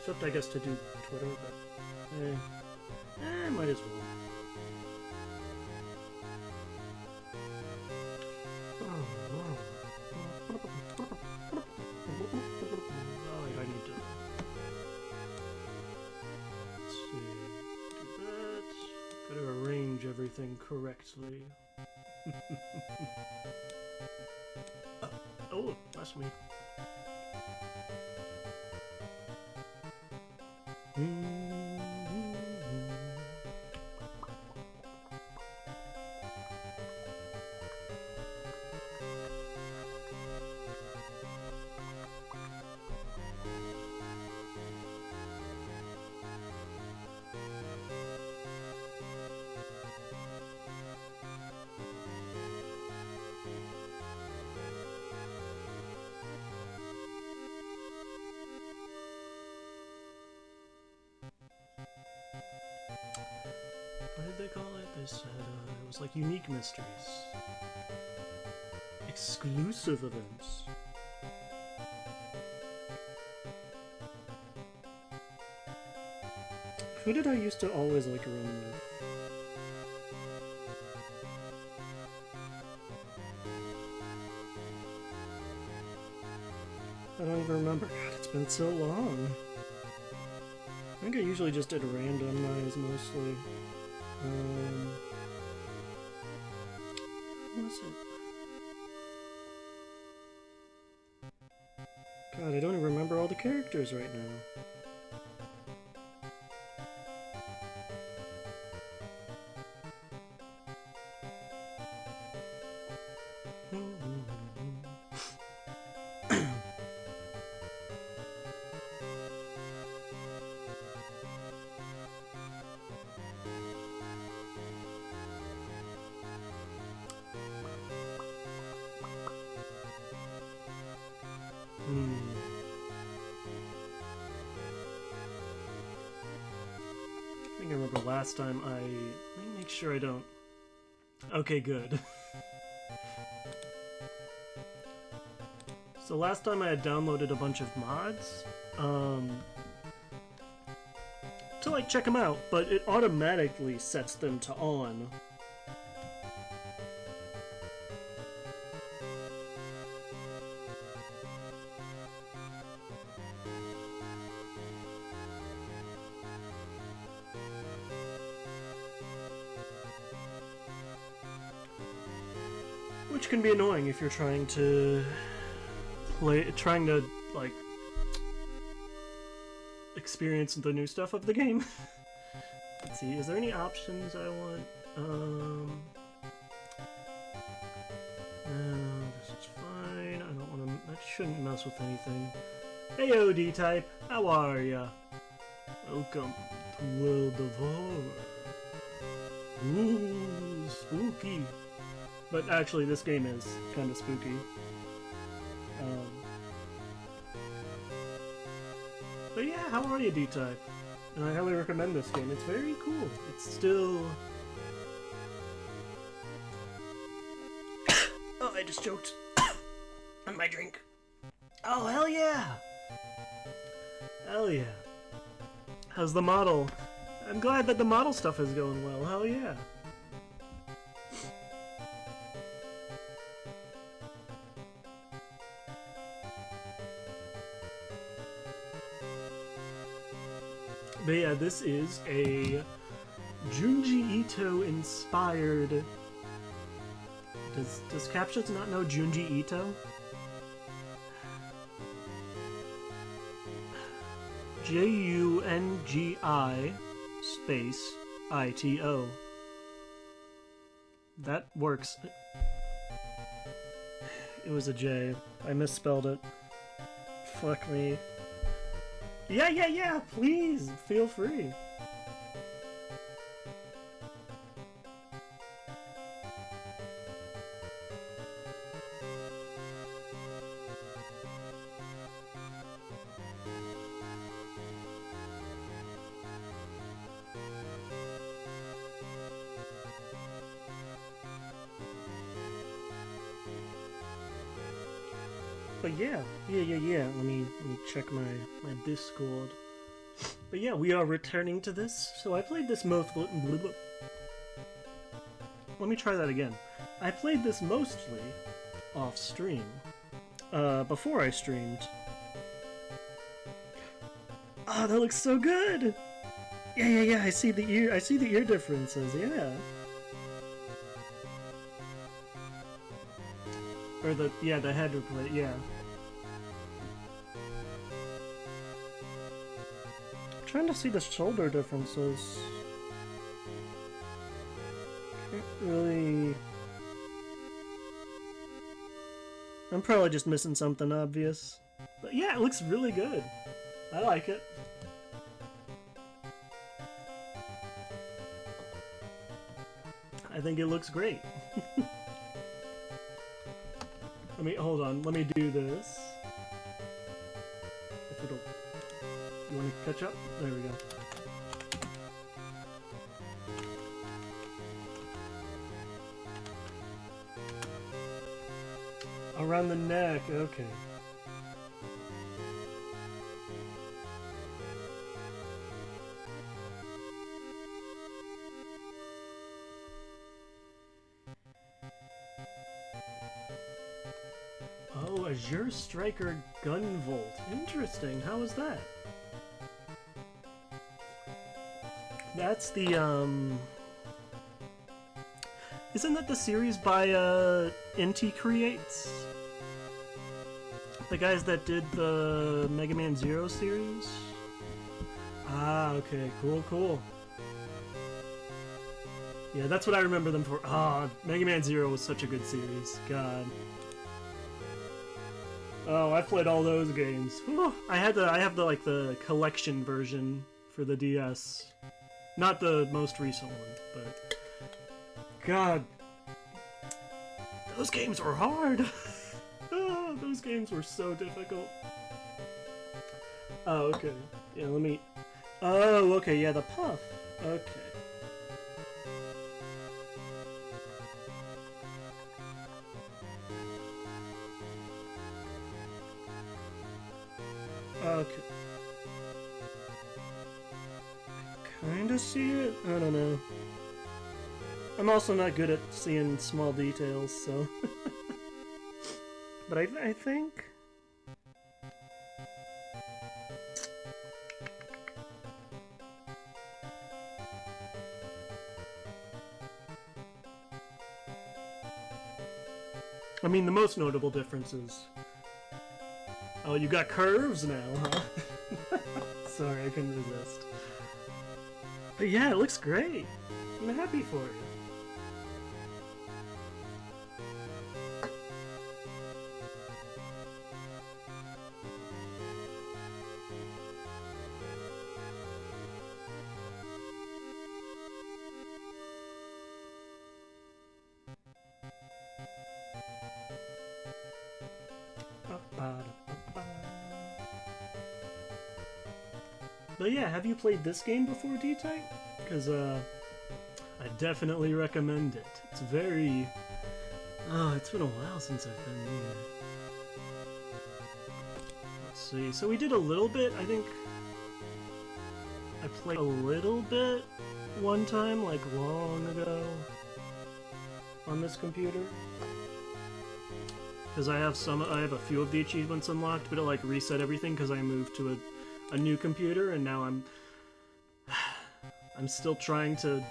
Except I guess to do Twitter, but might as well. Oh, I need to. Let's see. Do that. Gotta arrange everything correctly. Oh, that's me. What did they call it? They said it was like unique mysteries. Exclusive events. Who did I used to always like run with? I don't even remember. God, it's been so long. I think I usually just did randomize mostly. What was it? God, I don't even remember all the characters right now. I think I remember last time let me make sure I don't... Okay, good. So last time I had downloaded a bunch of mods, to like check them out, but it automatically sets them to on. Which can be annoying if you're trying to like experience the new stuff of the game. Let's see, is there any options I want? No, this is fine. I don't want to. That shouldn't mess with anything. Hey, OD type, how are ya? Welcome to World of Horror. Ooh, spooky. But actually, this game is kind of spooky. But yeah, how are you, D-Type? And I highly recommend this game. It's very cool. It's still... Oh, I just choked on my drink. Oh, hell yeah! Hell yeah. How's the model? I'm glad that the model stuff is going well. Hell yeah. But yeah, this is a Junji Ito inspired... Does Captions not know Junji Ito? Jungi space Ito. That works. It was a J. I misspelled it. Fuck me. Yeah, please, feel free. But yeah. Let me check my Discord. But yeah, we are returning to this. So I played this most... Let me try that again. I played this mostly off stream. Before I streamed. Oh, that looks so good! Yeah, I see the ear differences, yeah. Or the head replay, yeah. I'm trying to see the shoulder differences. Can't really... I'm probably just missing something obvious. But yeah, it looks really good. I like it. I think it looks great. Hold on, let me do this. If it'll... You want to catch up? There we go. Around the neck, okay. Oh, Azure Striker Gunvolt. Interesting. How is that? That's the, Isn't that the series by, Inti Creates? The guys that did the Mega Man Zero series? Ah, okay. Cool. Yeah, that's what I remember them for. Ah, Mega Man Zero was such a good series. God. Oh, I played all those games. Whew. I have the collection version for the DS. Not the most recent one, but... God. Those games were hard! Oh, those games were so difficult. Oh, okay. Yeah, let me... Oh, okay, yeah, the puff. Okay. Okay. Kinda see it? I don't know. I'm also not good at seeing small details, so... But I think... I mean, the most notable difference is... Oh, you got curves now, huh? Sorry, I couldn't resist. But yeah, it looks great. I'm happy for you. But yeah, have you played this game before, D-Type? Because, I definitely recommend it. It's very... Oh, it's been a while since I've been here. Let's see, so we did a little bit, I think... I played a little bit one time, like, long ago, on this computer. Because I have a few of the achievements unlocked, but it, like, reset everything because I moved to a new computer, and now I'm still trying to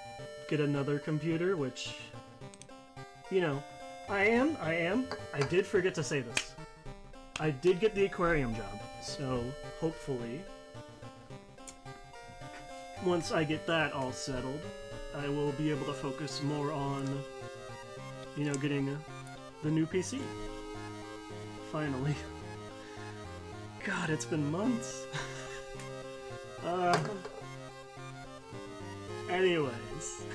get another computer, which, you know, I did forget to say this. I did get the aquarium job, so hopefully, once I get that all settled, I will be able to focus more on, you know, getting the new PC. Finally. God, it's been months. Anyways.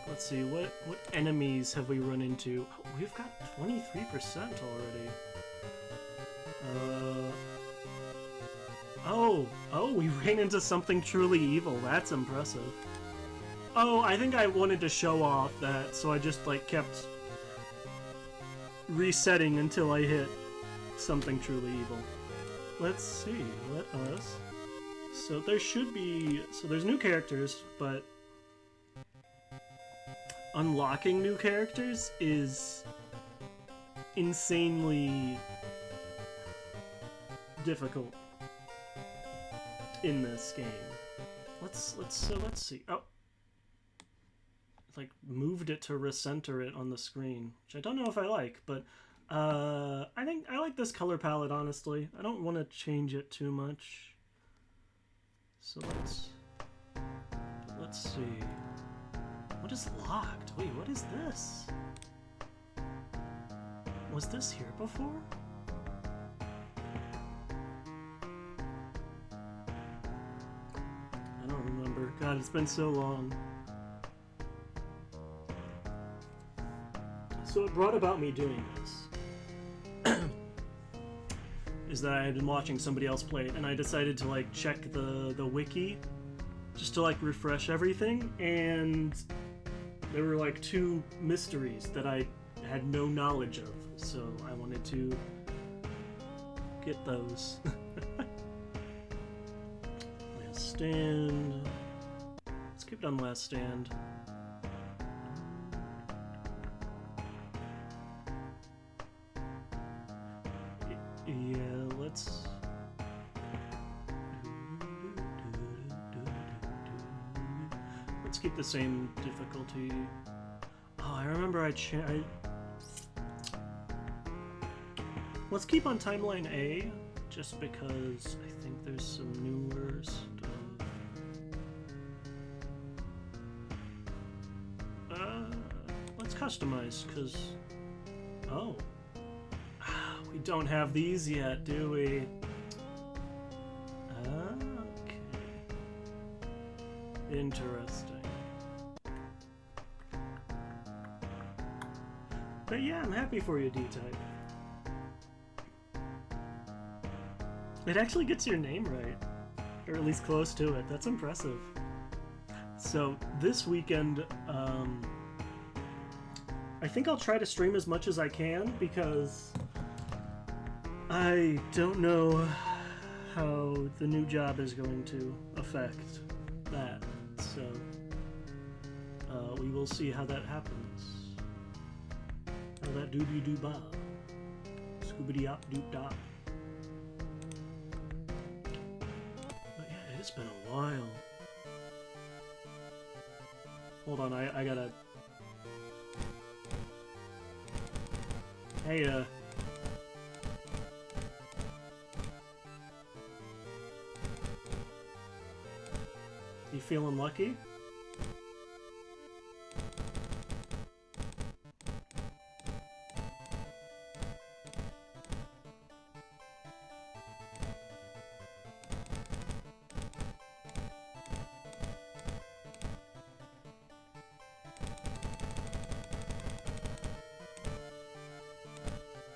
Let's see, what enemies have we run into? Oh, we've got 23% already. Oh, we ran into something truly evil. That's impressive. Oh, I think I wanted to show off that, so I just, like, kept resetting until I hit something truly evil. Let's see, let us... So there should be... So there's new characters, but... Unlocking new characters is... insanely... difficult in this game. Let's see. Oh, like moved it to recenter it on the screen, which I don't know if I like, but I think I like this color palette, honestly. I don't want to change it too much. So let's see. What is locked? Wait, what is this? Was this here before? I don't remember. God, it's been so long. So it brought about me doing this. Is that I had been watching somebody else play it, and I decided to like check the wiki just to like refresh everything, and there were like 2 mysteries that I had no knowledge of, so I wanted to get those. Last stand. Skip down last stand. Yeah, let's... Let's keep the same difficulty. Oh, I remember Let's keep on timeline A, just because I think there's some newer stuff. Let's customize, because... Oh. We don't have these yet, do we? Okay. Interesting. But yeah, I'm happy for you, D-Type. It actually gets your name right. Or at least close to it. That's impressive. So, this weekend, I think I'll try to stream as much as I can, because I don't know how the new job is going to affect that, so we will see how that happens. How that doobie-doo-ba. Scoobity-op-doop-dop. But yeah, it's been a while. Hold on, I gotta... Hey, you feeling lucky?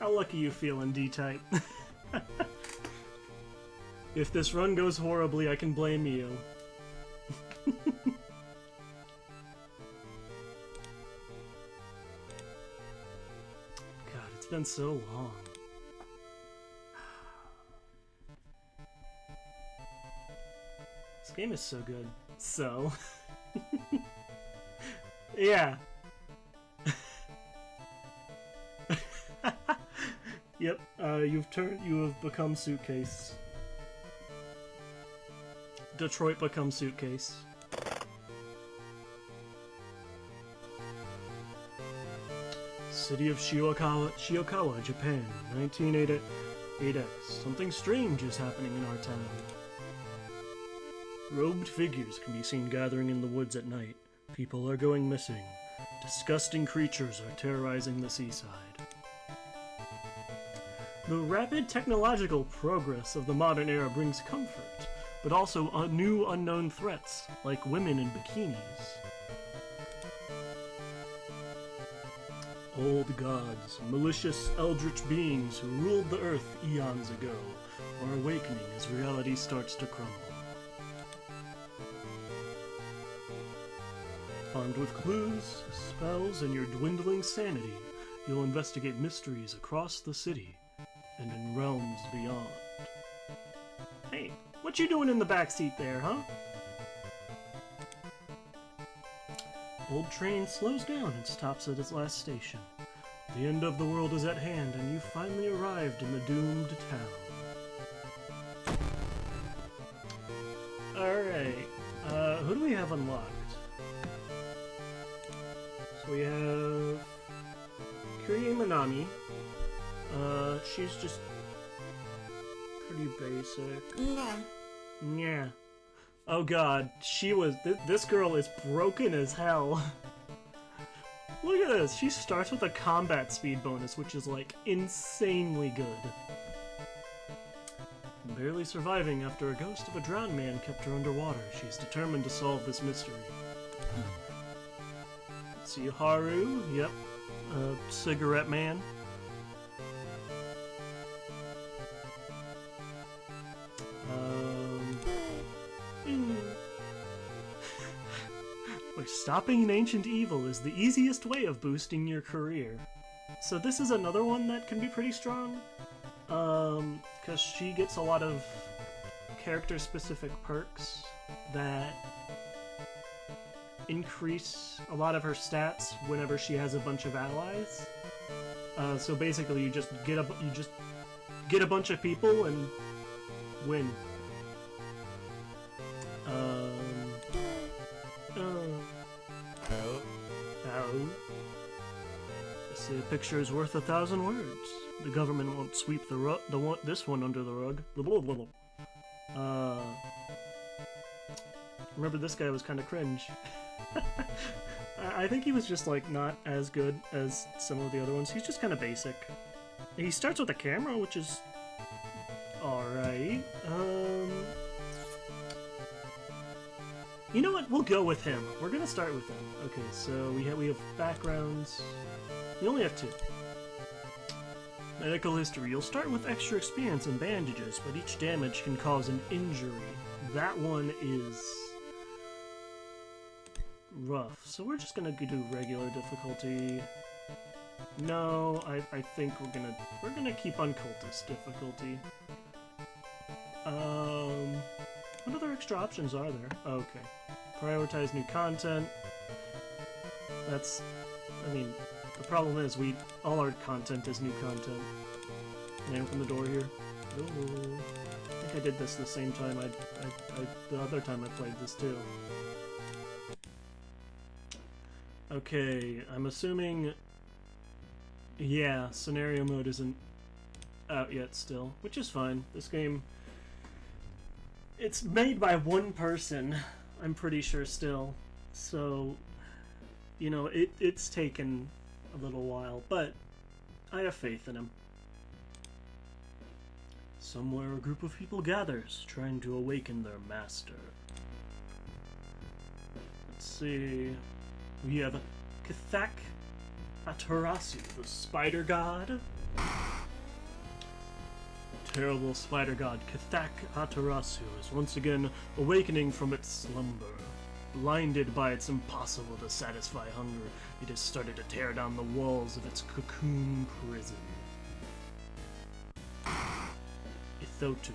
How lucky you feeling, D-Type? If this run goes horribly, I can blame you. God, it's been so long. This game is so good. So... yeah. Yep, you have become Suitcase. Detroit becomes Suitcase. City of Shiokawa, Japan, 1988X. Something strange is happening in our town. Robed figures can be seen gathering in the woods at night. People are going missing. Disgusting creatures are terrorizing the seaside. The rapid technological progress of the modern era brings comfort, but also new unknown threats, like women in bikinis. Old gods, malicious eldritch beings who ruled the earth eons ago, are awakening as reality starts to crumble. Armed with clues, spells, and your dwindling sanity, you'll investigate mysteries across the city and in realms beyond. Hey, what you doing in the backseat there, huh? Old train slows down and stops at its last station. The end of the world is at hand, and you finally arrived in the doomed town. Alright, who do we have unlocked? So we have Kirie Minami. She's just pretty basic. Yeah. Oh god, this girl is broken as hell. Look at this, she starts with a combat speed bonus, which is like insanely good. Barely surviving after a ghost of a drowned man kept her underwater, she's determined to solve this mystery. Let's see, Haru, yep, cigarette man. Stopping an ancient evil is the easiest way of boosting your career. So this is another one that can be pretty strong, because she gets a lot of character-specific perks that increase a lot of her stats whenever she has a bunch of allies. So basically, you just get a bunch of people and win. They say a picture is worth 1,000 words. The government won't sweep this one under the rug. Remember, this guy was kind of cringe. I think he was just like not as good as some of the other ones. He's just kind of basic. He starts with a camera, which is alright. You know what? We'll go with him. We're gonna start with him. Okay, so we have backgrounds. We only have 2. Medical history. You'll start with extra experience and bandages, but each damage can cause an injury. That one is rough. So we're just gonna do regular difficulty. No, I think we're gonna keep on cultist difficulty. What other extra options are there? Okay. Prioritize new content. That's... I mean, the problem is all our content is new content. Can I open the door here? Ooh. I think I did this the same time the other time I played this too. Okay, I'm assuming... Yeah, scenario mode isn't out yet still, which is fine. This game... It's made by one person, I'm pretty sure still, so, you know, it's taken a little while, but I have faith in him. Somewhere a group of people gathers, trying to awaken their master. Let's see, we have Kathak Atarasu, the spider god. Terrible spider god Kathak Atarasu is once again awakening from its slumber. Blinded by its impossible to satisfy hunger, it has started to tear down the walls of its cocoon prison. Ithotu,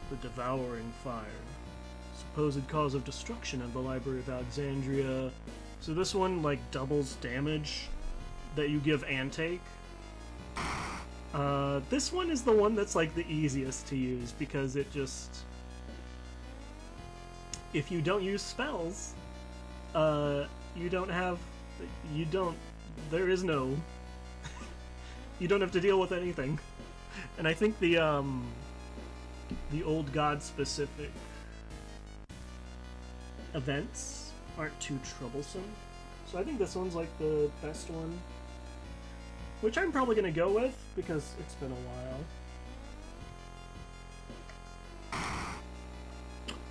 the devouring fire. Supposed cause of destruction of the Library of Alexandria. So this one, like, doubles damage that you give and take. This one is the one that's like the easiest to use because it just... If you don't use spells, you don't have... There is no... You don't have to deal with anything. And I think the old god specific events aren't too troublesome. So I think this one's like the best one. Which I'm probably going to go with, because it's been a while.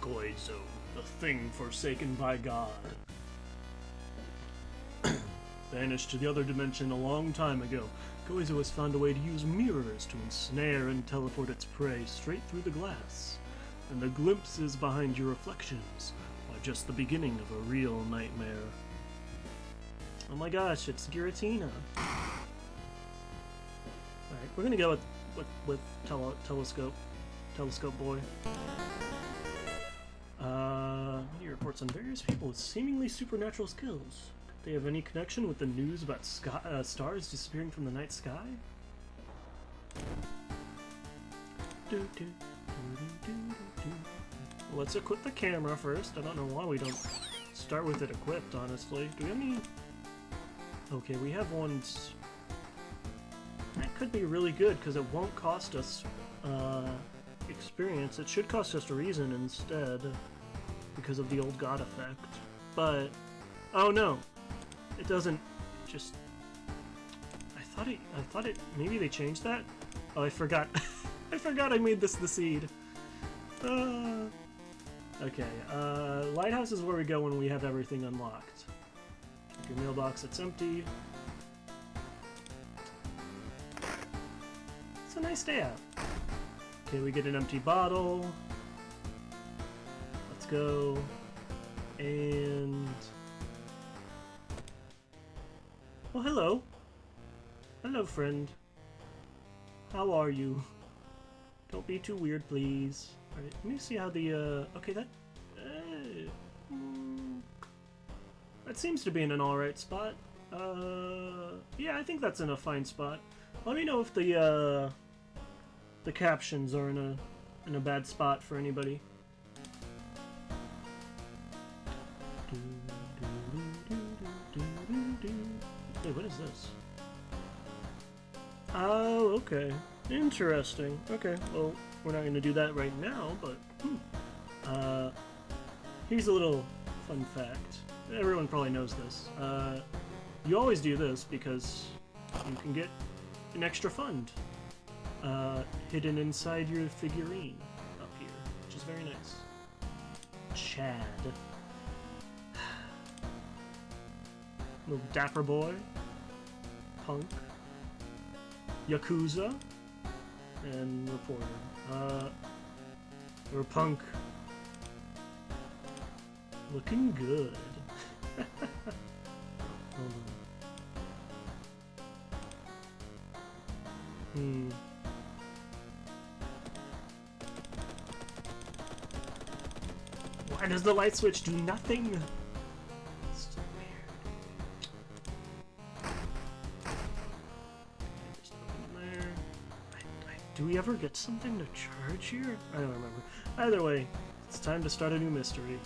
Goizo, the thing forsaken by God. Vanished to the other dimension a long time ago, Goizo has found a way to use mirrors to ensnare and teleport its prey straight through the glass. And the glimpses behind your reflections are just the beginning of a real nightmare. Oh my gosh, it's Giratina. Alright, we're gonna go with Telescope Boy. Media reports on various people with seemingly supernatural skills. They have any connection with the news about stars disappearing from the night sky? Well, let's equip the camera first. I don't know why we don't start with it equipped, honestly. Do we have any... Okay, we have one... That could be really good, because it won't cost us experience. It should cost us a reason instead, because of the old god effect. But... Oh no! It doesn't just... I thought it... Maybe they changed that? Oh, I forgot. I forgot I made this the seed. Okay, Lighthouse is where we go when we have everything unlocked. Check your mailbox, it's empty. It's a nice day out. Okay, we get an empty bottle. Let's go. And... Oh, hello. Hello, friend. How are you? Don't be too weird, please. Alright, let me see how the, okay, that... that seems to be in an alright spot. Yeah, I think that's in a fine spot. Let me know if the captions are in a bad spot for anybody. Hey, what is this? Oh, okay. Interesting. Okay, well, we're not going to do that right now, but... here's a little fun fact. Everyone probably knows this. You always do this because you can get an extra fund hidden inside your figurine up here, which is very nice. Chad. Little dapper boy. Punk. Yakuza. And reporter. Or Punk. Looking good. Hold on. Why does the light switch do nothing? It's so weird. There's nothing in there. Do we ever get something to charge here? I don't remember. Either way, it's time to start a new mystery.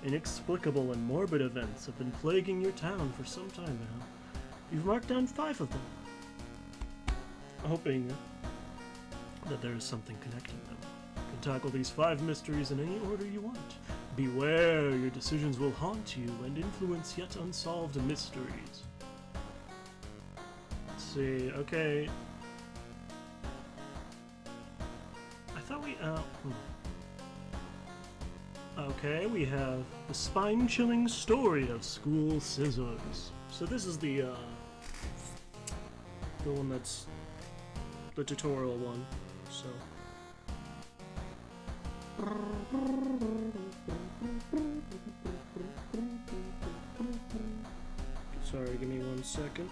Inexplicable and morbid events have been plaguing your town for some time now. You've marked down 5 of them, hoping that there is something connecting them. You can tackle these 5 mysteries in any order you want. Beware, your decisions will haunt you and influence yet unsolved mysteries. Let's see, okay. I thought we, Okay, we have the spine-chilling story of School Scissors. So this is the one that's the tutorial one, so. Sorry, give me 1 second.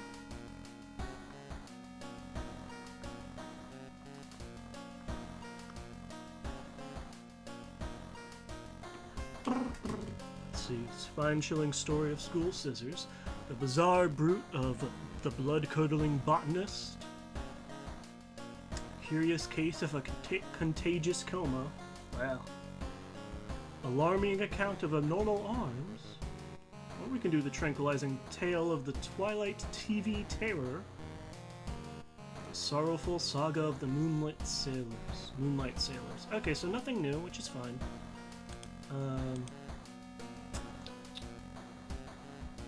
Let's see, spine-chilling story of School Scissors, the bizarre brute of the blood-curdling botanist, curious case of a contagious coma, wow, alarming account of abnormal arms, or we can do the tranquilizing tale of the Twilight TV terror, the sorrowful saga of the Moonlight Sailors. Okay, so nothing new, which is fine.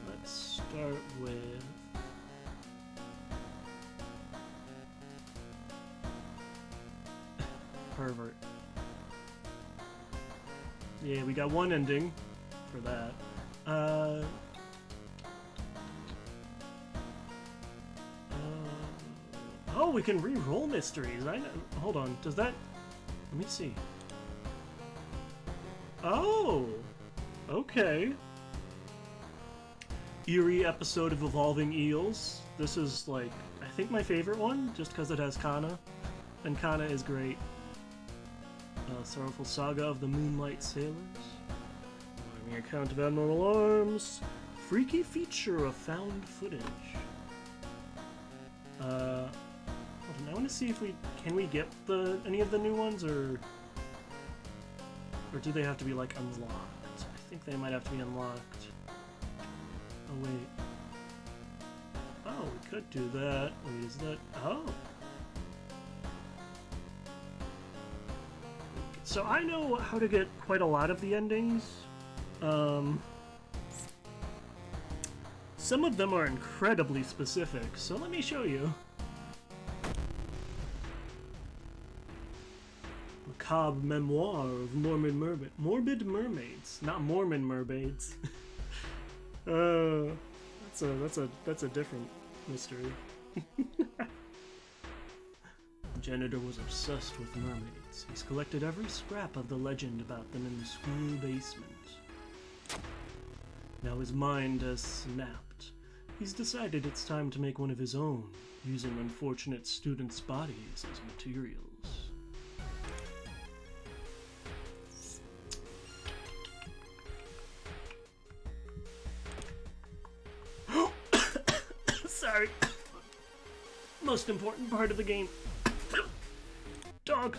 Let's start with... Pervert. Yeah, we got 1 ending for that. we can re-roll mysteries. I know. Hold on. Does that... Let me see. Oh! Okay. Eerie episode of Evolving Eels. This is, like, I think my favorite one, just because it has Kana. And Kana is great. Sorrowful Saga of the Moonlight Sailors. Alarming account of abnormal arms. Freaky feature of found footage. Hold on, I want to see if can we get any of the new ones, or do they have to be, like, unlocked? I think they might have to be unlocked. Oh, wait. Oh, we could do that. Wait, is that... Oh! So I know how to get quite a lot of the endings. Some of them are incredibly specific, so let me show you. Macabre memoir of morbid mermaids, not Mormon mermaids. That's a different mystery. Janitor was obsessed with mermaids. He's collected every scrap of the legend about them in the school basement. Now his mind has snapped. He's decided it's time to make one of his own, using unfortunate students' bodies as materials. Sorry. Most important part of the game. Dog.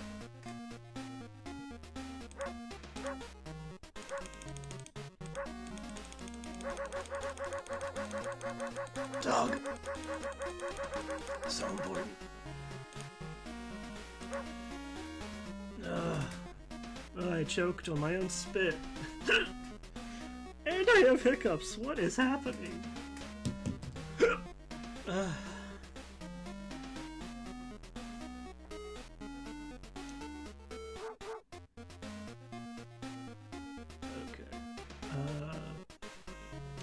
Dog. So important. I choked on my own spit. And I have hiccups. What is happening?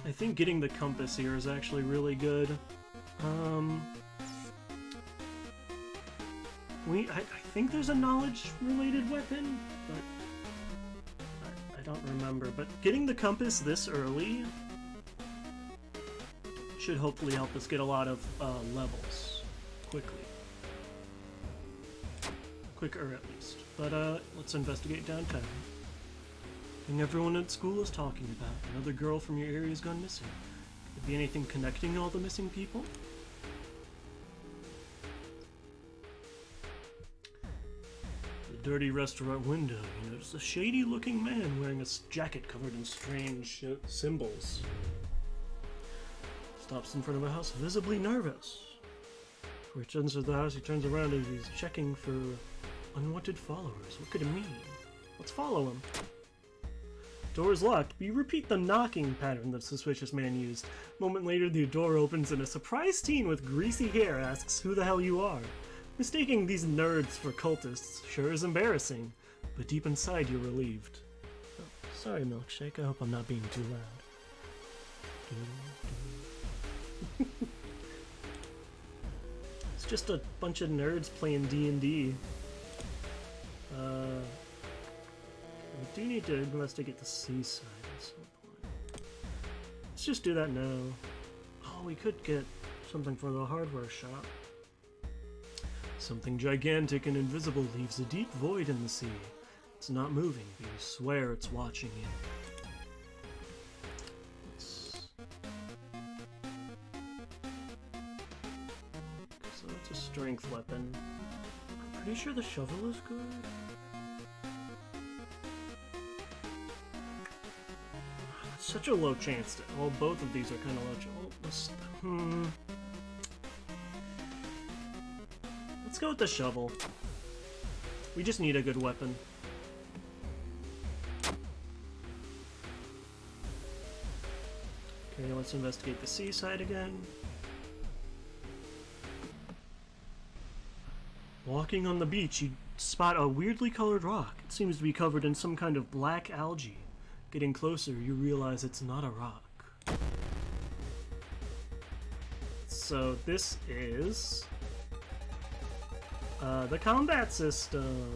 I think getting the compass here is actually really good. I think there's a knowledge-related weapon, but I don't remember. But getting the compass this early should hopefully help us get a lot of levels quickly. Quicker, at least. But let's investigate downtown. Thing everyone at school is talking about. Another girl from your area's gone missing. Could be anything connecting all the missing people? The dirty restaurant window, you notice a shady-looking man wearing a jacket covered in strange symbols. Stops in front of a house, visibly nervous. Before he turns to the house, he turns around as he's checking for unwanted followers. What could it mean? Let's follow him. Door is locked, but you repeat the knocking pattern the suspicious man used. A moment later, the door opens and a surprised teen with greasy hair asks who the hell you are. Mistaking these nerds for cultists sure is embarrassing, but deep inside you're relieved. Oh, sorry, Milkshake, I hope I'm not being too loud. It's just a bunch of nerds playing D&D. We do need to investigate the seaside at some point. Let's just do that now. Oh, we could get something for the hardware shop. Something gigantic and invisible leaves a deep void in the sea. It's not moving, but you swear it's watching you. So that's a strength weapon. I'm pretty sure the shovel is good. Such a low chance to... Well, both of these are kind of low. Let's go with the shovel. We just need a good weapon. Okay, let's investigate the seaside again. Walking on the beach, you spot a weirdly colored rock. It seems to be covered in some kind of black algae. Getting closer, you realize it's not a rock. So this is The combat system.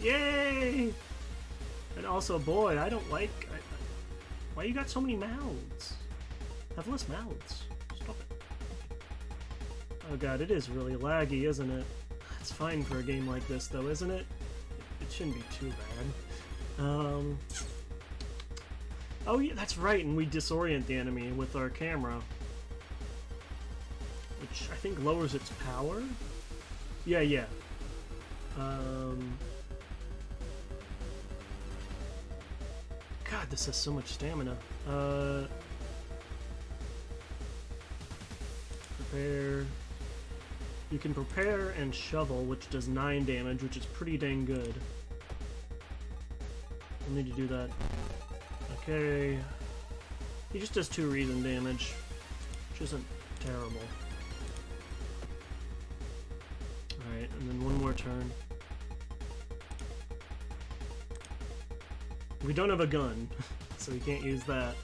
Yay! And also, boy, I don't like... why you got so many mouths? Have less mouths. Stop it. Oh god, it is really laggy, isn't it? It's fine for a game like this, though, isn't it? It shouldn't be too bad. Oh yeah, that's right, and we disorient the enemy with our camera. Which I think lowers its power? Yeah. God, this has so much stamina. Prepare. You can prepare and shovel, which does 9 damage, which is pretty dang good. I'll need to do that. Okay. He just does 2 reason damage, which isn't terrible. Alright, and then one more turn. We don't have a gun, so we can't use that.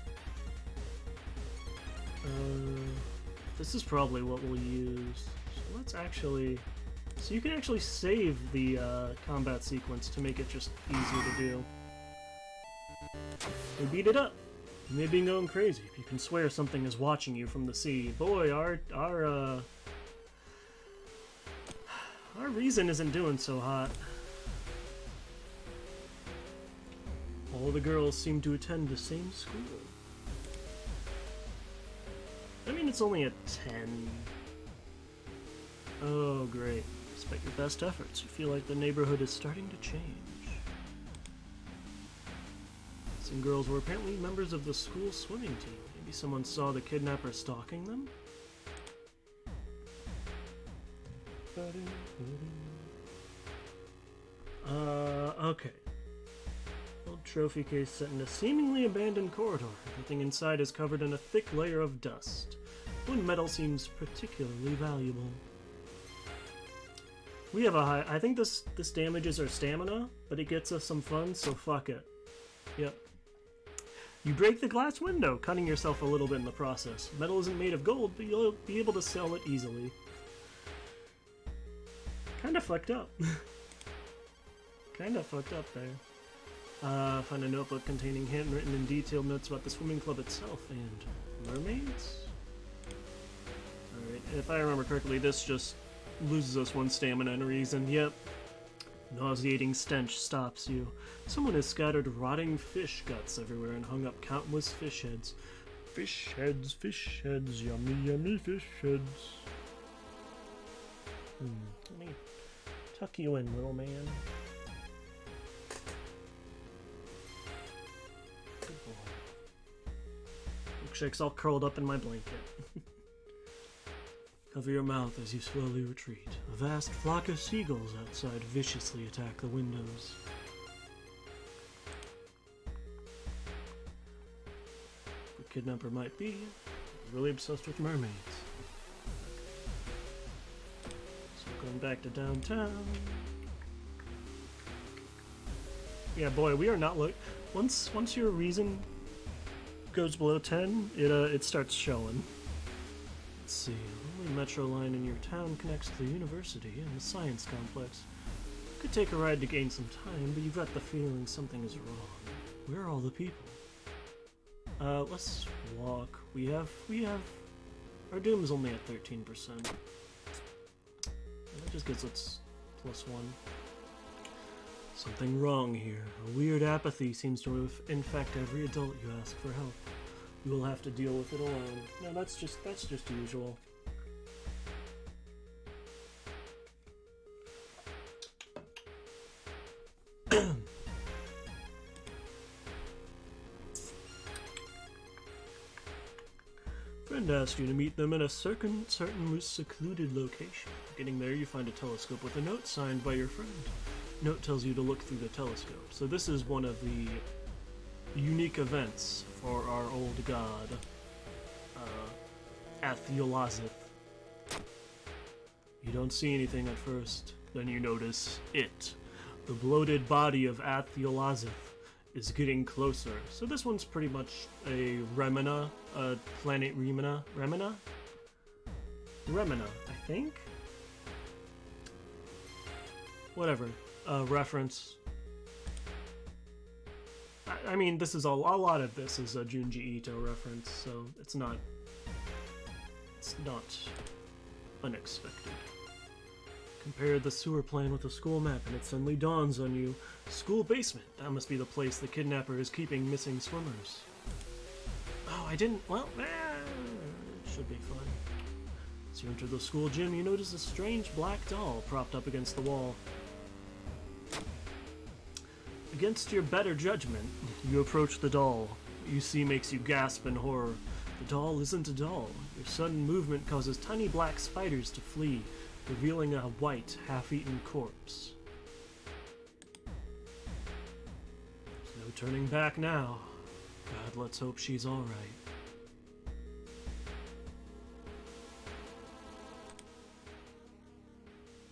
This is probably what we'll use. So let's actually... So you can actually save the combat sequence to make it just easier to do. We beat it up. You may be going crazy if you can swear something is watching you from the sea. Boy, our reason isn't doing so hot. All the girls seem to attend the same school. I mean, it's only a 10. Oh, great. Despite your best efforts, you feel like the neighborhood is starting to change. Some girls were apparently members of the school swimming team. Maybe someone saw the kidnapper stalking them? Okay. Old trophy case set in a seemingly abandoned corridor. Everything inside is covered in a thick layer of dust. One metal seems particularly valuable. We have a high... I think this damages our stamina, but it gets us some fun, so fuck it. Yep. You break the glass window, cutting yourself a little bit in the process. Metal isn't made of gold, but you'll be able to sell it easily. Kinda fucked up. Kinda fucked up there. Find a notebook containing handwritten and detailed notes about the swimming club itself and mermaids? Alright, if I remember correctly, this just loses us 1 stamina and a reason. Yep. Nauseating stench stops you. Someone has scattered rotting fish guts everywhere and hung up countless fish heads. Fish heads, yummy, yummy fish heads. Let me tuck you in, little man. Good boy. Milkshake's all curled up in my blanket. Cover your mouth as you slowly retreat. A vast flock of seagulls outside viciously attack the windows. The kidnapper might be really obsessed with mermaids. So going back to downtown. Yeah, boy, we are not once your reason goes below 10, it starts showing. Let's see. The only metro line in your town connects to the university and the science complex. Could take a ride to gain some time, but you've got the feeling something is wrong. Where are all the people? Let's walk. We have our doom is only at 13%. That just gets us +1. Something wrong here. A weird apathy seems to infect every adult you ask for help. You will have to deal with it alone. No, that's just usual. Friend asked you to meet them in a certain secluded location. Getting there, you find a telescope with a note signed by your friend. Note tells you to look through the telescope. So this is one of the unique events for our old god, Athiolazith. You don't see anything at first, then you notice it. The bloated body of Athiolazith is getting closer. So this one's pretty much a Remina, planet Remina. Remina, I think? whatever, reference. I mean, this is a lot of this is a Junji Ito reference, so it's not unexpected. Compare the sewer plan with the school map, and it suddenly dawns on you. School basement. That must be the place the kidnapper is keeping missing swimmers. Oh, I didn't... Well, it should be fine. As you enter the school gym, you notice a strange black doll propped up against the wall. Against your better judgment, you approach the doll. What you see makes you gasp in horror. The doll isn't a doll. Your sudden movement causes tiny black spiders to flee, revealing a white, half-eaten corpse. There's no turning back now. God, let's hope she's alright.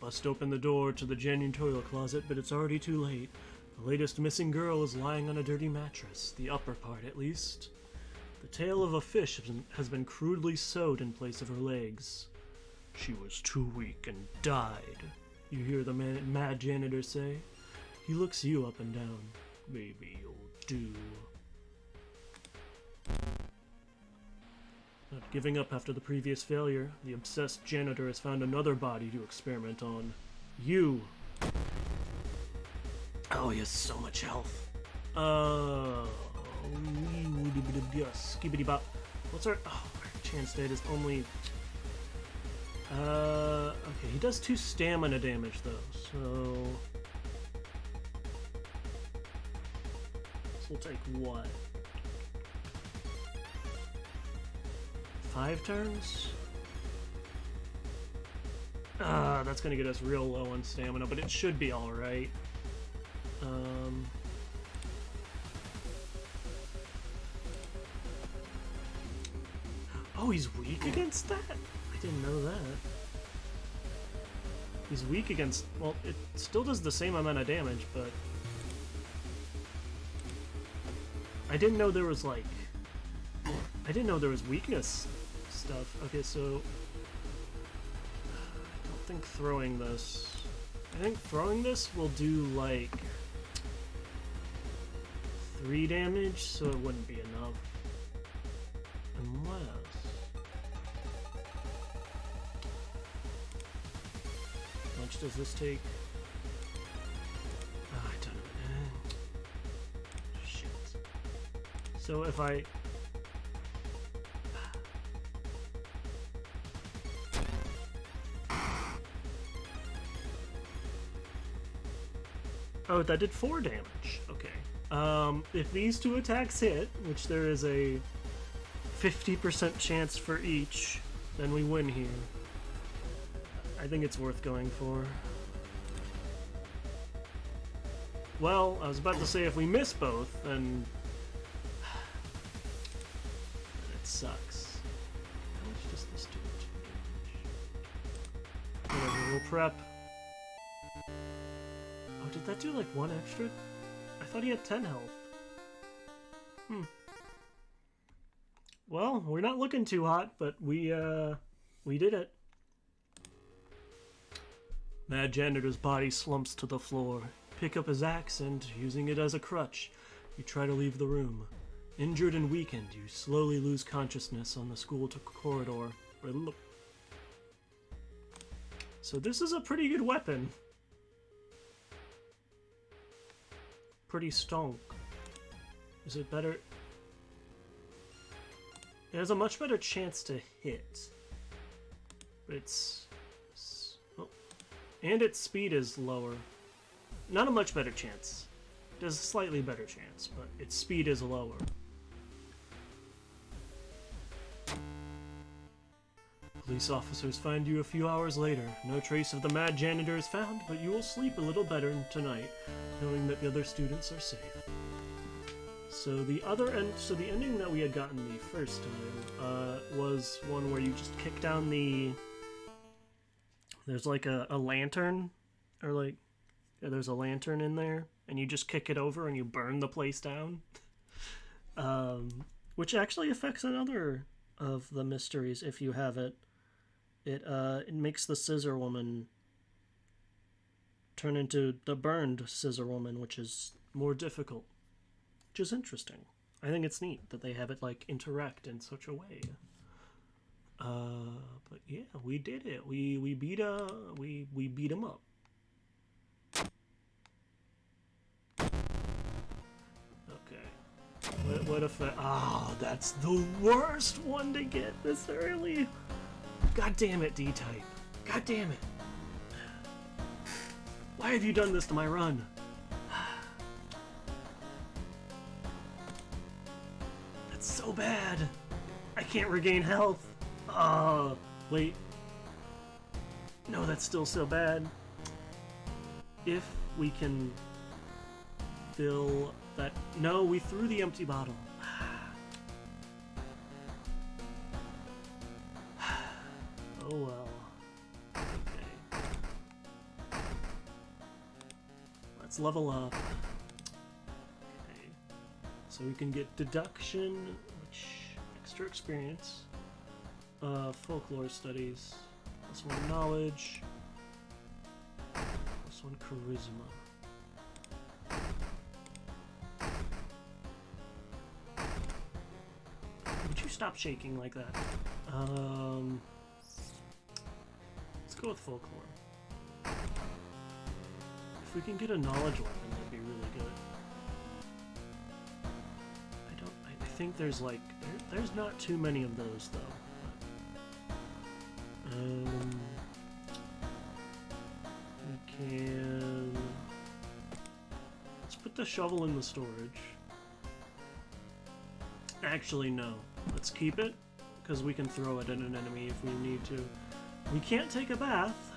Bust open the door to the genuine toilet closet, but it's already too late. The latest missing girl is lying on a dirty mattress, the upper part at least. The tail of a fish has been crudely sewed in place of her legs. She was too weak and died, you hear the mad janitor say. He looks you up and down. Maybe you'll do. Not giving up after the previous failure, the obsessed janitor has found another body to experiment on. You! Oh, he has so much health. Skibbity bop. What's our... Oh, our chance state is only... Okay, he does 2 stamina damage, though, so... This will take what? 5 turns? That's gonna get us real low on stamina, but it should be alright. Oh, he's weak against that? I didn't know that. He's weak against... Well, it still does the same amount of damage, but... I didn't know there was, like... I didn't know there was weakness stuff. Okay, so... I don't think throwing this... I think throwing this will do, like... 3 damage, so it wouldn't be enough. Unless... How much does this take? Oh, I don't know. Shit. So if I... Oh, that did 4 damage. Okay. If these 2 attacks hit, which there is a 50% chance for each, then we win here. I think it's worth going for. Well, I was about to say if we miss both, then it sucks. How much does this do to damage? Whatever, we'll prep. Oh, did that do like 1 extra? I thought he had 10 health. Well, we're not looking too hot, but we did it. Mad Janitor's body slumps to the floor. Pick up his axe and, using it as a crutch, you try to leave the room. Injured and weakened, you slowly lose consciousness on the school corridor. So this is a pretty good weapon. Pretty stonk. Is it better? It has a much better chance to hit. But it's... Oh. And its speed is lower. Not a much better chance. It has a slightly better chance, but its speed is lower. Police officers find you a few hours later. No trace of the mad janitor is found, but you will sleep a little better tonight, knowing that the other students are safe. So the ending that we had gotten the first time was one where you just kick down the... There's like a lantern, or like... Yeah, there's a lantern in there, and you just kick it over and you burn the place down. Which actually affects another of the mysteries if you have it. It makes the scissor woman turn into the burned scissor woman, which is more difficult. Which is interesting. I think it's neat that they have it like interact in such a way. But yeah, we did it. We beat him up. Okay. What if oh, that's the worst one to get this early. God damn it, D-Type. God damn it. Why have you done this to my run? That's so bad. I can't regain health. Wait. No, that's still so bad. If we can fill that... No, we threw the empty bottle. Oh well. Okay. Let's level up. Okay. So we can get deduction, which extra experience. Folklore studies. Plus 1 knowledge. Plus 1 charisma. Would you stop shaking like that? Let's go with folklore. If we can get a knowledge weapon, that'd be really good. I think there's like, there's not too many of those though. We can... Let's put the shovel in the storage. Actually, no. Let's keep it, because we can throw it at an enemy if we need to. We can't take a bath,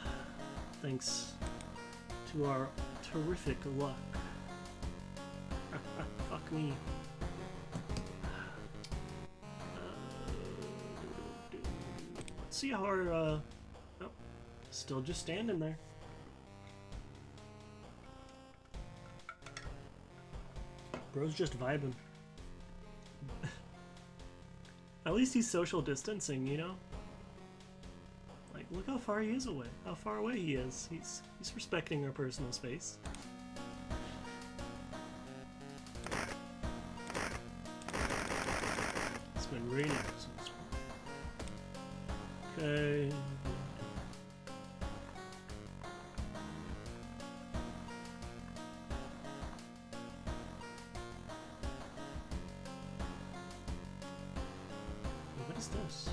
thanks to our terrific luck. Fuck me. Let's see how our, oh, still just standing there. Bro's just vibing. At least he's social distancing, you know? Like, look how far he is away. How far away he is. He's respecting our personal space. It's been raining since... Okay... What is this?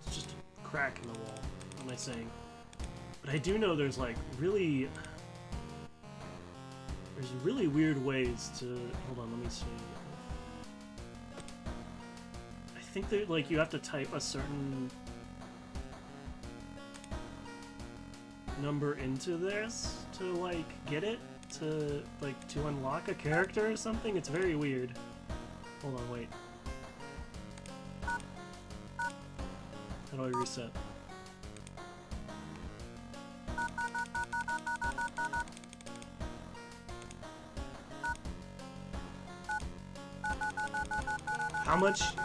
It's just a crack in the wall. What am I saying? But I do know there's like really... There's really weird ways to... Hold on, let me see. I think that like you have to type a certain number into this to like get it to like to unlock a character or something. It's very weird. Hold on, wait. How do I reset?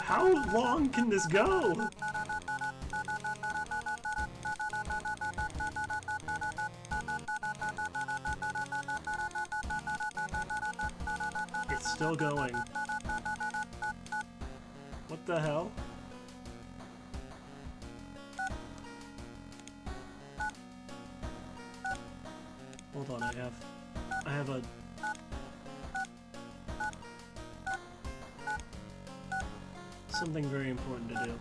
How long can this go? It's still going. What the hell? Hold on, I have a... something very important to do.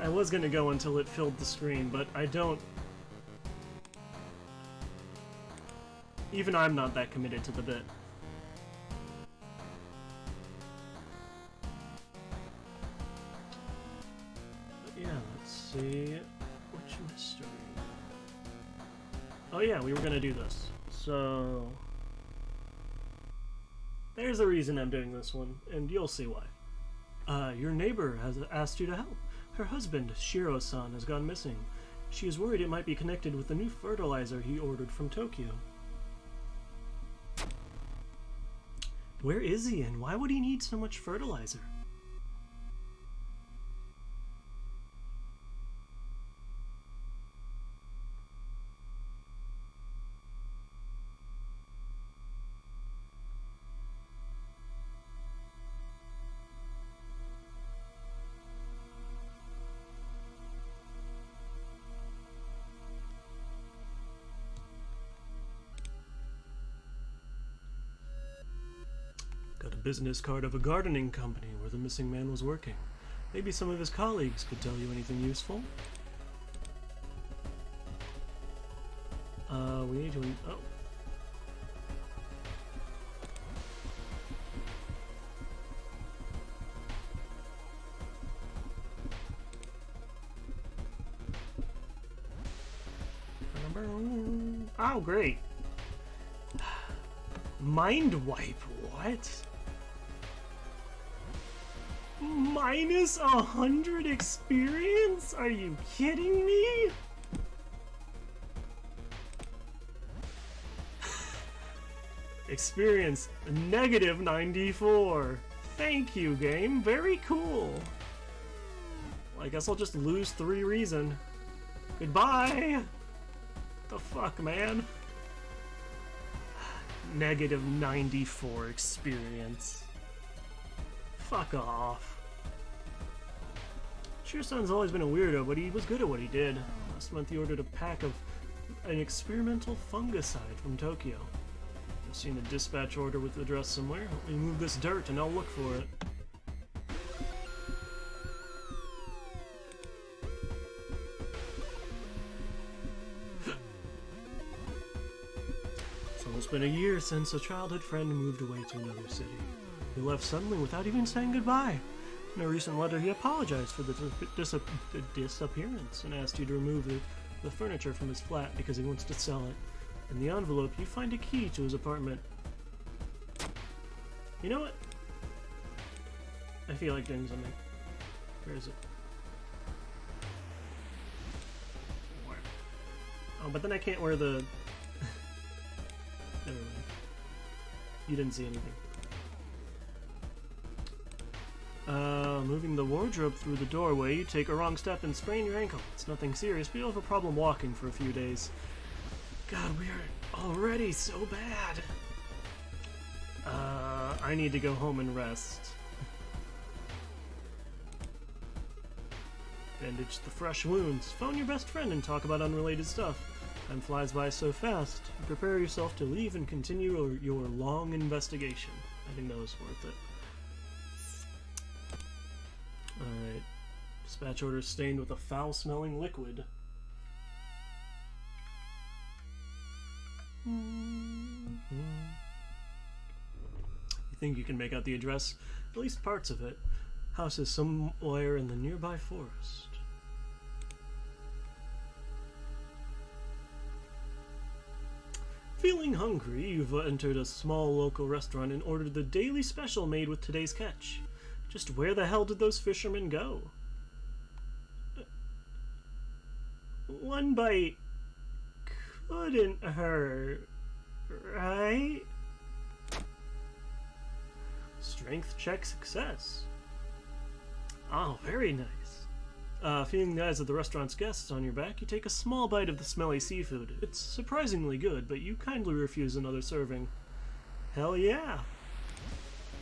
I was gonna go until it filled the screen, but I don't... Even I'm not that committed to the bit. But yeah, let's see... Which mystery? Oh yeah, we were gonna do this. So... There's a reason I'm doing this one, and you'll see why. Your neighbor has asked you to help. Her husband, Shiro-san, has gone missing. She is worried it might be connected with the new fertilizer he ordered from Tokyo. Where is he, and why would he need so much fertilizer? Got a business card of a gardening company where the missing man was working. Maybe some of his colleagues could tell you anything useful. We need to... Oh. Oh, great. Mind wipe, what? Minus 100 experience? Are you kidding me? Experience negative 94. Thank you, game. Very cool. Well, I guess I'll just lose 3 reason. Goodbye! The fuck, man? Negative 94 experience. Fuck off. Sure Sun's always been a weirdo, but he was good at what he did. Last month he ordered a pack of an experimental fungicide from Tokyo. I've seen a dispatch order with the address somewhere. Help me move this dirt and I'll look for it. It's almost been a year since a childhood friend moved away to another city. He left suddenly without even saying goodbye. In a recent letter, he apologized for the disappearance and asked you to remove the furniture from his flat because he wants to sell it. In the envelope, you find a key to his apartment. You know what? I feel like doing something. Where is it? Oh, but then I can't wear the... Never mind. You didn't see anything. Moving the wardrobe through the doorway, you take a wrong step and sprain your ankle. It's nothing serious, but you'll have a problem walking for a few days. God, we are already so bad. I need to go home and rest. Bandage the fresh wounds. Phone your best friend and talk about unrelated stuff. Time flies by so fast. Prepare yourself to leave and continue your long investigation. I think that was worth it. Alright. Dispatch order stained with a foul-smelling liquid. You think you can make out the address? At least parts of it. House is somewhere in the nearby forest. Feeling hungry, you've entered a small local restaurant and ordered the daily special made with today's catch. Just where the hell did those fishermen go? One bite couldn't hurt, right? Strength check success. Oh, very nice. Feeling the eyes of the restaurant's guests on your back, you take a small bite of the smelly seafood. It's surprisingly good, but you kindly refuse another serving. Hell yeah.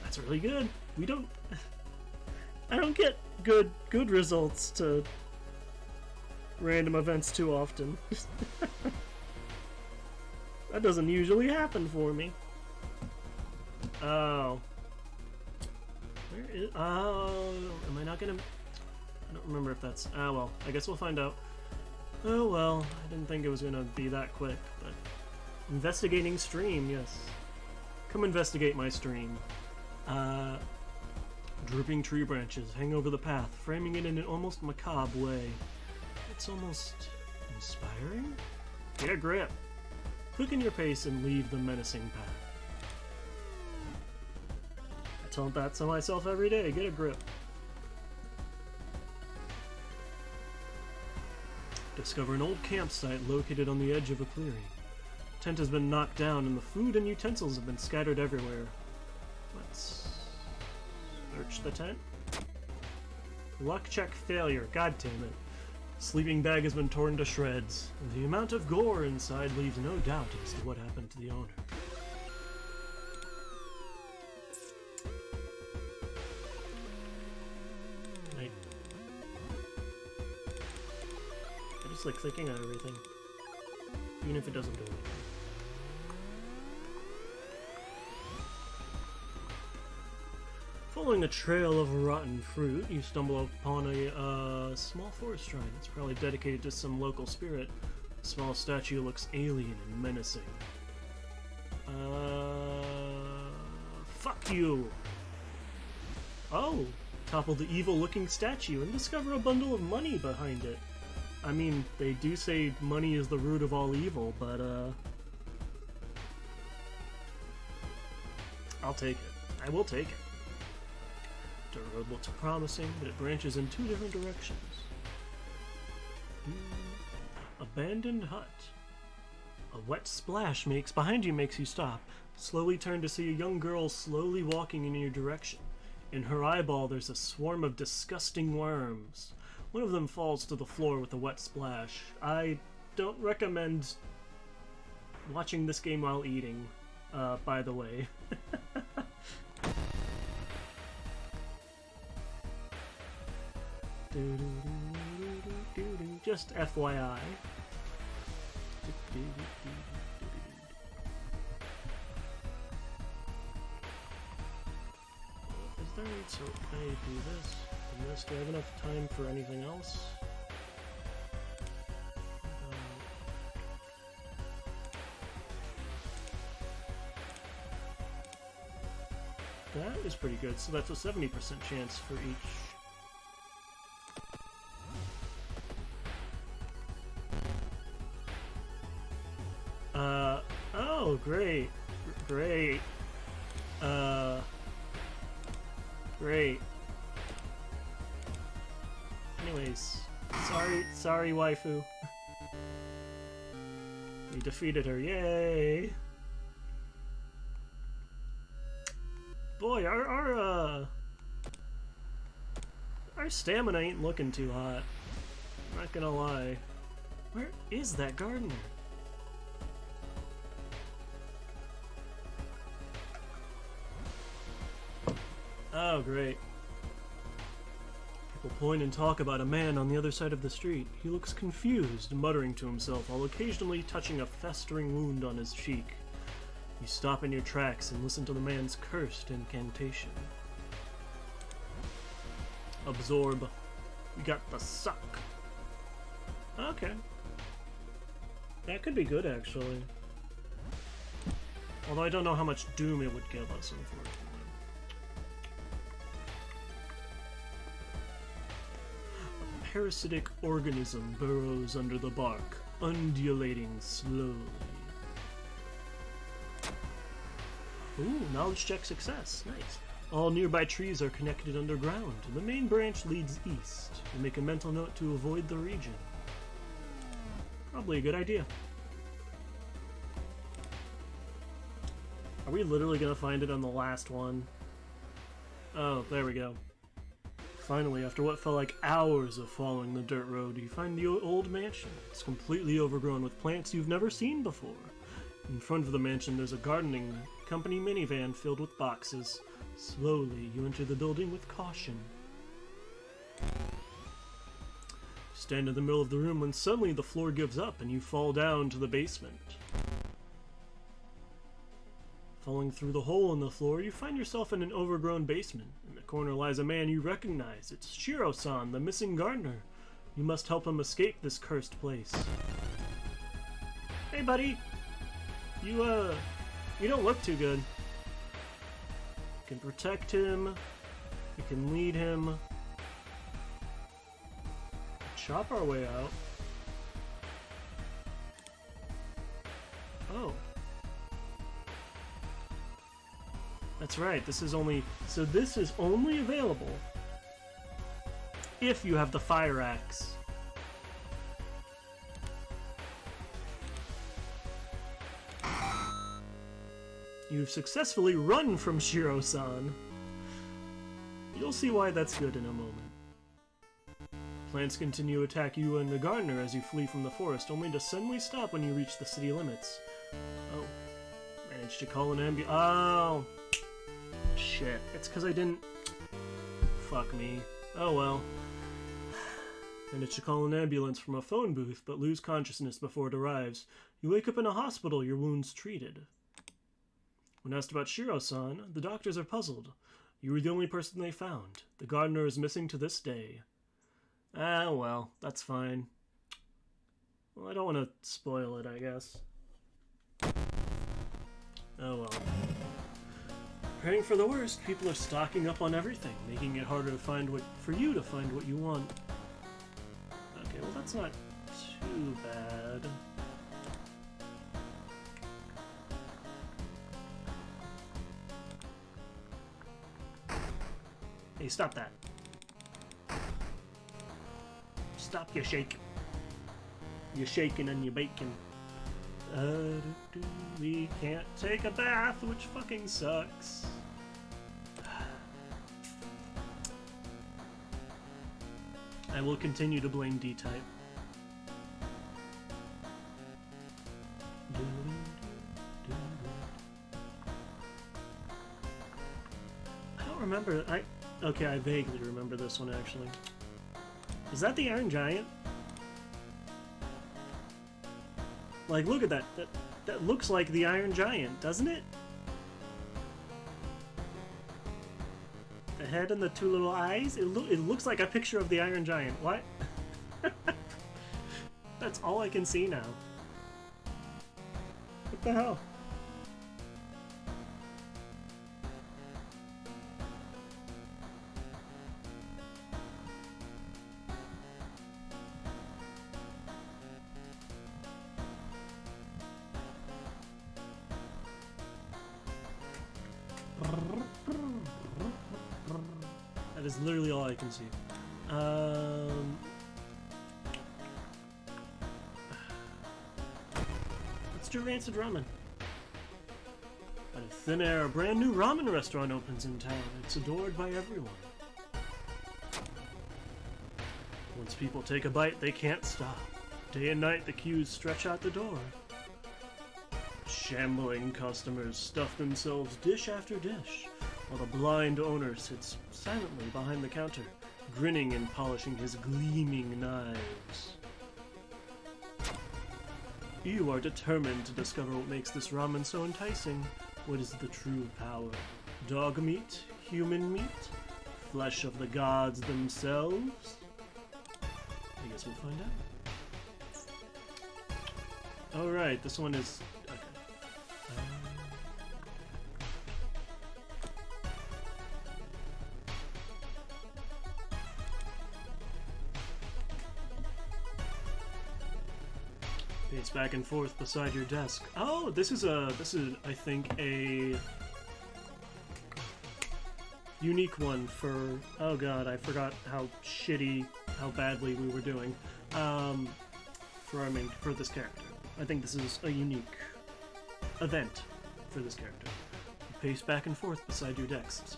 That's really good. I don't get good results to random events too often. That doesn't usually happen for me. Oh. Where is... Oh, am I not gonna... I don't remember if that's... Ah, well, I guess we'll find out. Oh, well, I didn't think it was gonna be that quick, but... Investigating stream, yes. Come investigate my stream. Drooping tree branches hang over the path, framing it in an almost macabre way. It's almost inspiring? Get a grip. Quicken your pace and leave the menacing path. I tell that to myself every day. Get a grip. Discover an old campsite located on the edge of a clearing. Tent has been knocked down and the food and utensils have been scattered everywhere. Let's search the tent. Luck check failure. God damn it. Sleeping bag has been torn to shreds. The amount of gore inside leaves no doubt as to what happened to the owner. I just like clicking on everything, even if it doesn't do anything. Following a trail of rotten fruit, you stumble upon a small forest shrine. It's probably dedicated to some local spirit. The small statue looks alien and menacing. Fuck you! Oh! Topple the evil-looking statue and discover a bundle of money behind it. I mean, they do say money is the root of all evil, but, I'll take it. I will take it. The road looks promising, but it branches in two different directions. Abandoned hut. A wet splash behind you makes you stop. Slowly turn to see a young girl slowly walking in your direction. In her eyeball there's a swarm of disgusting worms. One of them falls to the floor with a wet splash. I don't recommend watching this game while eating, by the way. Just FYI. Is there need so can I do this? And this? Do I have enough time for anything else? That is pretty good. So that's a 70% chance for each. Oh, great. Great. Great. Anyways, sorry, waifu. We defeated her, yay! Boy, our stamina ain't looking too hot. I'm not gonna lie. Where is that gardener? Oh, great. People point and talk about a man on the other side of the street. He looks confused, muttering to himself, while occasionally touching a festering wound on his cheek. You stop in your tracks and listen to the man's cursed incantation. Absorb. We got the suck. Okay. That could be good, actually. Although I don't know how much doom it would give us, unfortunately. Parasitic organism burrows under the bark, undulating slowly. Ooh, knowledge check success. Nice. All nearby trees are connected underground. The main branch leads east. You make a mental note to avoid the region. Probably a good idea. Are we literally gonna find it on the last one? Oh, there we go. Finally, after what felt like hours of following the dirt road, you find the old mansion. It's completely overgrown with plants you've never seen before. In front of the mansion, there's a gardening company minivan filled with boxes. Slowly, you enter the building with caution. You stand in the middle of the room when suddenly the floor gives up and you fall down to the basement. Falling through the hole in the floor, you find yourself in an overgrown basement. In the corner lies a man you recognize. It's Shiro-san, the missing gardener. You must help him escape this cursed place. Hey, buddy! You don't look too good. You can protect him. You can lead him. Chop our way out. Oh. That's right, this is only available if you have the fire axe. You've successfully run from Shiro-san. You'll see why that's good in a moment. Plants continue to attack you and the gardener as you flee from the forest, only to suddenly stop when you reach the city limits. Oh. Managed to call an ambulance. Oh! Shit. It's because I didn't... Fuck me. Oh well. Managed to call an ambulance from a phone booth, but lose consciousness before it arrives. You wake up in a hospital, your wounds treated. When asked about Shiro-san, the doctors are puzzled. You were the only person they found. The gardener is missing to this day. Ah, well, that's fine. Well, I don't want to spoil it, I guess. Oh well. Praying for the worst, people are stocking up on everything, making it harder to find for you to find what you want. Okay, well that's not too bad. Hey, stop that. Stop your shaking. You're shaking and you're baking. We can't take a bath, which fucking sucks. I will continue to blame D-Type. I don't remember. Okay, I vaguely remember this one actually. Is that the Iron Giant? Like, look at that. That looks like the Iron Giant, doesn't it? The head and the two little eyes? It looks like a picture of the Iron Giant. What? That's all I can see now. What the hell? That is literally all I can see. Let's do rancid ramen. Out of thin air, a brand new ramen restaurant opens in town. It's adored by everyone. Once people take a bite, they can't stop. Day and night, the queues stretch out the door. Shambling customers stuff themselves dish after dish, while the blind owner sits silently behind the counter, grinning and polishing his gleaming knives. You are determined to discover what makes this ramen so enticing. What is the true power? Dog meat? Human meat? Flesh of the gods themselves? I guess we'll find out. Alright, this one is... Pace back and forth beside your desk. Oh, this is I think a unique one for, oh god, I forgot how badly we were doing for this character. I think this is a unique event for this character. You pace back and forth beside your desks.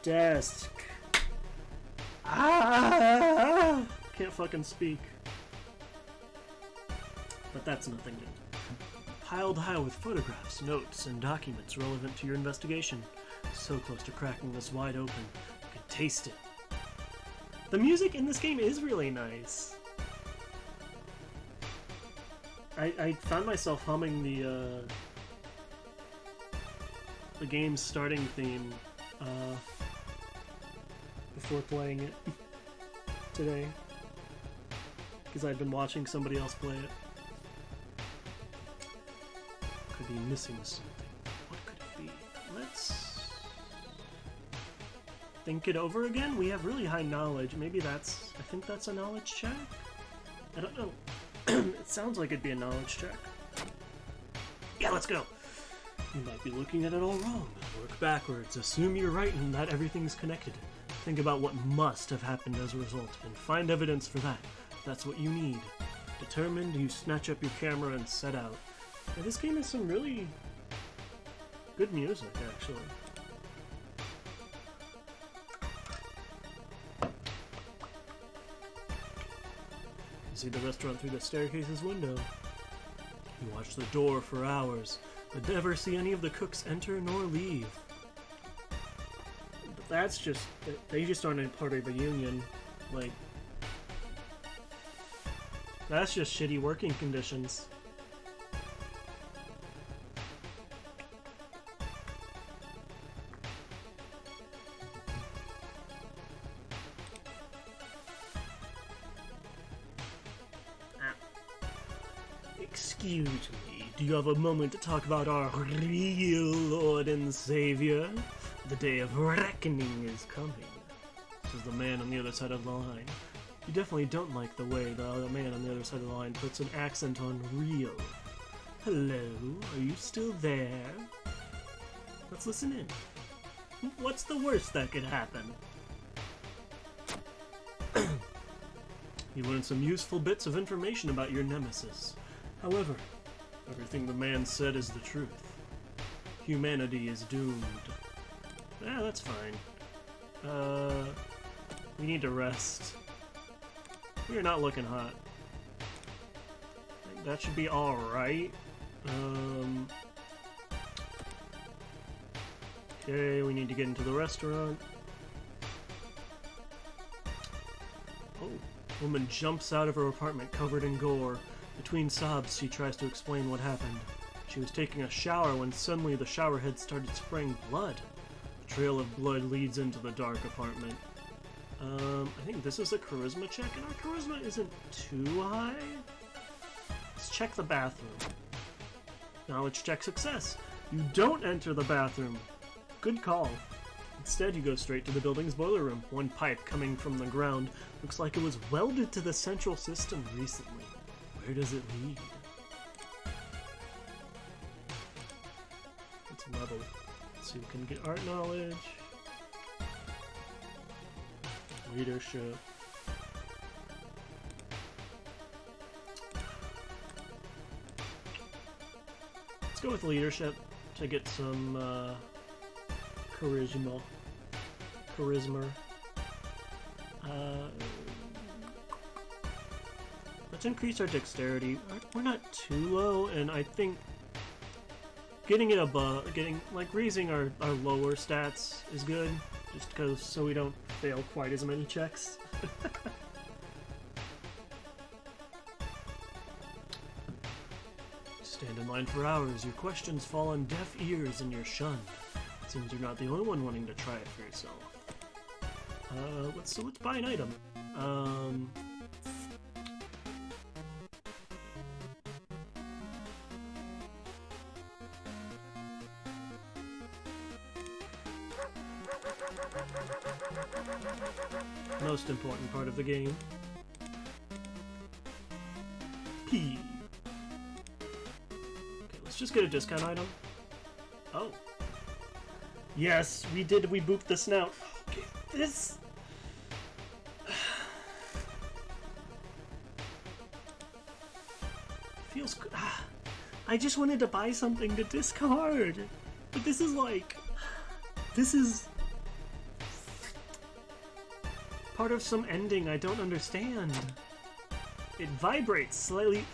Desk. Ah! Can't fucking speak. But that's nothing new. Piled high with photographs, notes, and documents relevant to your investigation. So close to cracking this wide open. You can taste it. The music in this game is really nice. I found myself humming the game's starting theme before playing it today. Because I'd been watching somebody else play it. Could be missing something. What could it be? Let's think it over again. We have really high knowledge. Maybe that's... I think that's a knowledge check? I don't know. It sounds like it'd be a knowledge check. Yeah, let's go! You might be looking at it all wrong. Work backwards. Assume you're right and that everything's connected. Think about what must have happened as a result, and find evidence for that. That's what you need. Determined, you snatch up your camera and set out. Now, this game has some really Good music, actually. You see the restaurant through the staircase's window. You watch the door for hours, but never see any of the cooks enter nor leave. But that's just... they just aren't a part of a union. Like... that's just shitty working conditions. Excuse me, do you have a moment to talk about our real Lord and Savior? The day of reckoning is coming, says the man on the other side of the line. You definitely don't like the way the other man on the other side of the line puts an accent on real. Hello, are you still there? Let's listen in. What's the worst that could happen? You learn some useful bits of information about your nemesis. However, everything the man said is the truth. Humanity is doomed. Yeah, that's fine. We need to rest. We're not looking hot. I think that should be alright. Okay, we need to get into the restaurant. Oh, woman jumps out of her apartment covered in gore. Between sobs, she tries to explain what happened. She was taking a shower when suddenly the shower head started spraying blood. A trail of blood leads into the dark apartment. I think this is a charisma check, and our charisma isn't too high. Let's check the bathroom. Knowledge check success. You don't enter the bathroom. Good call. Instead, you go straight to the building's boiler room. One pipe coming from the ground looks like it was welded to the central system recently. Where does it lead? It's level. Let's see if we can get art knowledge. Leadership. Let's go with leadership to get some charisma. Let's increase our dexterity. We're not too low, and I think getting it above, raising our lower stats is good, just because so we don't fail quite as many checks. Stand in line for hours. Your questions fall on deaf ears, and you're shunned. It seems you're not the only one wanting to try it for yourself. Let's buy an item. Most important part of the game. P. Okay, let's just get a discount item. Oh. Yes, we did. We booped the snout. Okay, this... feels good. I just wanted to buy something to discard. But this is like... this is... part of some ending I don't understand. It vibrates slightly.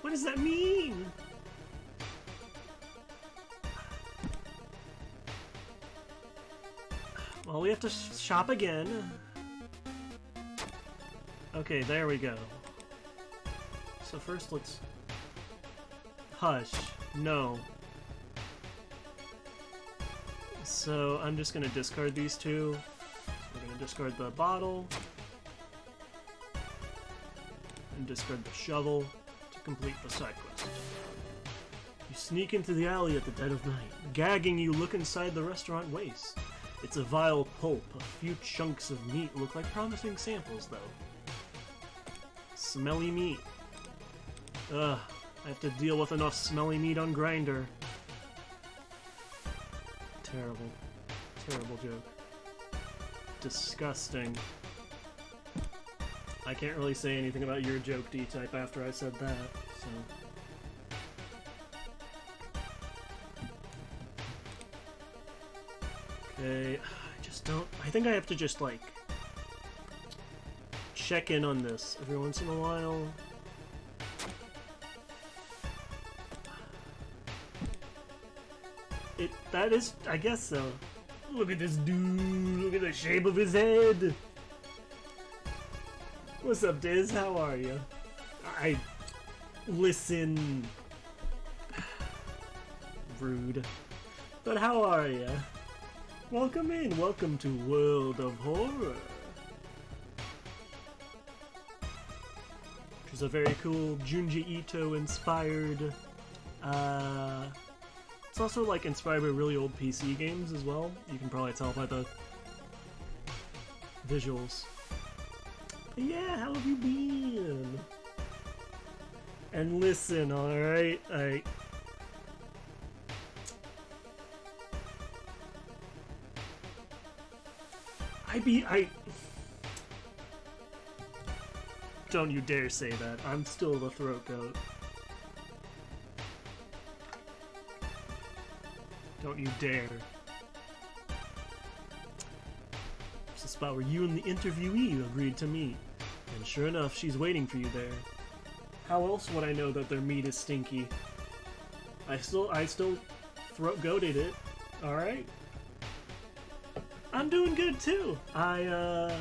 What does that mean? Well, we have to shop again. Okay, there we go. So first let's... hush. No. So I'm just gonna discard these two. We're going to discard the bottle, and discard the shovel to complete the side quest. You sneak into the alley at the dead of night. Gagging, you look inside the restaurant waste. It's a vile pulp. A few chunks of meat look like promising samples, though. Smelly meat. Ugh, I have to deal with enough smelly meat on Grindr. Terrible. Terrible joke. Disgusting. I can't really say anything about your joke, D-Type, after I said that, so... Okay, I just don't... I think I have to just, like, check in on this every once in a while. That is... I guess so. Look at this dude! Look at the shape of his head! What's up, Diz? How are you? Listen... Rude. But how are you? Welcome in. Welcome to World of Horror. Which is a very cool Junji Ito inspired... It's also like inspired by really old PC games as well. You can probably tell by the visuals. But yeah, how have you been? And listen, alright? Don't you dare say that. I'm still the throat goat. Don't you dare. It's the spot where you and the interviewee agreed to meet. And sure enough, she's waiting for you there. How else would I know that their meat is stinky? I still throat goated it. Alright? I'm doing good too. I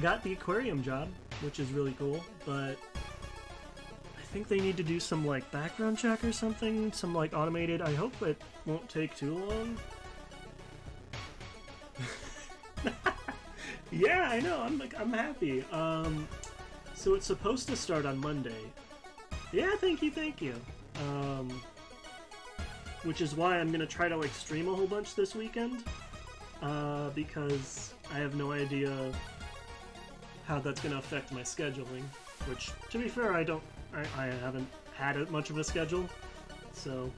got the aquarium job, which is really cool, but I think they need to do some like background check or something, some like automated. I hope it won't take too long. Yeah, I know. I'm happy. So it's supposed to start on Monday. Yeah, thank you. Which is why I'm gonna try to like stream a whole bunch this weekend, because I have no idea how that's gonna affect my scheduling. Which, to be fair, I haven't had much of a schedule, so.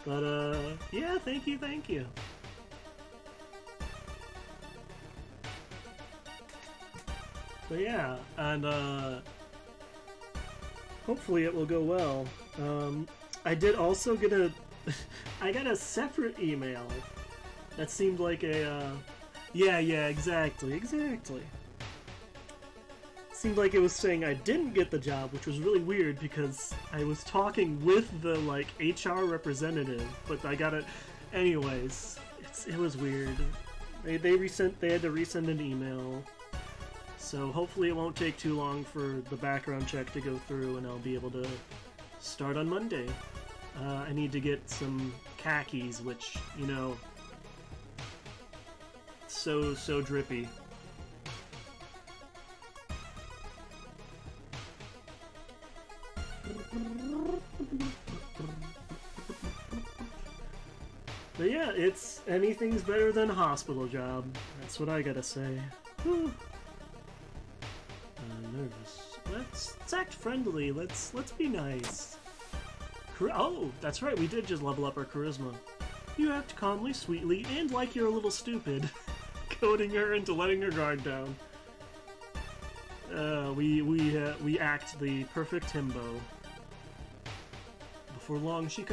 But yeah, thank you. But yeah, and hopefully it will go well. I did also get I got a separate email that seemed like a, yeah, exactly. Seemed like it was saying I didn't get the job, which was really weird because I was talking with the, like, HR representative, but I got it, anyways, it was weird. They had to resend an email, so hopefully it won't take too long for the background check to go through and I'll be able to start on Monday. I need to get some khakis, which, you know, so drippy. But yeah, anything's better than a hospital job. That's what I gotta say. Whew. Nervous. Let's act friendly. Let's be nice. Oh, that's right, we did just level up our charisma. You act calmly, sweetly, and like you're a little stupid. Goading her into letting her guard down. We act the perfect himbo. Before long, she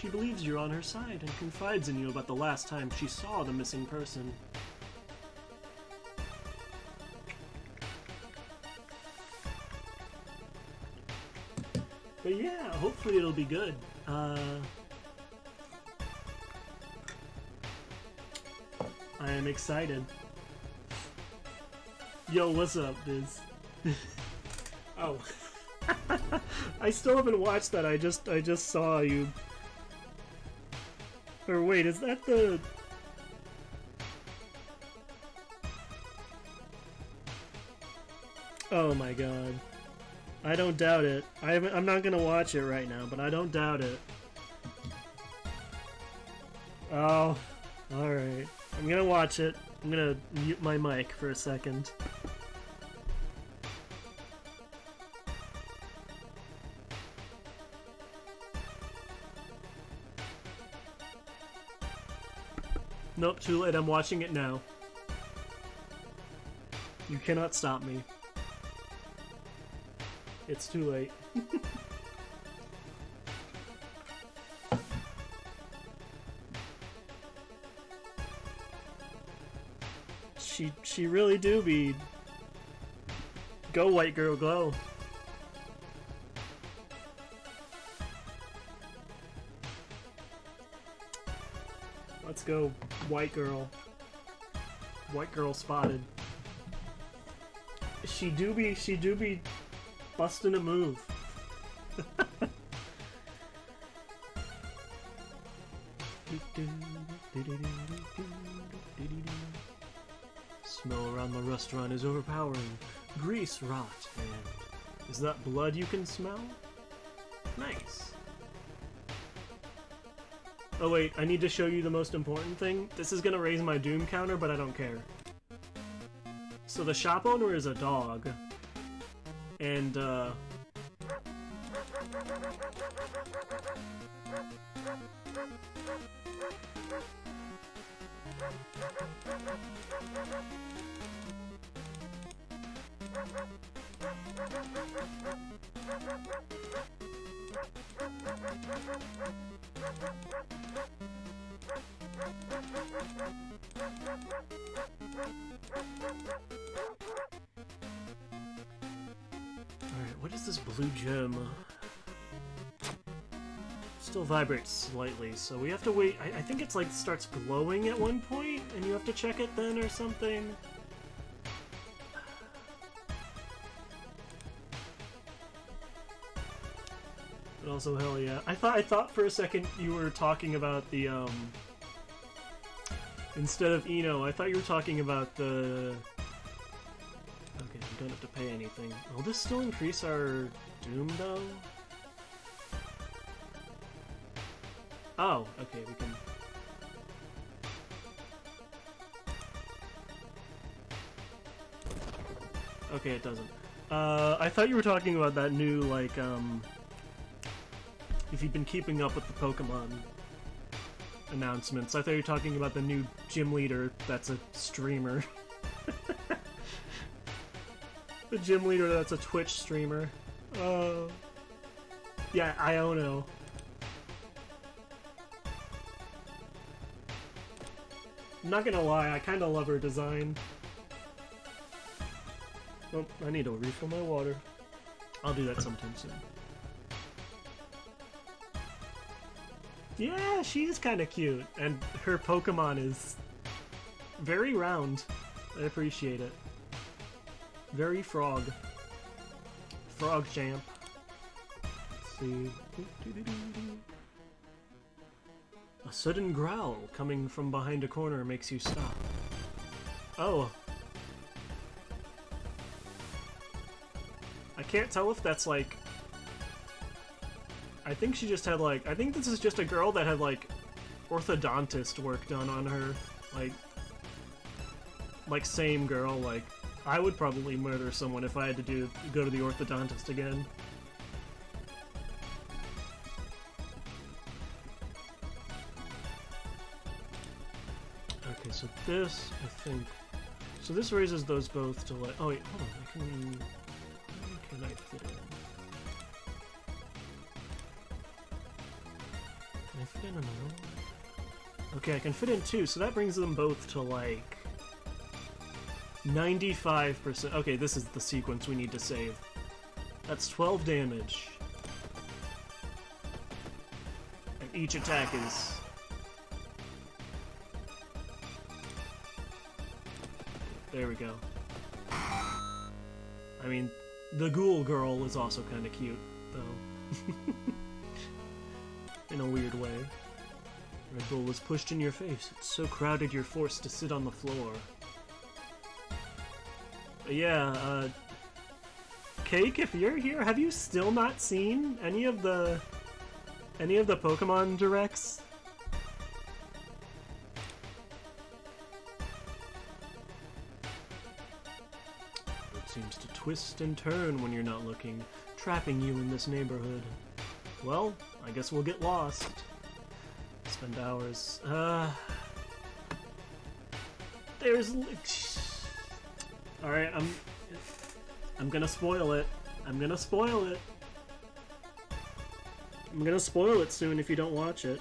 believes you're on her side and confides in you about the last time she saw the missing person. But yeah, hopefully it'll be good. I am excited. Yo, what's up, Biz? Oh. I still haven't watched that. I just saw you. Or wait, is that the... Oh my god. I don't doubt it. I'm not gonna watch it right now, but I don't doubt it. Oh, alright. I'm gonna watch it. I'm gonna mute my mic for a second. Nope, too late. I'm watching it now. You cannot stop me. It's too late. she really do be. Go white girl, go. Let's go, white girl. White girl spotted. She do be busting a move. Smell around the restaurant is overpowering. Grease, rot, and... Is that blood you can smell? Nice. Oh wait, I need to show you the most important thing. This is gonna raise my doom counter, but I don't care. So the shop owner is a dog. And, alright, what is this blue gem? Still vibrates slightly, so we have to wait. I think it's like starts glowing at one point, and you have to check it then or something. But also, hell yeah. I thought for a second you were talking about the, instead of Eno, I thought you were talking about the... Okay, we don't have to pay anything. Will this still increase our doom, though? Oh, okay, we can... Okay, it doesn't. I thought you were talking about that new, like, if you've been keeping up with the Pokemon announcements. I thought you were talking about the new gym leader that's a streamer. The gym leader that's a Twitch streamer. Yeah, Iono. I'm not gonna lie, I kinda love her design. Oh, I need to refill my water. I'll do that sometime soon. Yeah, she is kinda cute, and her Pokemon is very round. I appreciate it. Very frog. Frog champ. Let's see. A sudden growl coming from behind a corner makes you stop. Oh. I can't tell if that's like... I think she just had like... I think this is just a girl that had like orthodontist work done on her. Like same girl, like... I would probably murder someone if I had to go to the orthodontist again. Okay, so this, I think... So this raises those both to like... Oh wait, hold on, how can I fit in? Can I fit in another one? Okay, I can fit in two, so that brings them both to like... 95%. Okay, this is the sequence we need to save. That's 12 damage. And each attack is... There we go. I mean, the ghoul girl is also kind of cute, though. In a weird way. Red Bull was pushed in your face. It's so crowded you're forced to sit on the floor. Yeah, Cake, if you're here, have you still not seen any of the Pokemon Directs? It seems to twist and turn when you're not looking, trapping you in this neighborhood. Well, I guess we'll get lost. Spend hours. There's... Alright, I'm gonna spoil it. I'm gonna spoil it. I'm gonna spoil it soon if you don't watch it.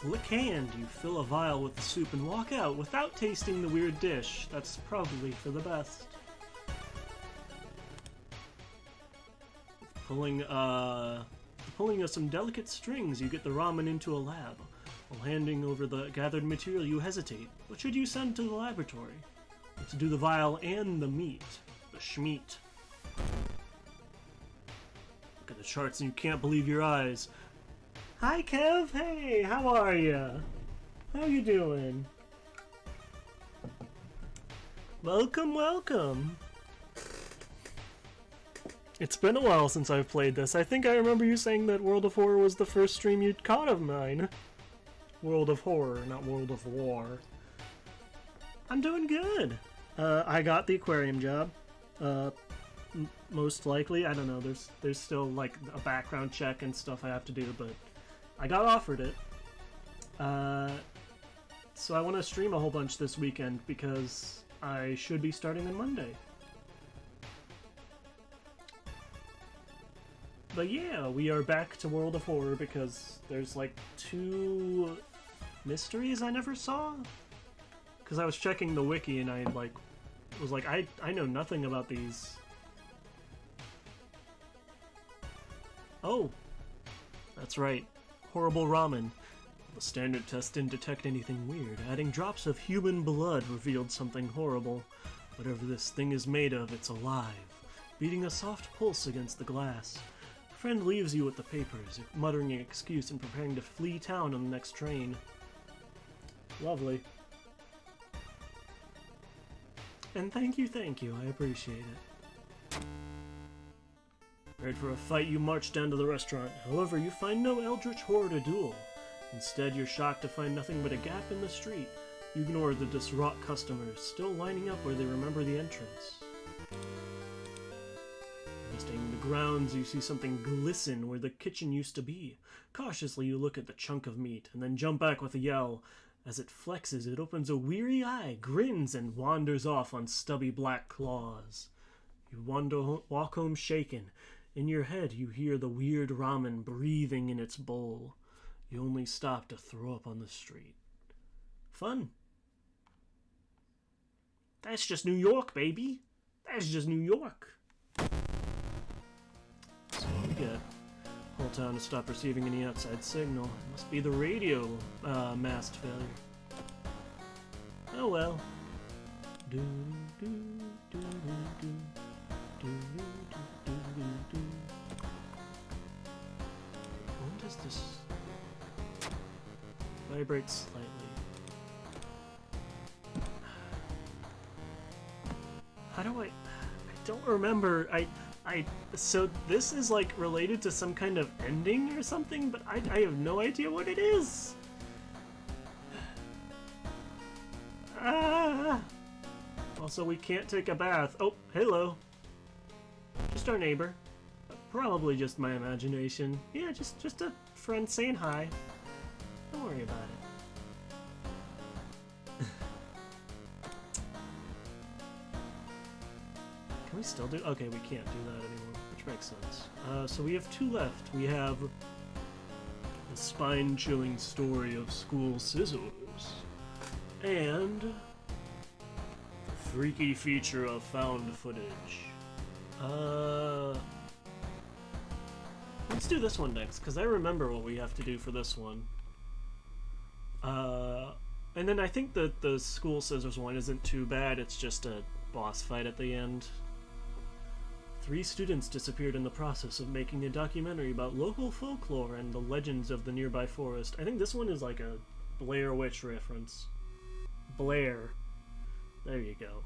slick hand, you fill a vial with the soup and walk out without tasting the weird dish. That's probably for the best. Pulling of some delicate strings, you get the ramen into a lab. While handing over the gathered material, you hesitate. What should you send to the laboratory? Let's do the vial and the meat. The schmeat. Look at the charts and you can't believe your eyes. Hi, Kev. Hey, how are ya? How you doing? Welcome, welcome. It's been a while since I've played this. I think I remember you saying that World of Horror was the first stream you'd caught of mine. World of Horror, not World of War. I'm doing good. I got the aquarium job. Most likely, I don't know. There's still like a background check and stuff I have to do, but I got offered it. So I want to stream a whole bunch this weekend because I should be starting on Monday. But yeah, we are back to World of Horror because there's like 2 mysteries I never saw. Because I was checking the wiki and I was like, I know nothing about these. Oh, that's right. Horrible ramen. The standard test didn't detect anything weird. Adding drops of human blood revealed something horrible. Whatever this thing is made of, it's alive, beating a soft pulse against the glass. Friend leaves you with the papers, muttering an excuse and preparing to flee town on the next train. Lovely. And thank you, I appreciate it. Prepared for a fight, you march down to the restaurant. However, you find no eldritch horror to duel. Instead, you're shocked to find nothing but a gap in the street. You ignore the distraught customers, still lining up where they remember the entrance. Investigating the grounds, you see something glisten where the kitchen used to be. Cautiously, you look at the chunk of meat, and then jump back with a yell. As it flexes, it opens a weary eye, grins, and wanders off on stubby black claws. You walk home shaken. In your head, you hear the weird ramen breathing in its bowl. You only stop to throw up on the street. Fun. That's just New York, baby. That's just New York. So what we get? Whole town to stop receiving any outside signal. It must be the radio mast failure. Oh well. Do do do do do do do do do. When does this vibrate slightly? How do I don't remember. So this is like related to some kind of ending or something, but I have no idea what it is. Also, we can't take a bath. Oh, hello. Just our neighbor. Probably just my imagination. Yeah, just a friend saying hi. Don't worry about it. Can we still do? Okay, we can't do that anymore, which makes sense. So we have 2 left. We have the spine-chilling story of School Scissors and the freaky feature of found footage. Let's do this one next, because I remember what we have to do for this one. And then I think that the School Scissors one isn't too bad, it's just a boss fight at the end. 3 students disappeared in the process of making a documentary about local folklore and the legends of the nearby forest. I think this one is like a Blair Witch reference. Blair. There you go.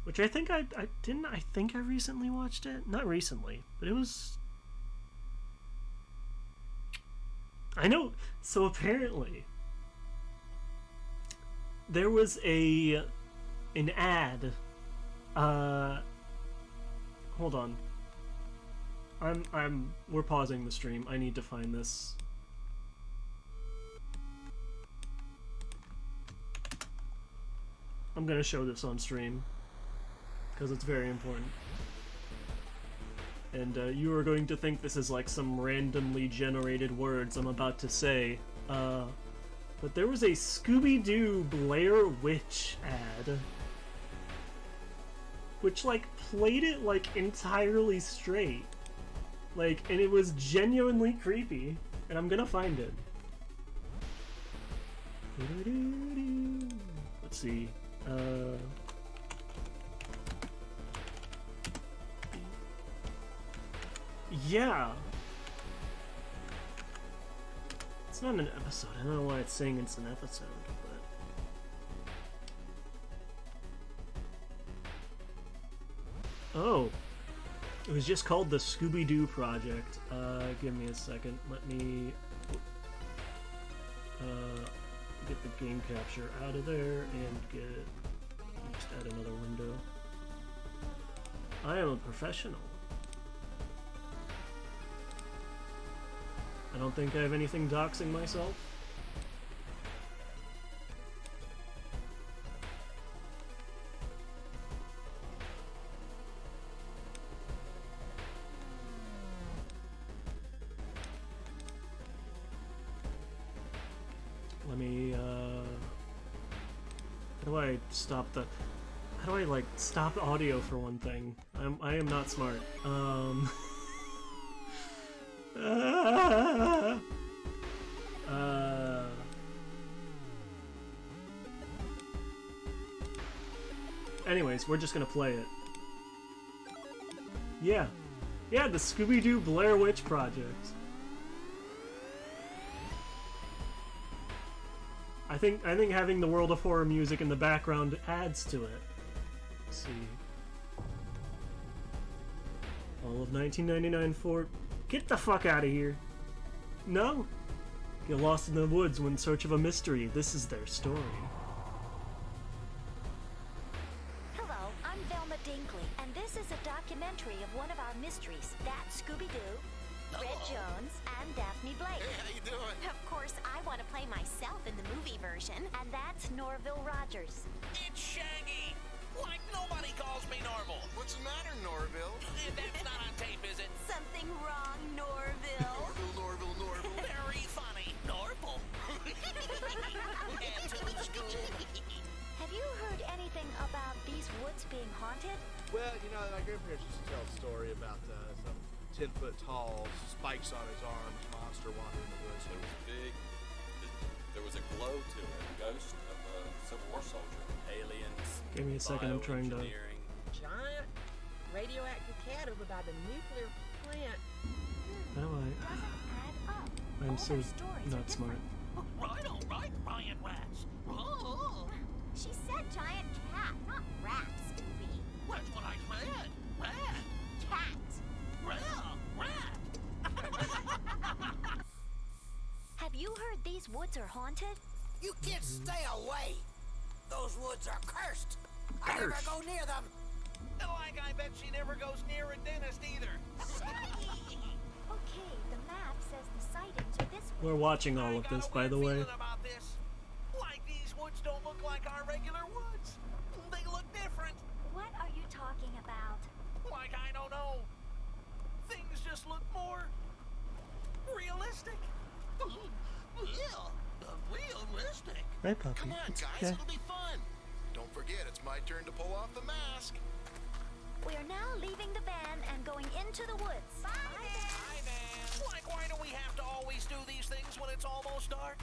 Which I think I think I recently watched it? Not recently, but it was... I know, so apparently there was an ad, hold on. We're pausing the stream. I need to find this. I'm gonna show this on stream because it's very important. And you are going to think this is like some randomly generated words I'm about to say, But there was a Scooby-Doo Blair Witch ad, which, like, played it, like, entirely straight. Like, and it was genuinely creepy. And I'm gonna find it. Let's see. Yeah. It's not an episode. I don't know why it's saying it's an episode, but... Oh. It was just called the Scooby-Doo Project. Give me a second. Let me... get the game capture out of there and just add another window. I am a professional. I don't think I have anything doxing myself. Let me, how do I stop the... How do I, like, stop audio for one thing? I am not smart. Anyways, we're just gonna play it. Yeah. Yeah, the Scooby-Doo Blair Witch Project. I think having the World of Horror music in the background adds to it. Let's see. All of 1999 for... Get the fuck out of here. No? Get lost in the woods when in search of a mystery. This is their story. Hello, I'm Velma Dinkley, and this is a documentary of one of our mysteries. That's Scooby-Doo, Red Jones, and Daphne Blake. Hey, how you doing? Of course, I want to play myself in the movie version, and that's Norville Rogers. It's Shaggy! Like nobody calls me Norval. What's the matter, Norville? That's not on tape, is it? Something wrong, Norville? Norville. Very funny. Norval. And to school. Have you heard anything about these woods being haunted? Well, you know, my grandparents used to tell a story about some 10-foot tall, spikes on his arms, monster wandering in the woods. There was a glow to it, a ghost of a Civil War soldier. Aliens. Give me a second, I'm trying to... Giant radioactive atom about a nuclear plant. How do Doesn't add up. I'm All so their stories are not smart. Right, all right, Ryan Rats. Oh, She said giant cat, not rat, Scooby. that's what I said. Rat. Cat. Rat. Have you heard these woods are haunted? You kids stay away! Those woods are cursed! I never go near them! Like I bet she never goes near a dentist either. Okay, the map says the sightings are this way. We're watching all of this, by the way. About this. Like these woods don't look like our regular woods. They look different. What are you talking about? Like I don't know. Things just look more realistic. Yeah, realistic. Right, puppy. Come on, It's guys, okay. it'll be fun. Don't forget, it's my turn to pull off the mask. We are now leaving the van and going into the woods. Bye, Hi, man. Like, why do we have to always do these things when it's almost dark?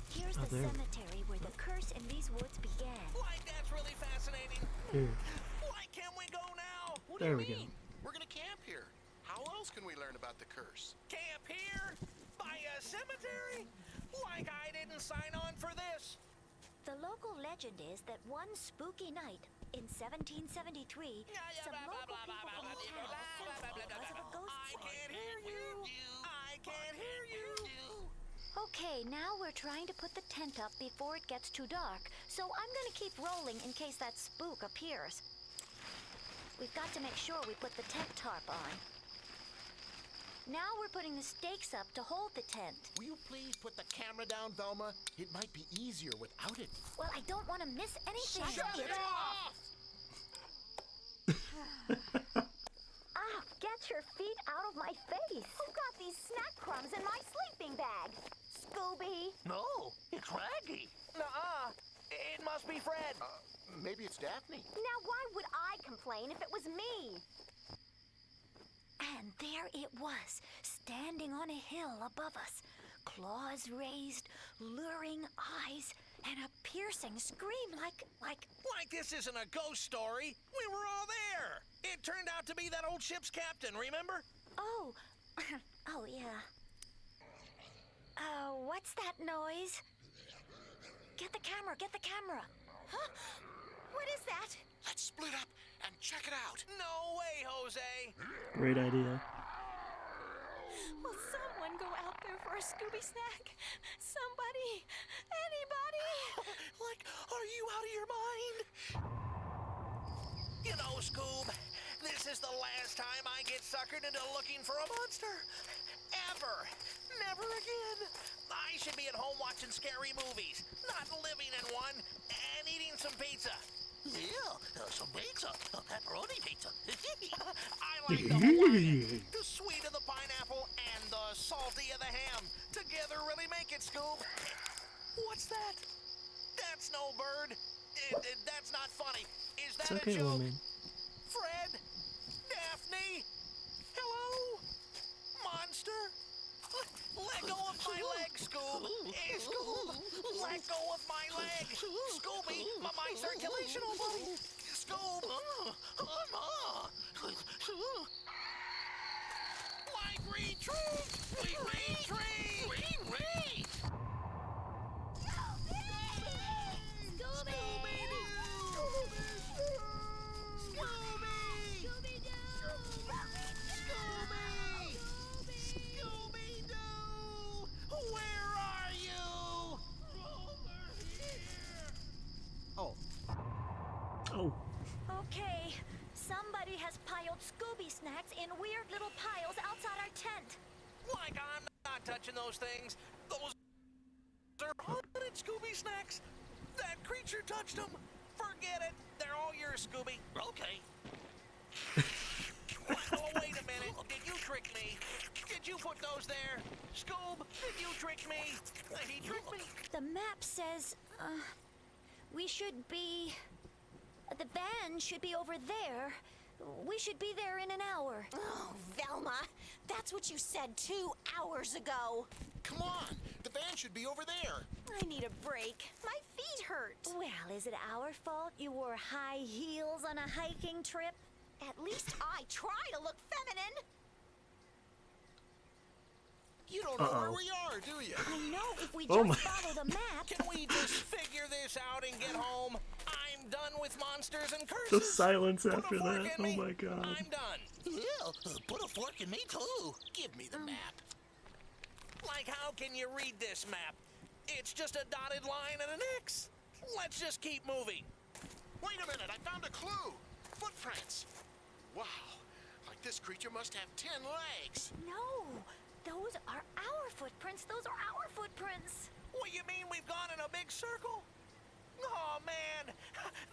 Here's the cemetery where the curse in these woods began. Like, that's really fascinating. Here. Like, can we go now? What There do we you go. mean? We're gonna camp here. How else can we learn about the curse? Camp here? By a cemetery? Like I didn't sign on for this. The local legend is that one spooky night in 1773, some local people in town suffered because of a ghost I story. can't hear you. I can't hear you. Okay, now we're trying to put the tent up before it gets too dark, so I'm gonna keep rolling in case that spook appears. We've got to make sure we put the tent tarp on. Now we're putting the stakes up to hold the tent. Will you please put the camera down, Velma? It might be easier without it. Well, I don't want to miss anything. Shut it off! Ah, get your feet out of my face. Who got these snack crumbs in my Scooby. No, it's Raggy. Nuh-uh. It must be Fred. Maybe it's Daphne. Now, why would I complain if it was me? And there it was, standing on a hill above us. Claws raised, luring eyes, and a piercing scream like... Like this isn't a ghost story. We were all there. It turned out to be that old ship's captain, remember? Oh, oh yeah. What's that noise? Get the camera, get the camera. Huh? What is that? Let's split up and check it out. No way, Jose. Great idea. Will someone go out there for a Scooby snack? Somebody, anybody. Like, are you out of your mind? You know, Scoob, this is the last time I get suckered into looking for a monster. Ever. Never again. I should be at home watching scary movies, not living in one, and eating some pizza. Yeah, some pizza, a pepperoni pizza. I like the Hawaiian, the sweet of the pineapple, and the salty of the ham. Together really make it, Scoob. What's that? That's no bird. That's not funny. Is that It's okay, a joke? woman. Fred? Daphne? Hello? Monster? Let go of my leg, Scoob. Hey, Scoob, let go of my leg. Scooby, my circulational buddy. Scoob. Like retreat. We retreat. Retreat. Oh. Okay, somebody has piled Scooby snacks in weird little piles outside our tent. Like I'm not touching those things. Those are haunted Scooby snacks. That creature touched them. Forget it. They're all yours, Scooby. Okay. Oh, wait a minute. Did you trick me? Did you put those there? Scoob, did you trick me? He tricked me. The map says, we should be... The van should be over there. We should be there in an hour. Oh, Velma, that's what you said 2 hours ago. Come on, the van should be over there. I need a break. My feet hurt. Well, is it our fault you wore high heels on a hiking trip? At least I try to look feminine. You don't know where we are, do you? I know if we Oh just my- follow the map. Can we just figure this out and get home? I'm done with monsters and curses. The silence Put a after fork that. in Oh me. my god. I'm done. Yeah, put a fork in me too. Give me the map. Like, how can you read this map? It's just a dotted line and an X. Let's just keep moving. Wait a minute, I found a clue. Footprints. Wow, like this creature must have 10 legs. No, those are our footprints. Those are our footprints. What, you mean we've gone in a big circle? Oh, man,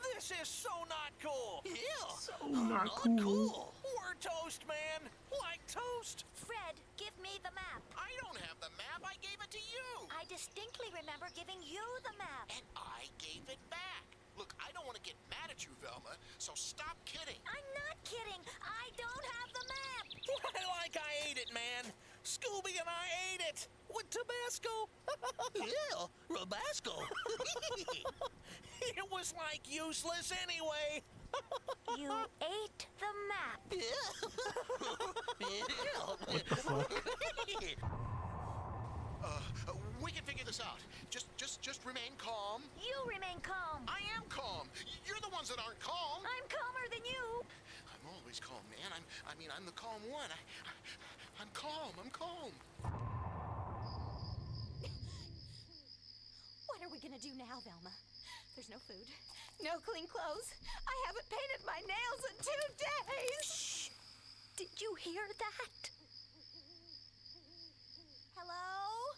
this is so not cool. Yeah, So not cool. We're toast, man, like toast. Fred, give me the map. I don't have the map, I gave it to you. I distinctly remember giving you the map. And I gave it back. Look, I don't want to get mad at you, Velma, so stop kidding. I'm not kidding. I don't have the map. Like I ate it, man. Scooby and I ate it with Tabasco. Yeah, Rabasco. It was like useless anyway. You ate the map. What the fuck? We can figure this out. Just remain calm. You remain calm. I am calm. You're the ones that aren't calm. I'm calmer than you. I'm always calm, man. I'm the calm one. I'm calm. I'm calm. What are we gonna do now, Velma? There's no food, no clean clothes. I haven't painted my nails in 2 days. Shh. Did you hear that? Hello?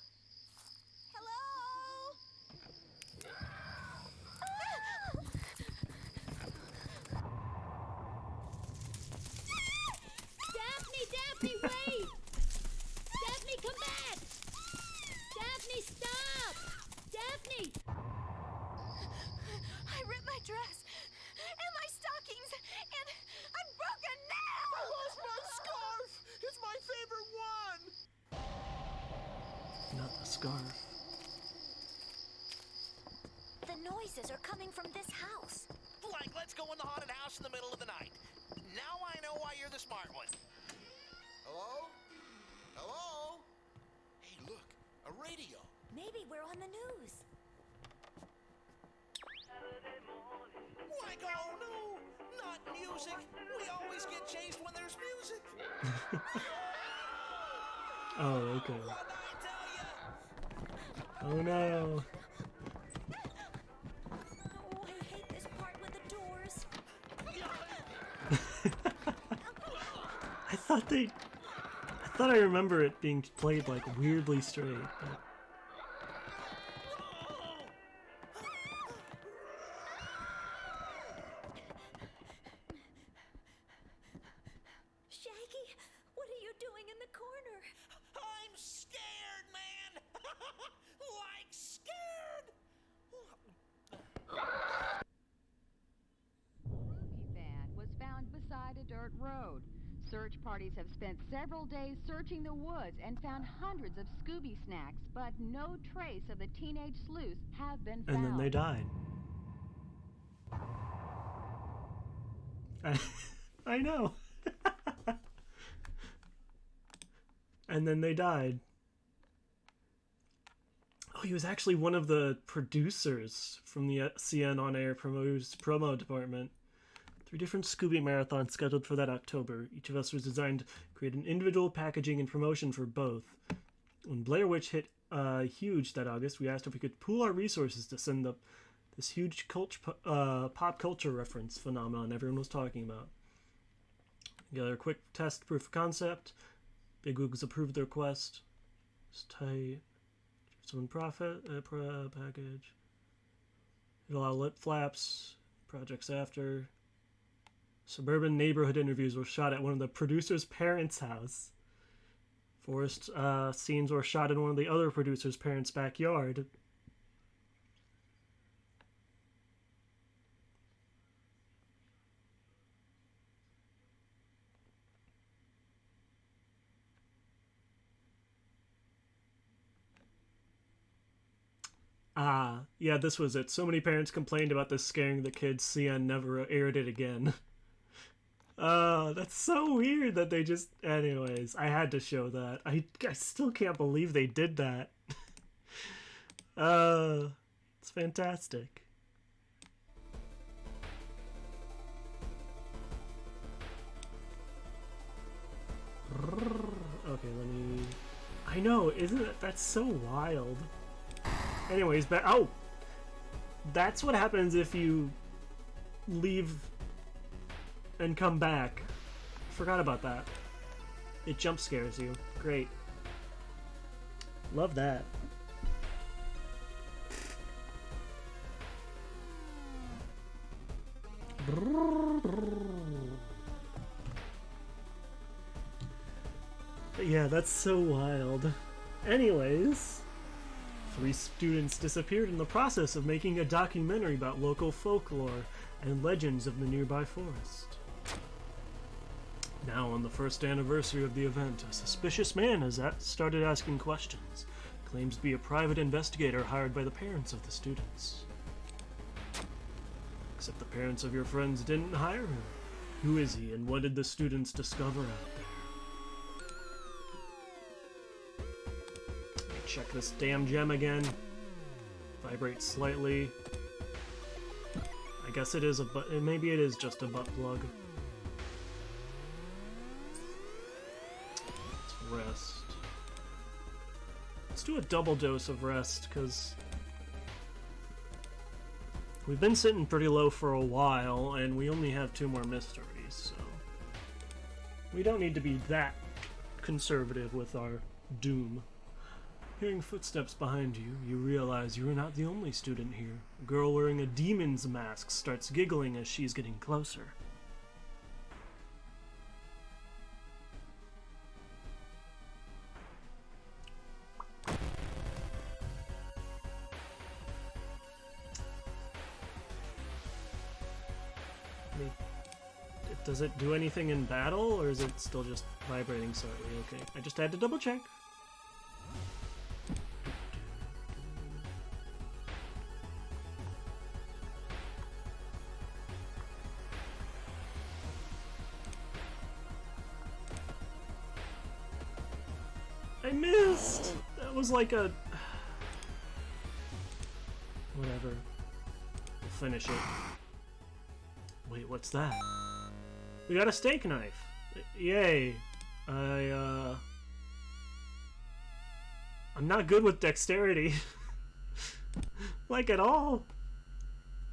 Hello? Daphne, wait! Daphne, come back! Daphne, stop! dress, and my stockings, and a broken nail! I lost my scarf! It's my favorite one! Not the scarf. The noises are coming from this house. Like, let's go in the haunted house in the middle of the night. Now I know why you're the smart one. Hello? Hello? Hey, look, a radio. Maybe we're on the news. Like, oh no, not music. We always get chased when there's music. Oh, okay. What'd I tell ya? Oh no. Oh, I hate this part with the doors. I thought I remember it being played like weirdly straight. But... Shaggy, what are you doing in the corner? I'm scared, man. Like scared. Ruby van was found beside a dirt road. Search parties have spent several days searching the woods and found hundreds of Scooby snacks, but no trace of the teenage sleuths have been found. And then they died. I know. And then they died. Oh, he was actually one of the producers from the CN On Air promo department. 3 different Scooby marathons scheduled for that October. Each of us was designed to create an individual packaging and promotion for both. When Blair Witch hit huge that August, we asked if we could pool our resources to send up this huge pop culture reference phenomenon everyone was talking about. Together, a quick test proof of concept. Big Wigs approved the request. It's tight. Some profit package. It'll allow lip flaps. Projects after. Suburban neighborhood interviews were shot at one of the producer's parents' house. Forest scenes were shot in one of the other producer's parents' backyard. Yeah, this was it. So many parents complained about this scaring the kids. CN never aired it again. That's so weird that they just... Anyways, I had to show that. I still can't believe they did that. It's fantastic. Okay, let me... I know, isn't it? That's so wild. Anyways, but oh, that's what happens if you leave and come back. Forgot about that. It jump scares you. Great. Love that. But yeah, that's so wild. Anyways, 3 students disappeared in the process of making a documentary about local folklore and legends of the nearby forest. Now, on the first anniversary of the event, a suspicious man has started asking questions. Claims to be a private investigator hired by the parents of the students. Except the parents of your friends didn't hire him. Who is he, and what did the students discover out there? Check this damn gem again. Vibrates slightly. I guess it is a butt. Maybe it is just a butt plug. Let's rest. Let's do a double dose of rest, because we've been sitting pretty low for a while, and we only have 2 more mysteries, so we don't need to be that conservative with our doom. Hearing footsteps behind you, you realize you are not the only student here. A girl wearing a demon's mask starts giggling as she's getting closer. Does it do anything in battle, or is it still just vibrating slightly? Okay, I just had to double check. I missed! That was like a... Whatever. We'll finish it. Wait, what's that? We got a steak knife! Yay! I'm not good with dexterity. Like at all!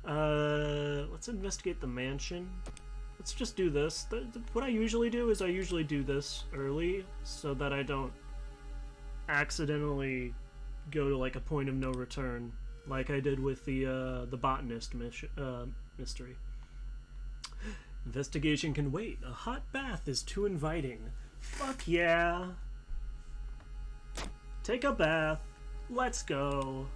Let's investigate the mansion. Let's just do this. What I usually do is I usually do this early so that I don't accidentally go to like a point of no return, like I did with the botanist mystery. Investigation can wait. A hot bath is too inviting. Fuck yeah! Take a bath. Let's go.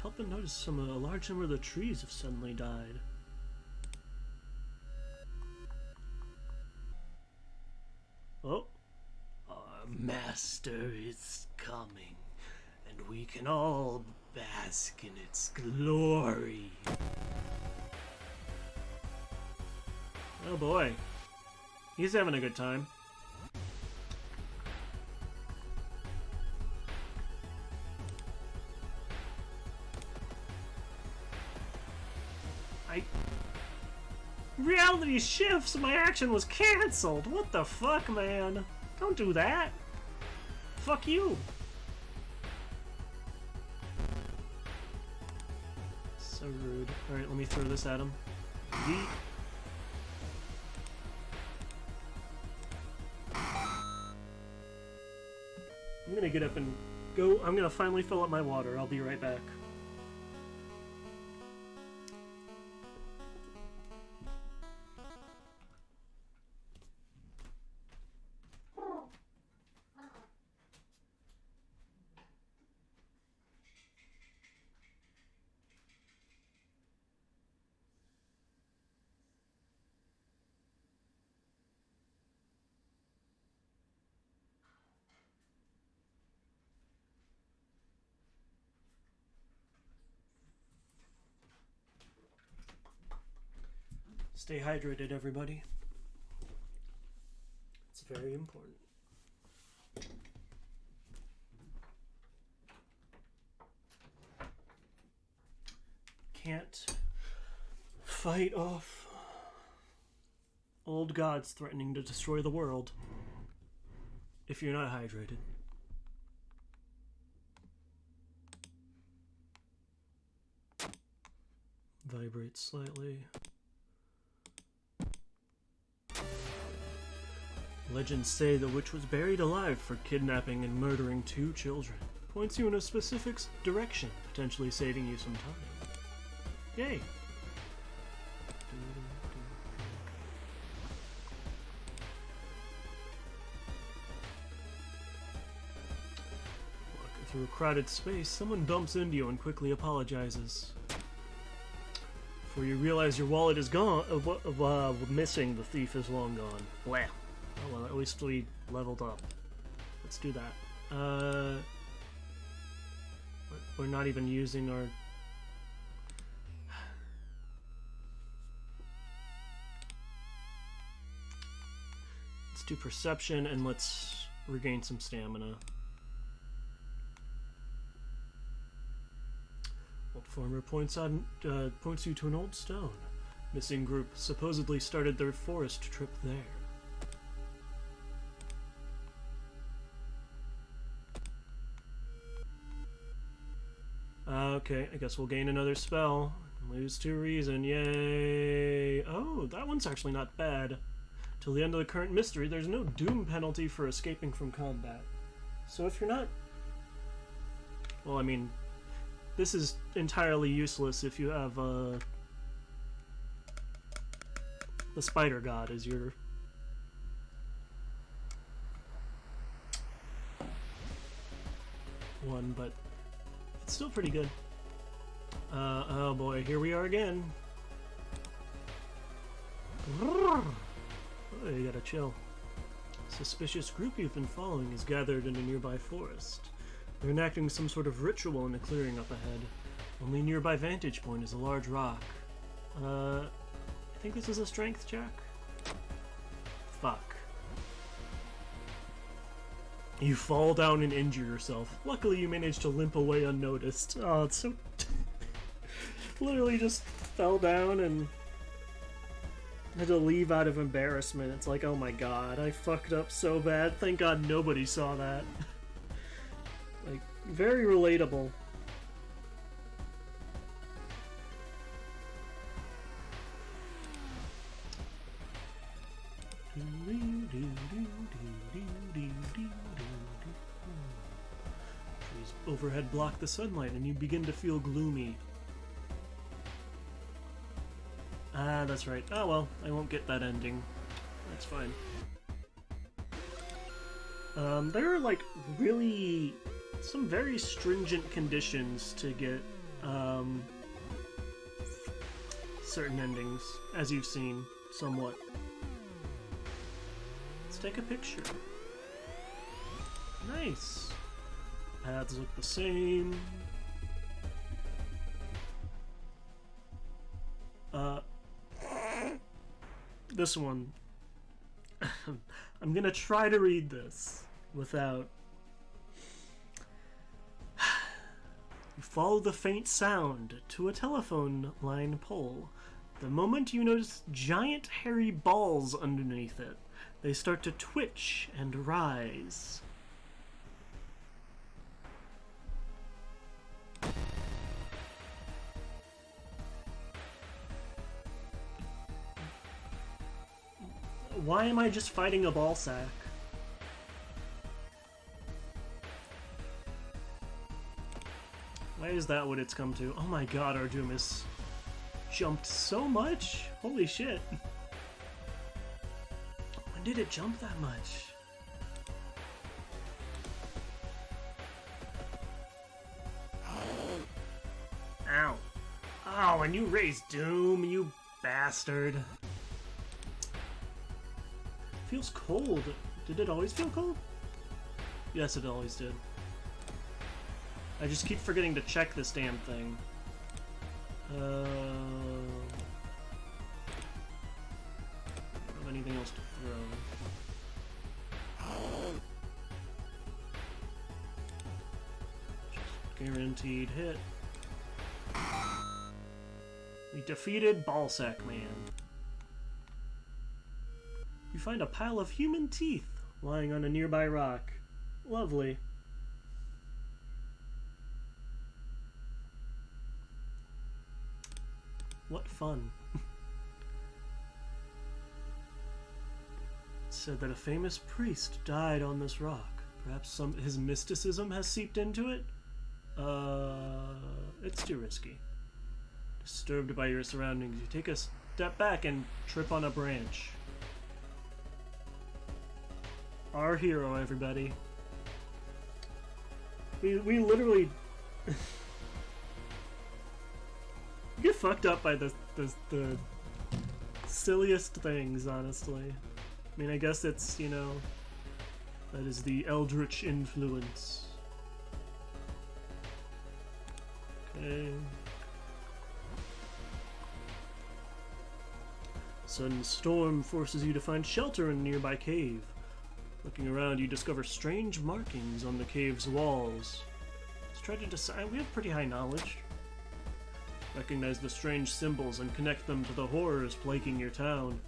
Help and notice a large number of the trees have suddenly died. Oh. Our master is coming, and we can all bask in its glory. Oh boy. He's having a good time. Reality shifts! My action was cancelled! What the fuck, man? Don't do that! Fuck you! So rude. Alright, let me throw this at him. Yeet. I'm gonna get up and go. I'm gonna finally fill up my water. I'll be right back. Stay hydrated, everybody. It's very important. Can't fight off old gods threatening to destroy the world if you're not hydrated. Vibrates slightly. Legends say the witch was buried alive for kidnapping and murdering 2 children. Points you in a specific direction, potentially saving you some time. Yay! Walking through a crowded space, someone bumps into you and quickly apologizes. Before you realize your wallet is gone, missing, the thief is long gone. Blah. Oh well, at least we leveled up. Let's do that. We're not even using our... Let's do perception and let's regain some stamina. Old farmer points you to an old stone. Missing group supposedly started their forest trip there. Okay, I guess we'll gain another spell. Lose to reason, yay! Oh, that one's actually not bad. Till the end of the current mystery, there's no doom penalty for escaping from combat. So if you're not... Well, I mean, this is entirely useless if you have, the Spider God as your... one, but it's still pretty good. Oh boy, here we are again. Oh, you gotta chill. Suspicious group you've been following is gathered in a nearby forest. They're enacting some sort of ritual in a clearing up ahead. Only nearby vantage point is a large rock. I think this is a strength check? Fuck. You fall down and injure yourself. Luckily you managed to limp away unnoticed. Oh, it's so... Literally just fell down and had to leave out of embarrassment. It's like, oh my god, I fucked up so bad. Thank god nobody saw that. Like, very relatable. Trees overhead block the sunlight and you begin to feel gloomy. Ah, that's right. Oh well, I won't get that ending. That's fine. There are like really some very stringent conditions to get certain endings, as you've seen, somewhat. Let's take a picture. Nice. Paths look the same. This one. I'm gonna try to read this without... You follow the faint sound to a telephone line pole. The moment you notice giant hairy balls underneath it, they start to twitch and rise. Why am I just fighting a ball sack? Why is that what it's come to? Oh my god, Ardumus jumped so much? Holy shit. When did it jump that much? Ow. Oh, and you raised Doom, you bastard. Feels cold. Did it always feel cold? Yes, it always did. I just keep forgetting to check this damn thing. I don't have anything else to throw. Just guaranteed hit. We defeated Ballsack Man. You find a pile of human teeth lying on a nearby rock. Lovely. What fun. It's said that a famous priest died on this rock. Perhaps his mysticism has seeped into it? It's too risky. Disturbed by your surroundings, you take a step back and trip on a branch. Our hero, everybody. We literally get fucked up by the silliest things, honestly. I mean, I guess it's, you know, that is the eldritch influence. Okay. Sudden storm forces you to find shelter in a nearby cave. Looking around, you discover strange markings on the cave's walls. Let's try to decide. We have pretty high knowledge. Recognize the strange symbols and connect them to the horrors plaguing your town.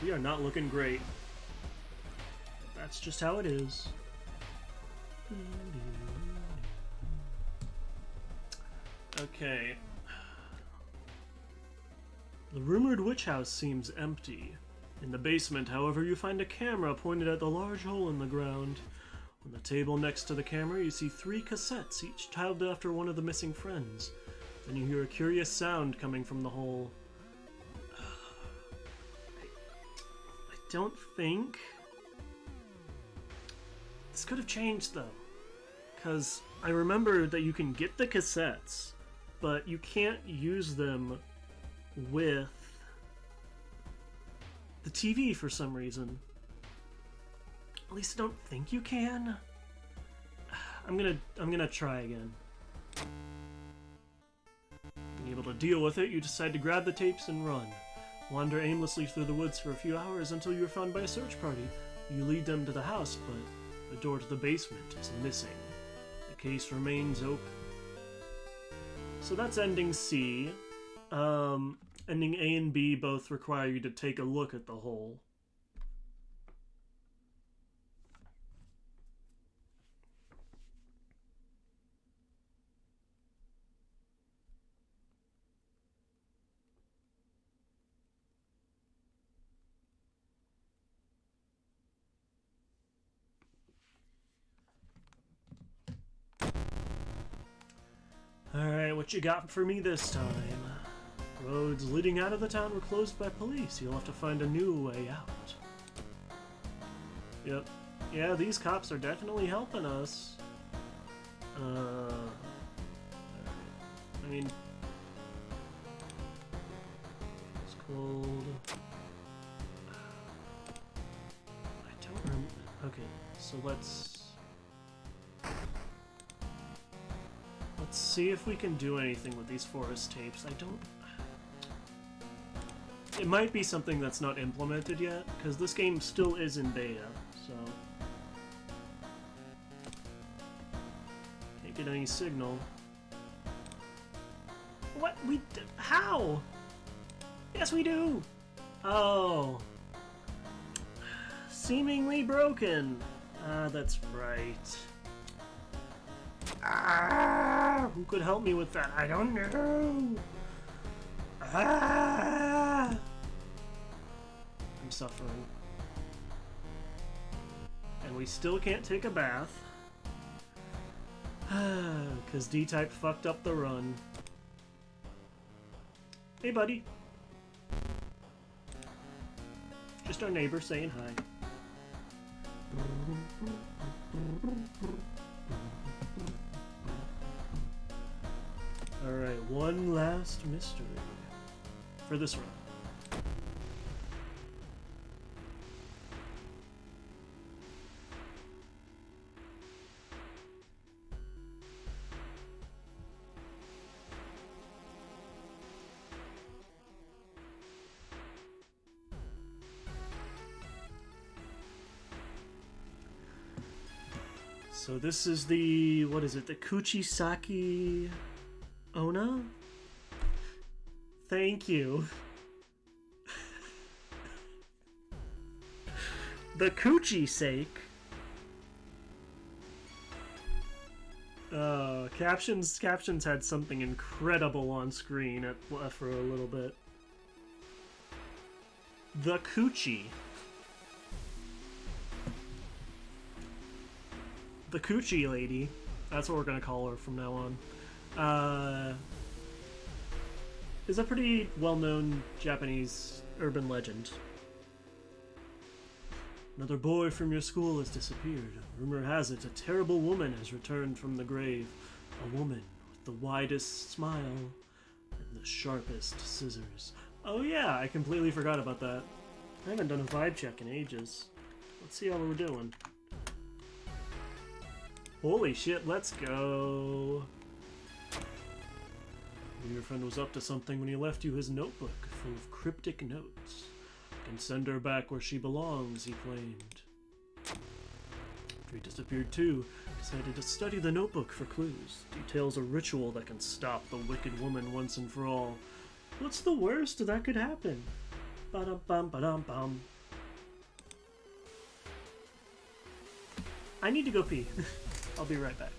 We are not looking great. That's just how it is. Okay. The rumored witch house seems empty. In the basement, however, you find a camera pointed at the large hole in the ground. On the table next to the camera, you see 3 cassettes, each titled after one of the missing friends. Then you hear a curious sound coming from the hole. I don't think... This could have changed, though. Because I remember that you can get the cassettes, but you can't use them with the TV for some reason. At least I don't think you can. I'm gonna try again. Being able to deal with it, you decide to grab the tapes and run. Wander aimlessly through the woods for a few hours until you are found by a search party. You lead them to the house, but the door to the basement is missing. The case remains open. So that's ending C. Ending A and B both require you to take a look at the hole. Alright, what you got for me this time? Roads leading out of the town were closed by police. You'll have to find a new way out. Yep. Yeah, these cops are definitely helping us. I mean... It's cold. I don't remember... Okay, so let's see if we can do anything with these forest tapes. I don't... It might be something that's not implemented yet, because this game still is in beta, so... Can't get any signal. What? How? Yes, we do! Oh. Seemingly broken. Ah, that's right. Ah, who could help me with that? I don't know. Ah, I'm suffering. And we still can't take a bath. Because D-Type fucked up the run. Hey, buddy. Just our neighbor saying hi. Alright, one last mystery for this run. So this is the, what is it, the Kuchisaki Ona? Thank you. The Coochie sake. Captions had something incredible on screen for a little bit. The Coochie. The Coochie lady. That's what we're gonna call her from now on. Is a pretty well-known Japanese urban legend. Another boy from your school has disappeared. Rumor has it a terrible woman has returned from the grave. A woman with the widest smile and the sharpest scissors. Oh yeah, I completely forgot about that. I haven't done a vibe check in ages. Let's see how we're doing. Holy shit, let's go. Your friend was up to something when he left you his notebook full of cryptic notes. You can send her back where she belongs, he claimed. After he disappeared too, decided to study the notebook for clues. Details a ritual that can stop the wicked woman once and for all. What's the worst that could happen? Ba-dum-bum, ba-dum-bum. I need to go pee. I'll be right back.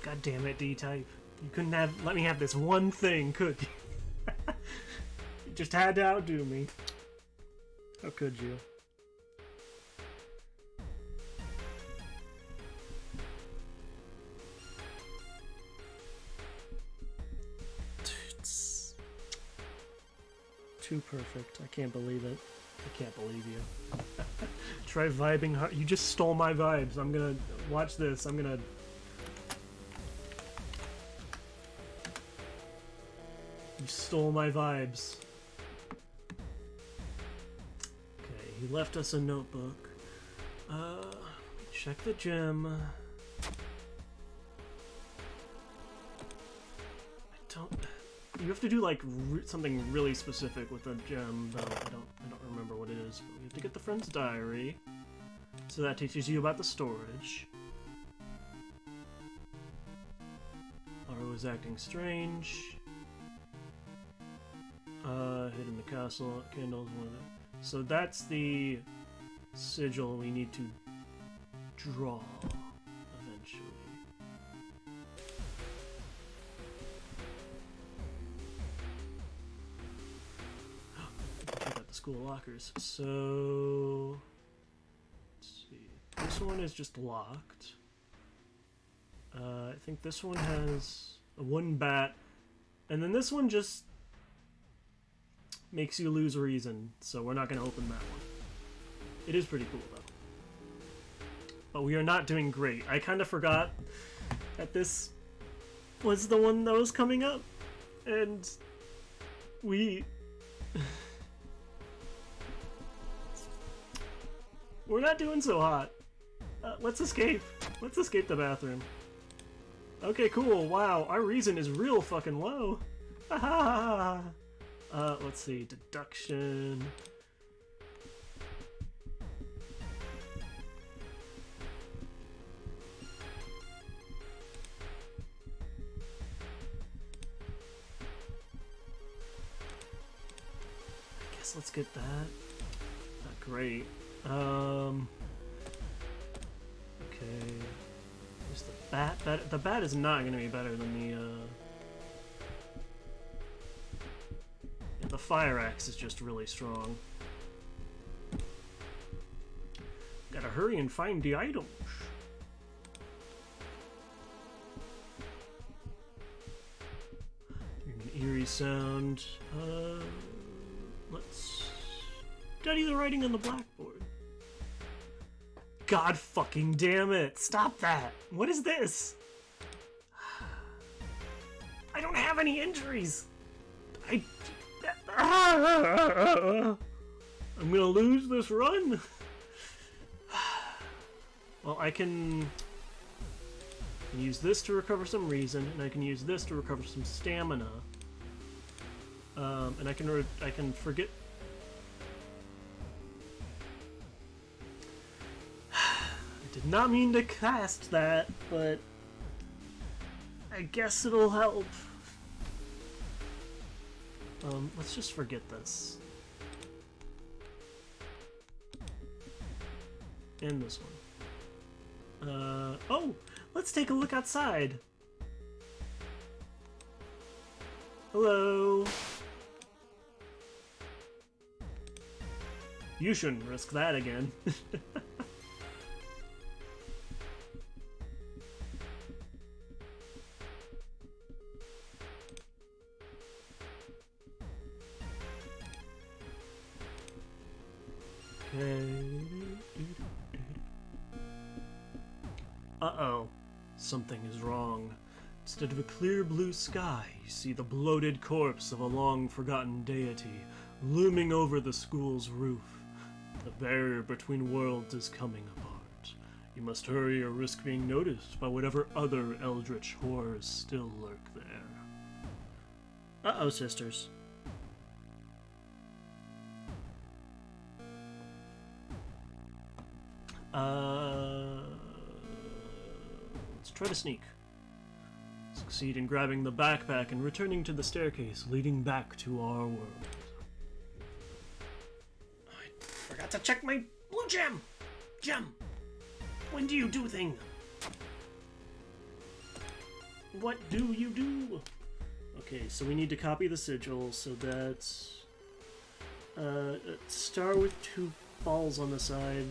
God damn it, D-Type. You couldn't let me have this one thing, could you? You just had to outdo me. How could you? It's too perfect. I can't believe it. I can't believe you. Try vibing hard. You just stole my vibes. I'm gonna watch this. I'm gonna. You stole my vibes. Okay, he left us a notebook. Check the gym. I don't. You have to do like something really specific with the gem, though. I don't remember what it is. But we have to get the friend's diary. So that teaches you about the storage. Aro is acting strange. Hid in the castle. Candles. One of them. So that's the sigil we need to draw eventually. Check out the school lockers. So let's see. This one is just locked. I think this one has one bat, and then this one just makes you lose reason, so we're not going to open that one. It is pretty cool, though. But we are not doing great. I kind of forgot that this was the one that was coming up, and we... we're not doing so hot. Let's escape. Let's escape the bathroom. Okay, cool. Wow, our reason is real fucking low. Ha let's see. Deduction. I guess let's get that. Not great. Okay. Where's the bat? The bat is not going to be better than the, yeah, the fire axe is just really strong. Gotta hurry and find the items. Hearing an eerie sound. Let's study the writing on the blackboard. God fucking damn it! Stop that! What is this? I don't have any injuries! I'm gonna lose this run! Well, I can use this to recover some reason, and I can use this to recover some stamina. And I can forget. I did not mean to cast that, but I guess it'll help. Let's just forget this. And this one. Oh! Let's take a look outside! Hello! You shouldn't risk that again. Uh-oh. Something is wrong. Instead of a clear blue sky, you see the bloated corpse of a long-forgotten deity looming over the school's roof. The barrier between worlds is coming apart. You must hurry or risk being noticed by whatever other eldritch horrors still lurk there. Uh-oh, sisters. Let's try to sneak. Succeed in grabbing the backpack and returning to the staircase leading back to our world. I forgot to check my blue gem! Gem! When do you do thing? What do you do? Okay, so we need to copy the sigil, so that's a star with 2 balls on the side.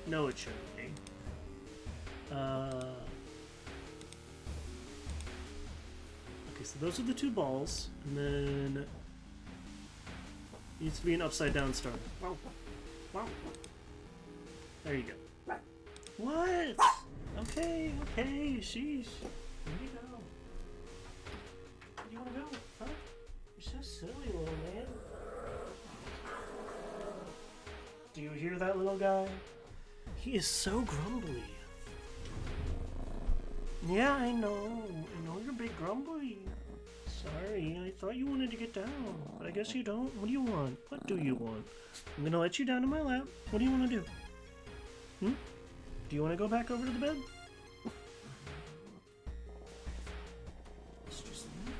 No, it shouldn't be. Okay, so those are the 2 balls, and then it needs to be an upside down star. Wow. Wow. There you go. What? Okay, okay, sheesh. Where do you go? Where do you want to go? Huh? You're so silly, little man. Do you hear that, little guy? He is so grumbly. Yeah, I know. I know you're big grumbly. Sorry, I thought you wanted to get down. But I guess you don't. What do you want? What do you want? I'm gonna let you down in my lap. What do you want to do? Hmm? Do you want to go back over to the bed? It's just me.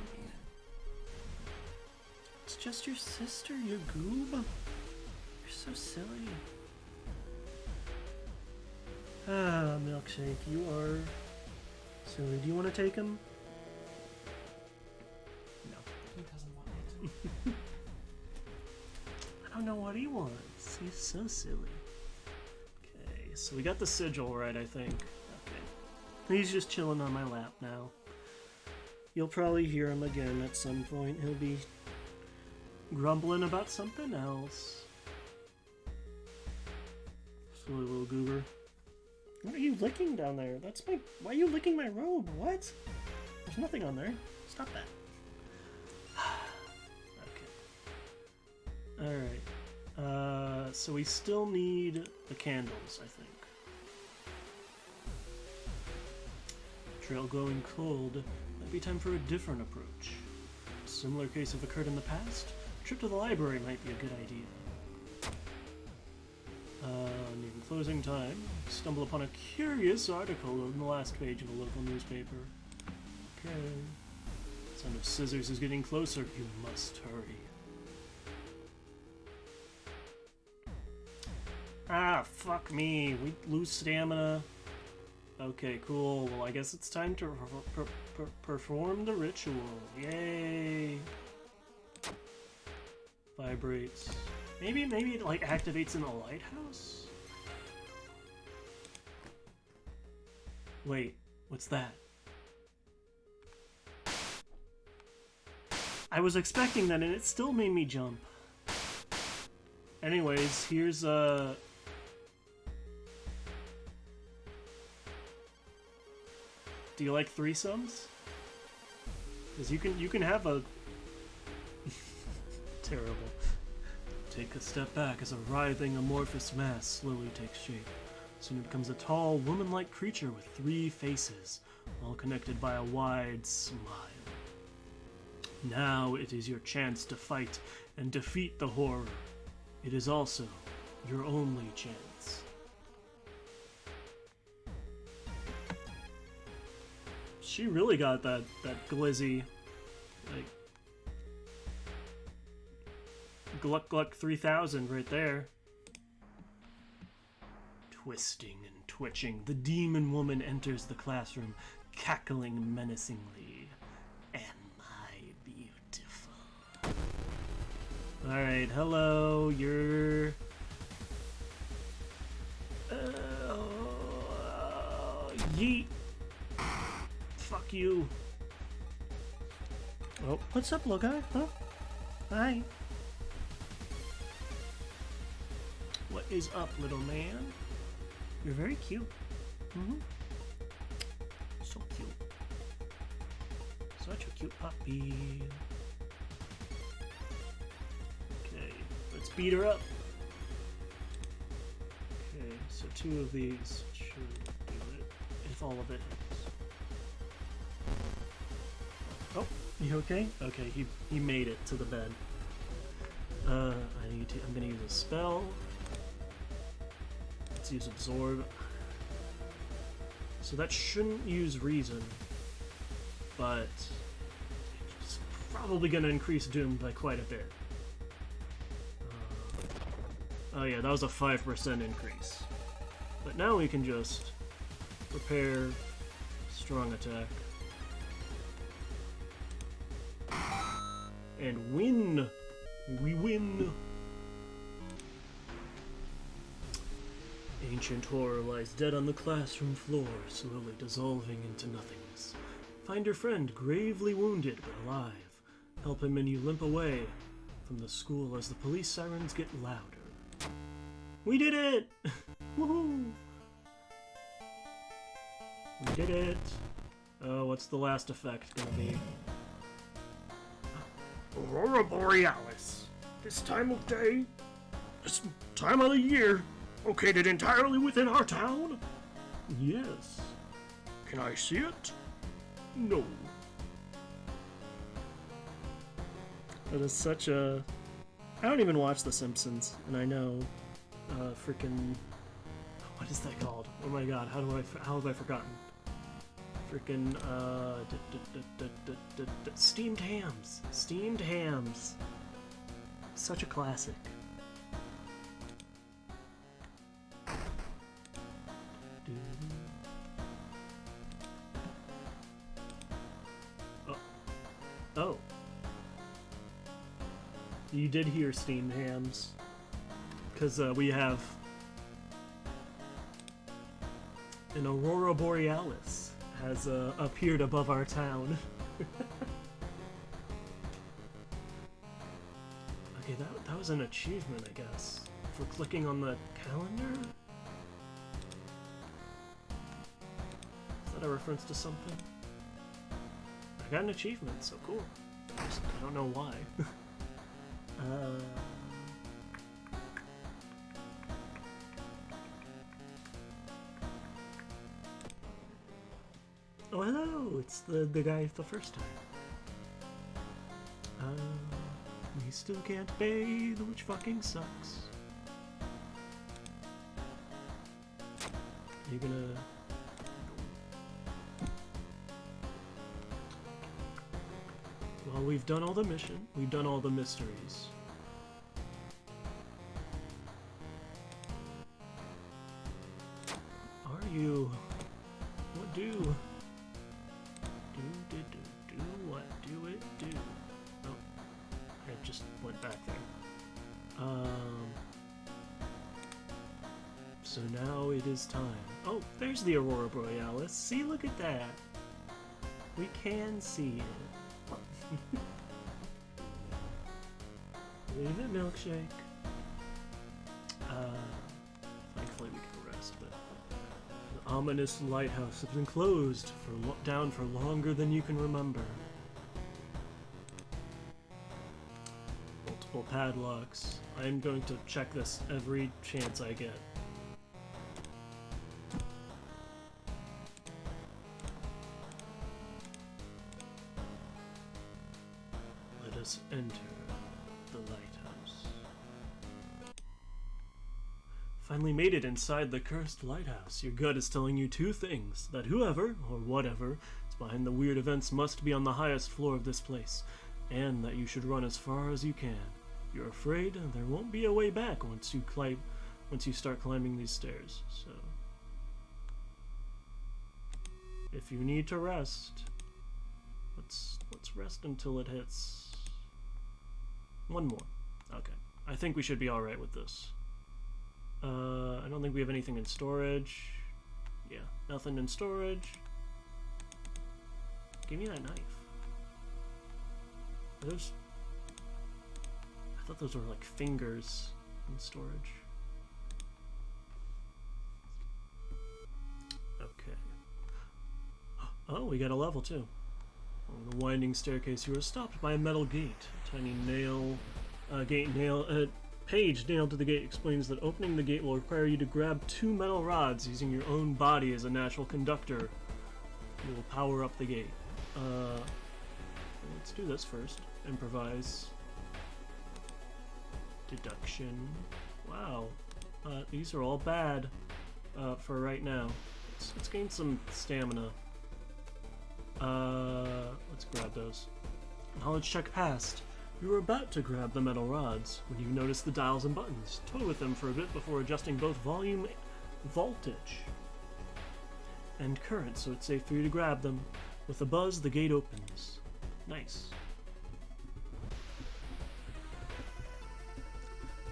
It's just your sister, you goob. You're so silly. Ah, Milkshake, you are silly. Do you want to take him? No. He doesn't want it. I don't know what he wants. He's so silly. Okay, so we got the sigil right, I think. Okay. He's just chilling on my lap now. You'll probably hear him again at some point. He'll be grumbling about something else. Silly little goober. What are you licking down there? That's my... Why are you licking my robe? What? There's nothing on there. Stop that. Okay. Alright. So we still need the candles, I think. Trail glowing cold. Might be time for a different approach. A similar case have occurred in the past. A trip to the library might be a good idea. Near closing time, stumble upon a curious article on the last page of a local newspaper. Okay. Sound of scissors is getting closer. You must hurry. Ah, fuck me. We lose stamina. Okay, cool. Well, I guess it's time to perform the ritual. Yay! Vibrates. Maybe it like activates in the lighthouse? Wait, what's that? I was expecting that and it still made me jump. Anyways, here's Do you like threesomes? Because you can have a terrible. Take a step back as a writhing amorphous mass slowly takes shape. Soon it becomes a tall, woman-like creature with 3 faces, all connected by a wide smile. Now it is your chance to fight and defeat the horror. It is also your only chance. She really got that glizzy, like, Gluck Gluck 3000 right there. Twisting and twitching, the demon woman enters the classroom, cackling menacingly. Am I beautiful? Alright, hello, you're... yeet! Fuck you. Oh, what's up, little guy? Huh? Hi. What is up, little man? You're very cute. So cute. Such a cute puppy. Okay, let's beat her up. Okay, so 2 of these should do it, if all of it hits. Oh, you okay? Okay, he made it to the bed. I'm gonna use a spell. Let's use absorb. So that shouldn't use reason, but it's probably gonna increase doom by quite a bit. Oh yeah, that was a 5% increase. But now we can just repair, strong attack, and win! We win! Ancient horror lies dead on the classroom floor, slowly dissolving into nothingness. Find your friend, gravely wounded but alive. Help him and you limp away from the school as the police sirens get louder. We did it! Woohoo! We did it! Oh, what's the last effect gonna be? Aurora Borealis. This time of day, this time of the year, located entirely within our town? Yes. Can I see it? No. That is such a... I don't even watch The Simpsons, and I know, freaking... What is that called? Oh my god, how have I forgotten? Freaking, steamed hams. Steamed hams. Such a classic. Oh. You did hear steamed hams. Because we have an Aurora Borealis has appeared above our town. Okay, that was an achievement, I guess, for clicking on the calendar? Is that a reference to something? I got an achievement, so cool. I don't know why. Oh, hello! It's the guy the first time. We still can't bathe, which fucking sucks. Are you gonna... Well, we've done all the mission. We've done all the mysteries. Are you? What do? Do what do it do? Oh, I just went back there. So now it is time. Oh, there's the Aurora Borealis. See, look at that. We can see it. Leave it, milkshake. Thankfully we can rest, but the ominous lighthouse has been closed down for longer than you can remember. Multiple padlocks. I am going to check this every chance I get. Let us enter the lighthouse. Finally made it inside the cursed lighthouse. Your gut is telling you two things: that whoever, or whatever, is behind the weird events must be on the highest floor of this place, and that you should run as far as you can. You're afraid there won't be a way back once you start climbing these stairs, so... If you need to rest, let's rest until it hits... One more. Okay. I think we should be alright with this. I don't think we have anything in storage. Yeah, nothing in storage. Give me that knife. Are those... I thought those were like fingers in storage. Okay. Oh, we got a level too. On the winding staircase, you are stopped by a metal gate. A tiny page nailed to the gate explains that opening the gate will require you to grab two metal rods using your own body as a natural conductor. You will power up the gate. Let's do this first. Improvise. Deduction. Wow. These are all bad for right now. Let's gain some stamina. Let's grab those. Knowledge check passed. You were about to grab the metal rods when you noticed the dials and buttons. Toy with them for a bit before adjusting both volume, voltage, and current so it's safe for you to grab them. With a buzz, the gate opens. Nice.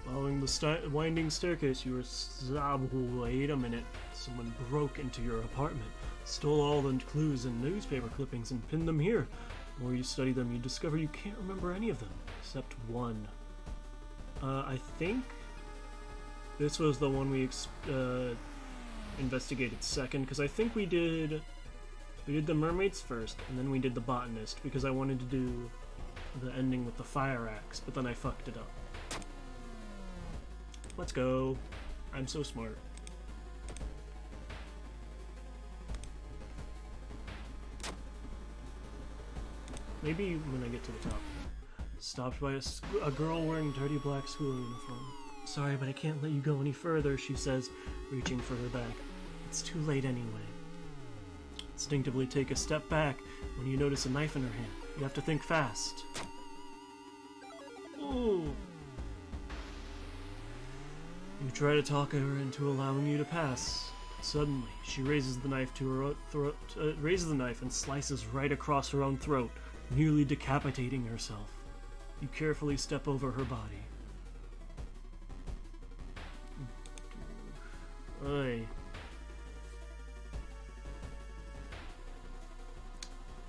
Following the winding staircase, you were wait a minute. Someone broke into your apartment, stole all the clues and newspaper clippings, and pinned them here. The more you study them, you discover you can't remember any of them, except one. I think this was the one we investigated second, because I think we did the mermaids first, and then we did the botanist, because I wanted to do the ending with the fire axe, but then I fucked it up. Let's go. I'm so smart. Maybe when I get to the top. Stopped by a girl wearing dirty black school uniform. Sorry, but I can't let you go any further, she says, reaching for her bag. It's too late anyway. Instinctively take a step back when you notice a knife in her hand. You have to think fast. Ooh. You try to talk her into allowing you to pass. Suddenly, she raises the knife to her throat, raises the knife and slices right across her own throat, nearly decapitating herself. You carefully step over her body. Oi.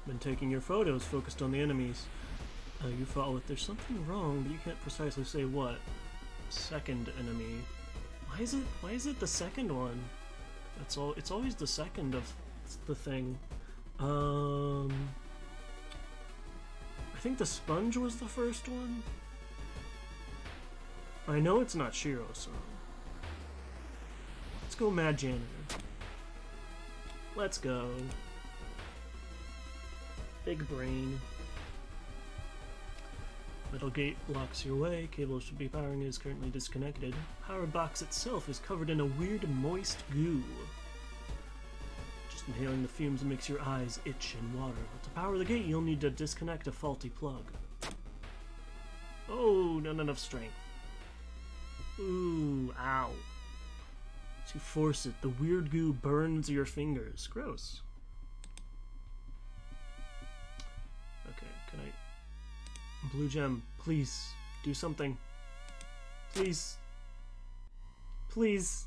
Been taking your photos, focused on the enemies. You follow it. There's something wrong, but you can't precisely say what. Second enemy. Why is it the second one? That's all. It's always the second of the thing. I think the sponge was the first one. I know it's not Shiro, so let's go Mad Janitor. Let's go. Big brain. Metal gate blocks your way. Cable should be powering is currently disconnected. Power box itself is covered in a weird moist goo. Just inhaling the fumes makes your eyes itch and water. But to power the gate, you'll need to disconnect a faulty plug. Oh, not enough strength. Ooh, ow. As you force it, the weird goo burns your fingers. Gross. Okay, can I... Blue gem, please, do something. Please. Please.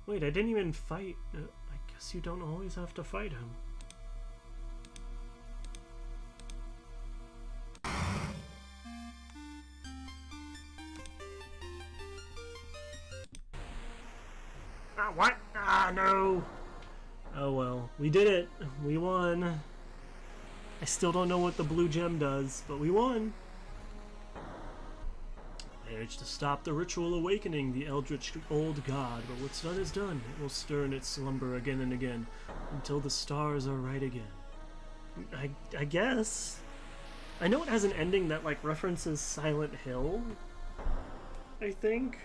Wait, I didn't even fight. I guess you don't always have to fight him. Ah, what? Ah, no. Oh well, we did it. We won. I still don't know what the blue gem does, but we won. Managed to stop the ritual awakening the eldritch old god, but what's done is done. It will stir in its slumber again and again, until the stars are right again. I guess. I know it has an ending that, like, references Silent Hill, I think.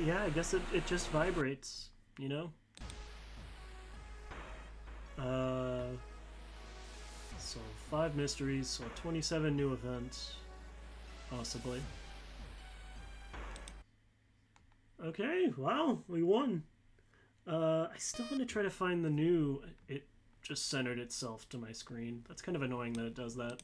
Yeah, I guess it just vibrates, you know? So 5 mysteries, so 27 new events, possibly. Okay, wow, we won. I still want to try to find the new... It just centered itself to my screen. That's kind of annoying that it does that.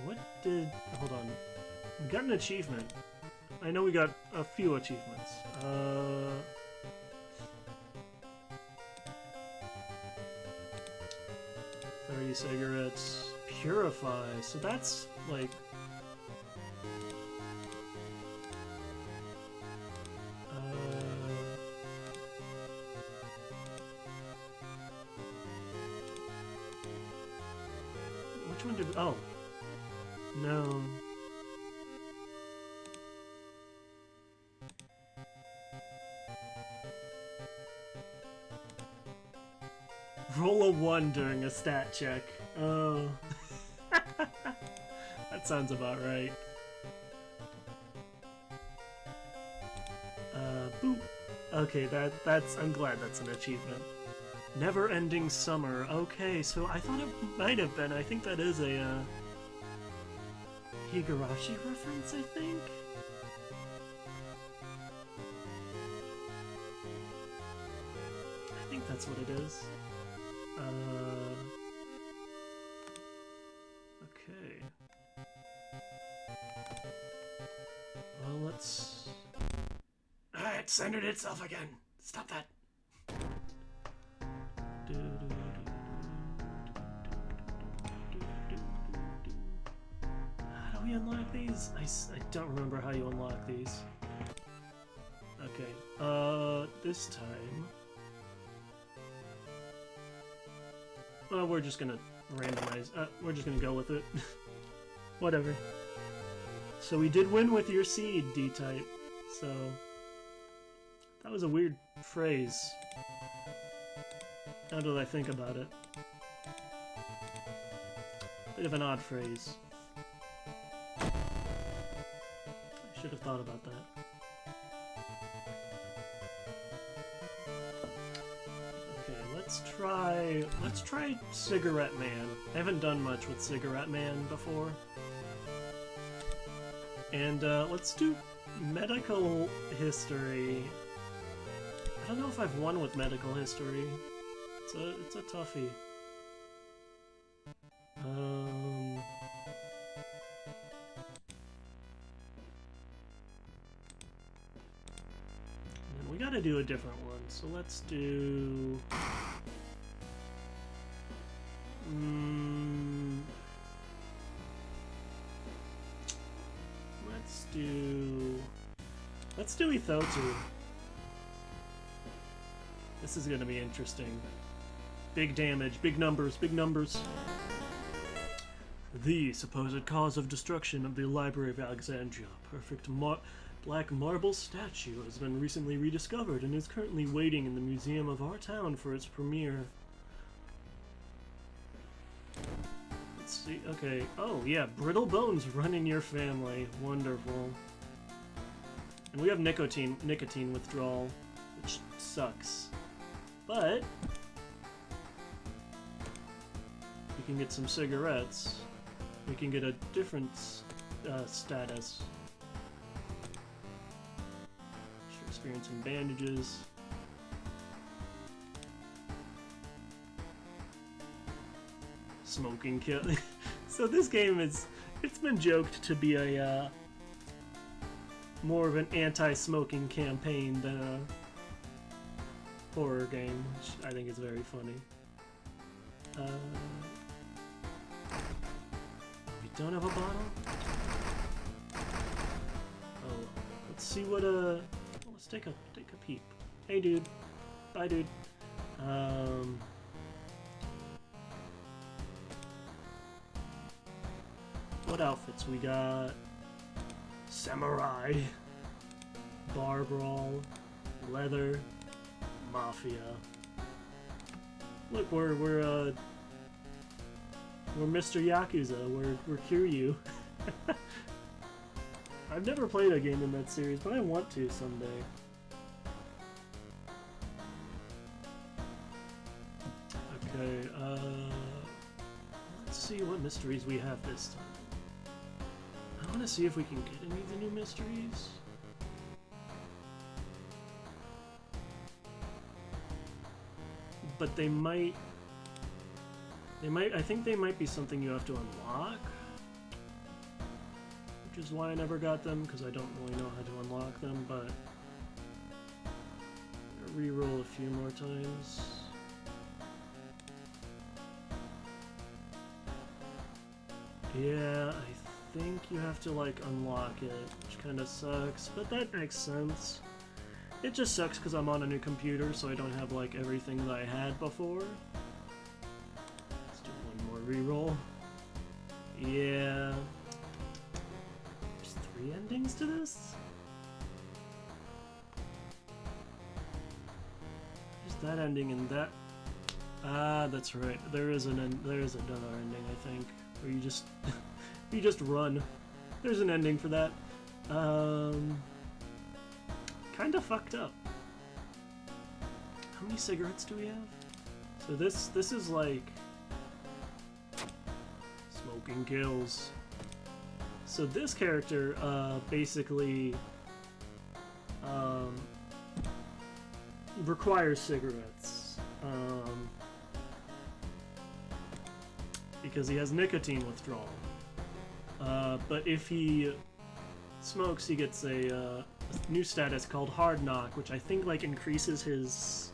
What did... Hold on. We got an achievement. I know we got a few achievements. 30 cigarettes. Purify. So that's, like... Which one did... Oh. No. Roll a 1 during a stat check. Oh. That sounds about right. Boop. Okay, that's... I'm glad that's an achievement. Never-ending summer. Okay, so I thought it might have been. I think that is a, Higurashi reference, I think? I think that's what it is. Okay. Well, let's... Ah, it centered itself again! Stop that! How do we unlock these? I don't remember how you unlock these. Okay, this time... Well, we're just gonna randomize. We're just gonna go with it. Whatever. So we did win with your seed, D-type. So... That was a weird phrase. Now that I think about it. Bit of an odd phrase. I should have thought about that. Okay, let's try Cigarette Man. I haven't done much with Cigarette Man before. And let's do medical history. I don't know if I've won with medical history. It's a toughie. And we gotta do a different one, so let's do... Let's do Ithotsu. This is gonna be interesting. Big damage, big numbers, big numbers. The supposed cause of destruction of the Library of Alexandria, perfect black marble statue, has been recently rediscovered and is currently waiting in the museum of our town for its premiere. Let's see, okay. Oh yeah, brittle bones run in your family. Wonderful. And we have nicotine withdrawal, which sucks. But we can get some cigarettes. We can get a different status. You're experiencing bandages. Smoking kill. So this game it's been joked to be a more of an anti-smoking campaign than a horror game, which I think is very funny. We don't have a bottle? Oh, let's see what let's take a peep. Hey dude. Bye dude. What outfits we got? Samurai, bar brawl, leather, mafia. Look, we're Mr. Yakuza. We're Kiryu. I've never played a game in that series, but I want to someday. Okay, let's see what mysteries we have this time. I want to see if we can get any of the new mysteries. But I think they might be something you have to unlock. Which is why I never got them, because I don't really know how to unlock them, but... Reroll a few more times. Yeah, I think you have to, like, unlock it, which kind of sucks, but that makes sense. It just sucks because I'm on a new computer, so I don't have, like, everything that I had before. Let's do one more reroll. Yeah. There's 3 endings to this? There's that ending and that. Ah, that's right. There is another ending, I think, where you just you just run. There's an ending for that. Kind of fucked up. How many cigarettes do we have? So this is like smoking kills. So this character basically requires cigarettes because he has nicotine withdrawal. But if he smokes, he gets a new status called Hard Knock, which I think like increases his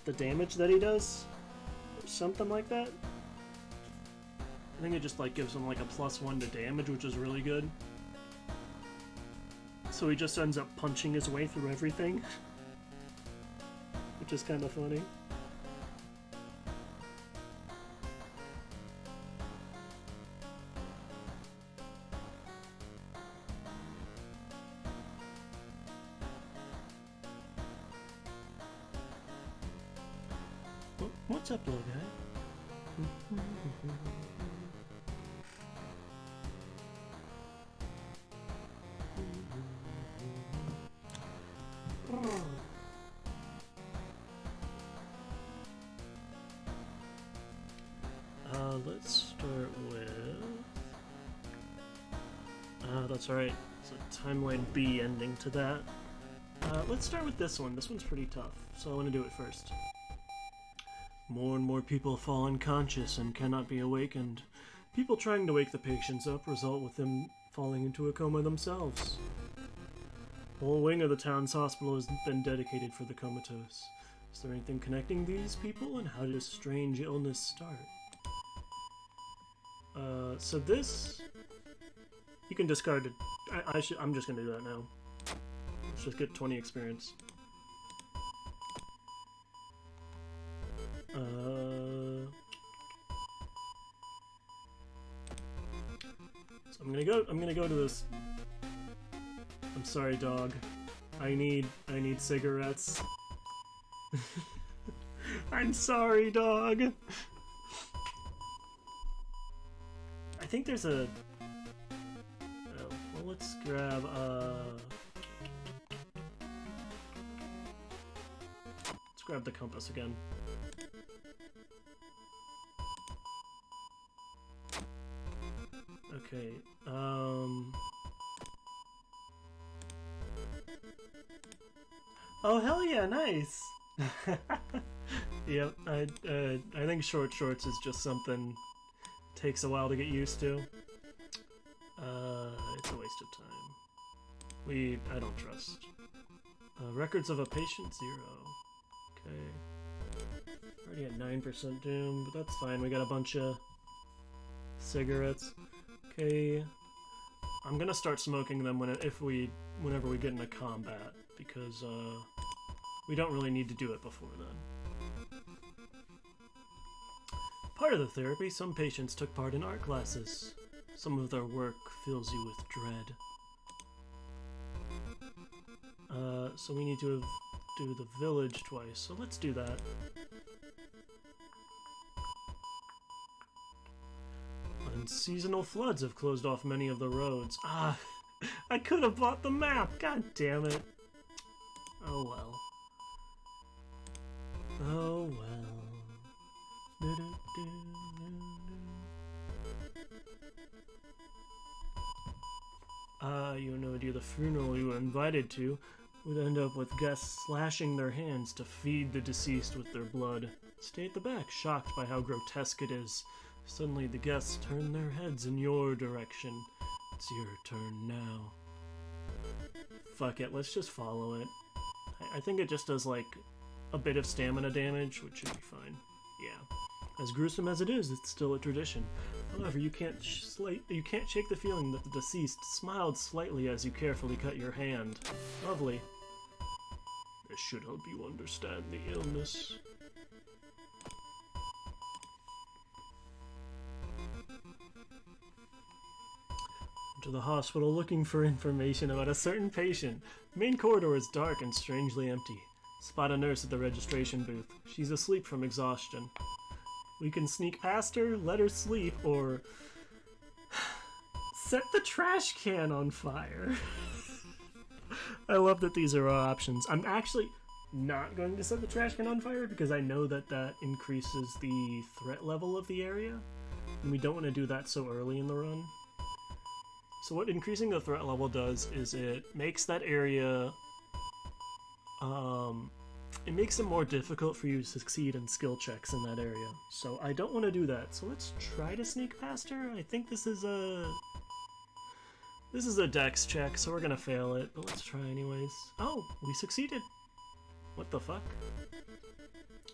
the damage that he does, or something like that. I think it just like gives him like a +1 to damage, which is really good. So he just ends up punching his way through everything, which is kind of funny. What's up, little guy? Let's start with... that's right. It's a timeline B ending to that. Let's start with this one. This one's pretty tough, so I want to do it first. More and more people fall unconscious and cannot be awakened. People trying to wake the patients up result with them falling into a coma themselves. The whole wing of the town's hospital has been dedicated for the comatose. Is there anything connecting these people, and how did this strange illness start? So this... You can discard it. I'm just gonna do that now. Let's just get 20 experience. So I'm gonna go to this. I'm sorry, dog. I need cigarettes. I'm sorry, dog. I think there's a... Oh, well, let's grab, let's grab the compass again. Okay, Oh, hell yeah, nice! Yep, I think short shorts is just something takes a while to get used to. It's a waste of time. I don't trust. Records of a patient, 0. Okay. Already at 9% doom, but that's fine. We got a bunch of cigarettes. Okay. I'm gonna start smoking them whenever we get into combat, because we don't really need to do it before then. Part of the therapy, some patients took part in art classes. Some of their work fills you with dread. So we need to do the village twice, so let's do that. Unseasonal floods have closed off many of the roads. Ah, I could have bought the map, god damn it. Oh well. Oh well. You have no idea the funeral you were invited to would end up with guests slashing their hands to feed the deceased with their blood. Stay at the back, shocked by how grotesque it is. Suddenly the guests turn their heads in your direction. It's your turn now. Fuck it, let's just follow it. I think it just does like a bit of stamina damage, which should be fine. Yeah. As gruesome as it is, it's still a tradition. However, you can't shake the feeling that the deceased smiled slightly as you carefully cut your hand. Lovely. This should help you understand the illness. to the hospital looking for information about a certain patient. The main corridor is dark and strangely empty. Spot a nurse at the registration booth. She's asleep from exhaustion. We can sneak past her, let her sleep, or set the trash can on fire. I love that these are our options. I'm actually not going to set the trash can on fire because I know that that increases the threat level of the area, and we don't want to do that so early in the run. So what increasing the threat level does is it makes that area, it makes it more difficult for you to succeed in skill checks in that area. So I don't want to do that. So let's try to sneak past her. I think this is a dex check, so we're gonna fail it, but let's try anyways. Oh, we succeeded. What the fuck?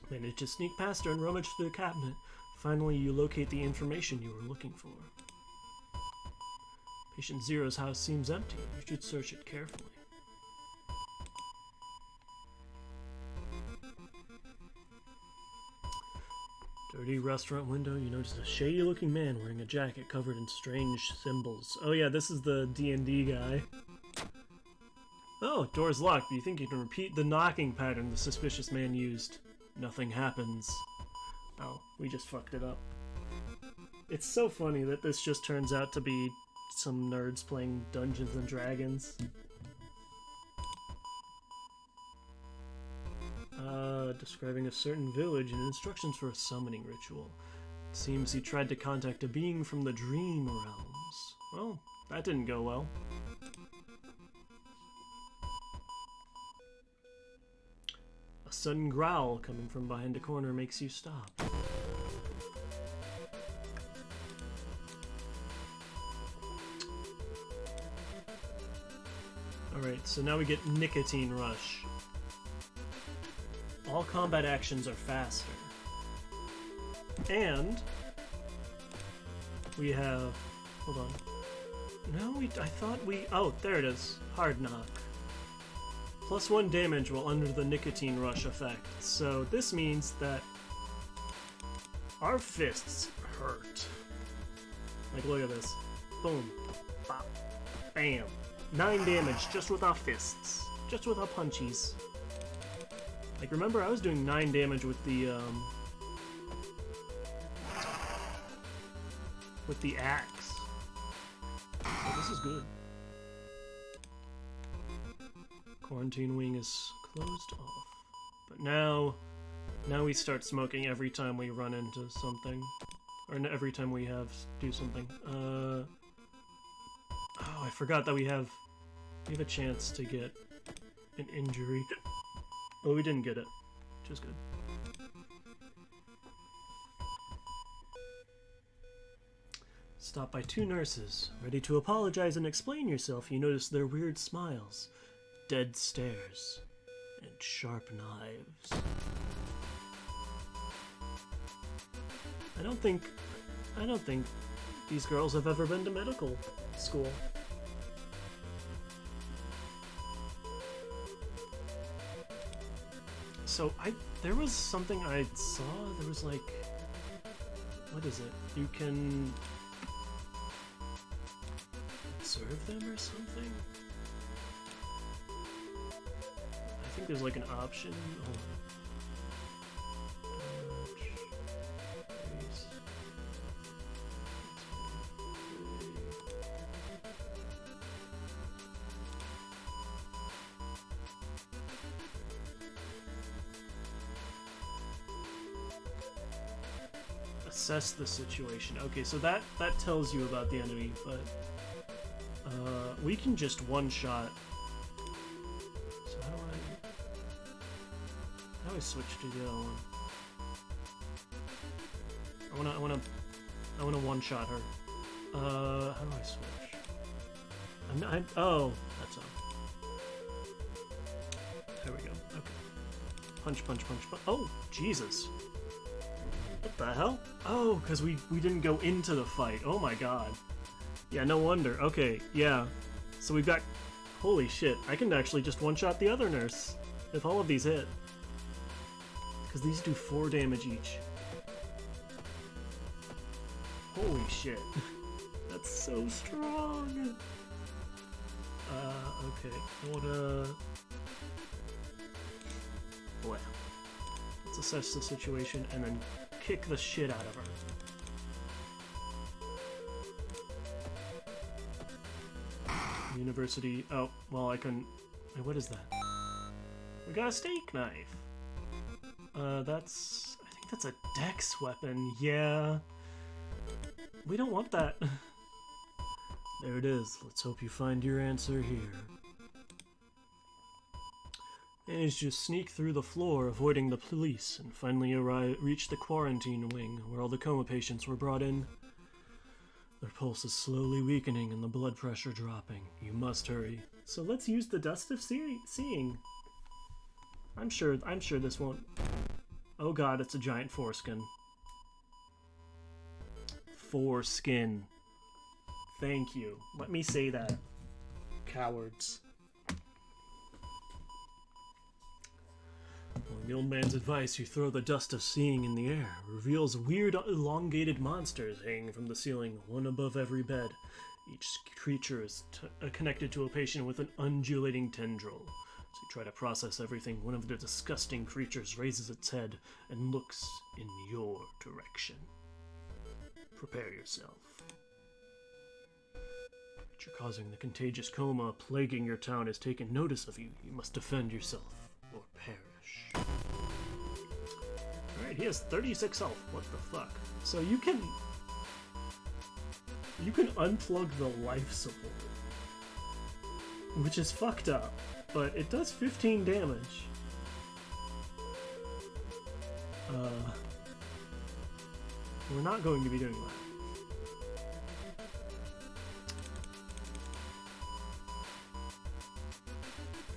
Managed to sneak past her and rummage through the cabinet. Finally, you locate the information you were looking for. Patient Zero's house seems empty. You should search it carefully. Dirty restaurant window, you notice a shady-looking man wearing a jacket covered in strange symbols. Oh yeah, this is the D&D guy. Oh, door's locked. Do you think you can repeat the knocking pattern the suspicious man used? Nothing happens. Oh, we just fucked it up. It's so funny that this just turns out to be some nerds playing Dungeons and Dragons. Describing a certain village and instructions for a summoning ritual. It seems he tried to contact a being from the dream realms. Well, that didn't go well. A sudden growl coming from behind a corner makes you stop. Alright, so now we get Nicotine Rush. All combat actions are faster. And we have... hold on. No, I thought we... oh, there it is. Hard Knock. +1 damage while under the Nicotine Rush effect. So this means that our fists hurt. Like, look at this. Boom. Bop. Bam. 9 damage just with our fists. Just with our punchies. Like, remember, I was doing 9 damage with the axe. So this is good. Quarantine wing is closed off. But now we start smoking every time we run into something. Or every time we do something. Oh, I forgot that we have a chance to get an injury. Oh, we didn't get it, which is good. Stopped by 2 nurses. Ready to apologize and explain yourself, you notice their weird smiles, dead stares, and sharp knives. I don't think these girls have ever been to medical school. So there was something I saw, there was like, what is it? You can observe them or something? I think there's like an option. Hold on. Assess the situation. Okay, so that tells you about the enemy, but we can just one-shot. So how do I switch to the other one? I wanna one-shot her. How do I switch? Oh, that's up. There we go. Okay. Punch, punch, punch, punch. Oh, Jesus. What the hell? Oh, because we didn't go into the fight. Oh my god. Yeah, no wonder. Okay, yeah. So we've got... holy shit. I can actually just one-shot the other nurse if all of these hit. Because these do 4 damage each. Holy shit. It's so strong. Okay. I wanna... Well, let's assess the situation and then kick the shit out of her. University... Oh, well, I couldn't... Wait, what is that? We got a steak knife. That's... I think that's a dex weapon. Yeah. We don't want that. There it is. Let's hope you find your answer here. Managed to sneak through the floor, avoiding the police, and finally reached the quarantine wing, where all the coma patients were brought in. Their pulse is slowly weakening and the blood pressure dropping. You must hurry. So let's use the dust of seeing. I'm sure this won't... Oh god, it's a giant foreskin. Foreskin. Thank you. Let me say that. Cowards. Following the old man's advice, you throw the dust of seeing in the air. Reveals weird elongated monsters hanging from the ceiling, one above every bed. Each creature is connected to a patient with an undulating tendril. As you try to process everything, one of the disgusting creatures raises its head and looks in your direction. Prepare yourself. Creature causing the contagious coma plaguing your town has taken notice of you. You must defend yourself or perish. Alright, he has 36 health. What the fuck? So you can unplug the life support, which is fucked up, but it does 15 damage. We're not going to be doing that.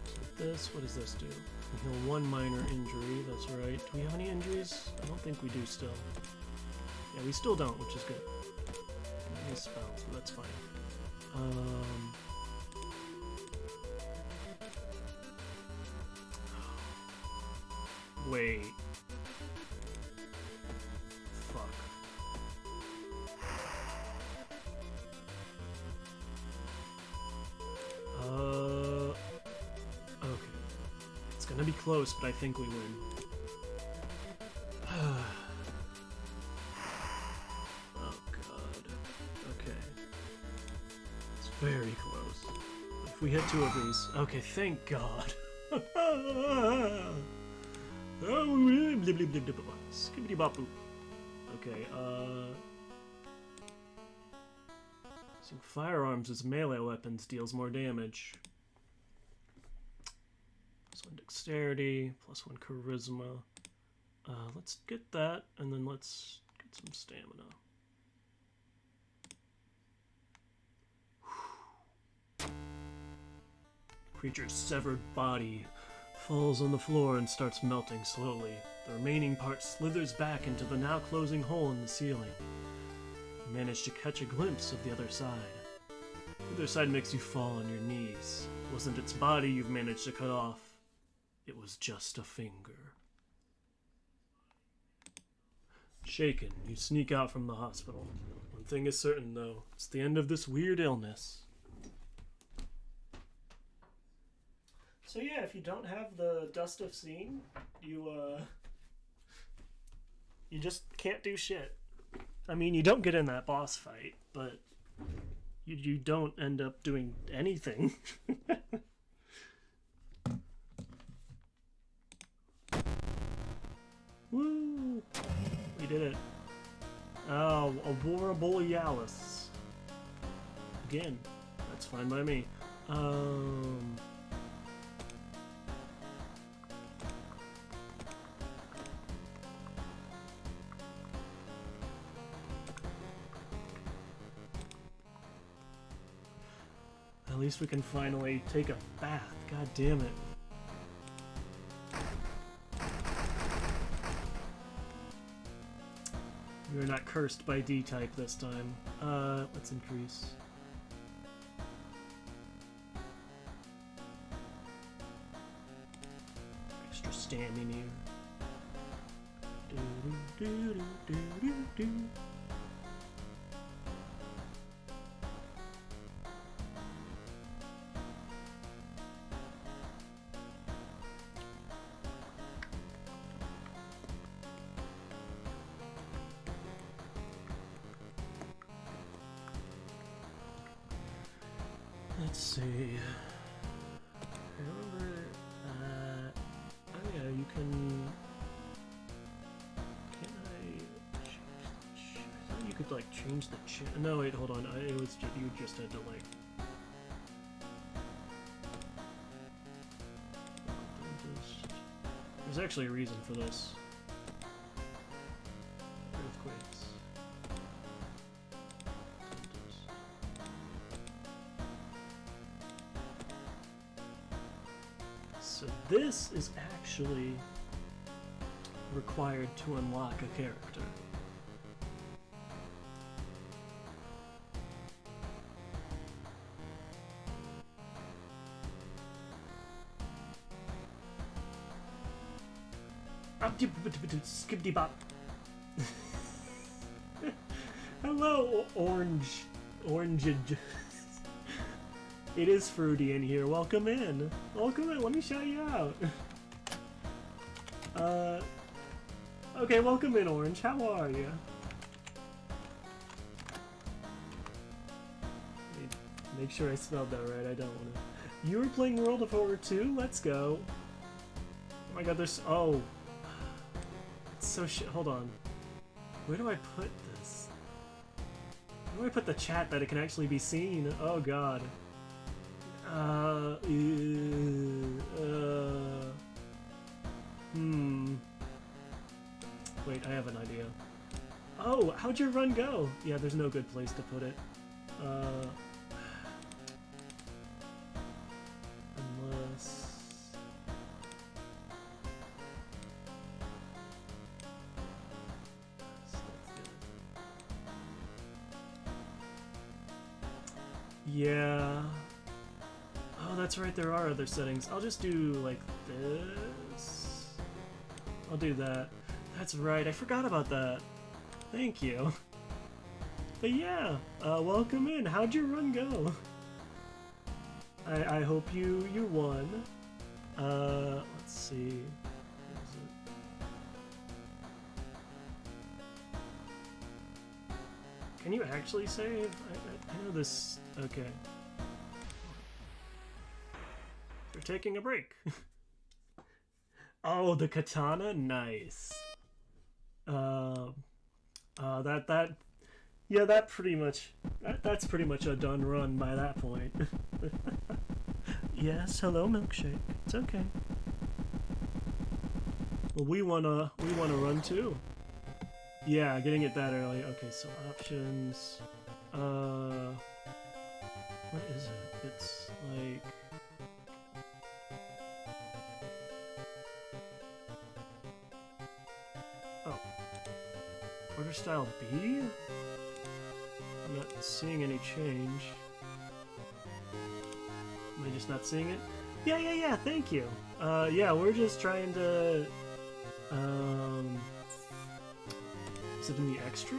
So this, what does this do? We heal one minor injury, that's right. Do we have any injuries? I don't think we do still. Yeah, we still don't, which is good. Any spells, but that's fine. Wait. Fuck. Okay. It's gonna be close, but I think we win. Very close. If we hit two of these... Okay, thank God. Skibbity bop boop. Okay, using firearms as melee weapons deals more damage. +1 dexterity, +1 charisma. Let's get that, and then let's get some stamina. Creature's severed body falls on the floor and starts melting slowly. The remaining part slithers back into the now closing hole in the ceiling. You manage to catch a glimpse of the other side. The other side makes you fall on your knees. It wasn't its body you've managed to cut off. It was just a finger. Shaken, you sneak out from the hospital. One thing is certain, though. It's the end of this weird illness. So yeah, if you don't have the Dust of Seeing, you just can't do shit. I mean, you don't get in that boss fight, but you don't end up doing anything. Woo! We did it. Oh, Aurora Borealis. Again, that's fine by me. At least we can finally take a bath. God damn it. We're not cursed by D-type this time. Let's increase. Extra stamina here. Let's see. I remember. Oh yeah, you can. Can I? I thought you could like change the chat. No, wait, hold on. It was just, you just had to like. There's actually a reason for this. Earthquakes. So this is actually required to unlock a character. Skippity bop. Hello, orange. It is fruity in here. Welcome in. Welcome in. Let me shout you out. Okay, welcome in, Orange. How are you? Make sure I spelled that right. I don't want to. You were playing World of Horror 2? Let's go. Oh my god, there's. Oh. It's so shit. Hold on. Where do I put this? Where do I put the chat that it can actually be seen? Oh god. Wait, I have an idea. Oh, how'd your run go? Yeah, there's no good place to put it. Unless... Yeah. Oh, that's right, there are other settings. I'll just do like this. I'll do that. That's right, I forgot about that. Thank you. But yeah, welcome in. How'd your run go? I hope you won. Let's see. Where is it? Can you actually save? I know this. Okay. We're taking a break. Oh, the katana, nice. Yeah, that pretty much. That's pretty much a done run by that point. Yes, hello, milkshake. It's okay. Well, we wanna run too. Yeah, getting it that early. Okay, so options. What is it? It's like. Oh. Order style B? I'm not seeing any change. Am I just not seeing it? Yeah, thank you. Yeah, we're just trying to... Is it in the extra?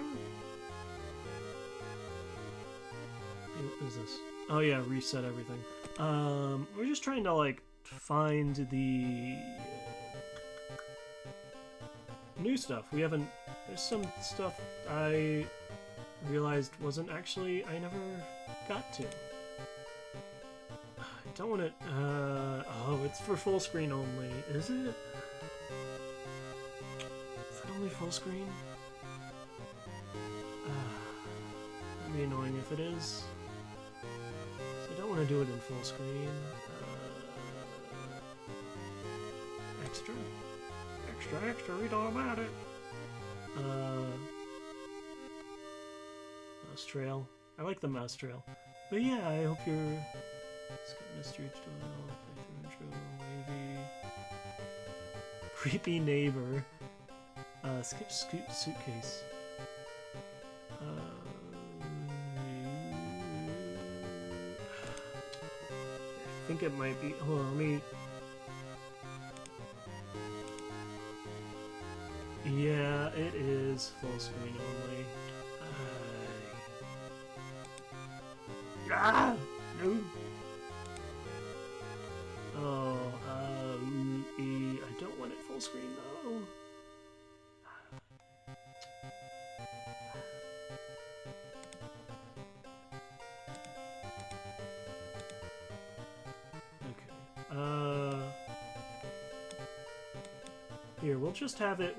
What is this? Oh yeah, reset everything. We're just trying to, like, find the... new stuff. We haven't... There's some stuff I realized wasn't actually... I never got to. I don't want it... oh, it's for full screen only. Is it? Is that only full screen? That'd be annoying if it is. So I don't want to do it in full screen. Extra? Extra, read all about it. Mouse trail. I like the mouse trail. But yeah, I hope you're... Skip mystery tutorial, playthrough intro, wavy... Creepy neighbor. Skip suitcase. I think it might be... Hold on, let me... Yeah, it is full screen only. Ah! No! Oh, I don't want it full screen though. Here, we'll just have it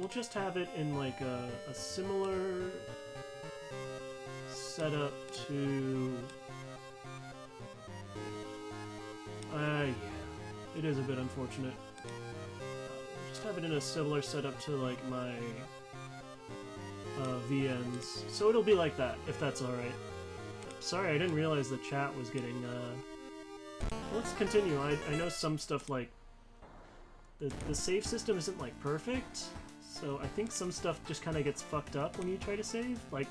in like a similar setup to... yeah. It is a bit unfortunate. Just have it in a similar setup to like my VNs. So it'll be like that, if that's alright. Sorry, I didn't realize the chat was getting, Let's continue. I know some stuff like... The save system isn't like perfect, so I think some stuff just kind of gets fucked up when you try to save. Like,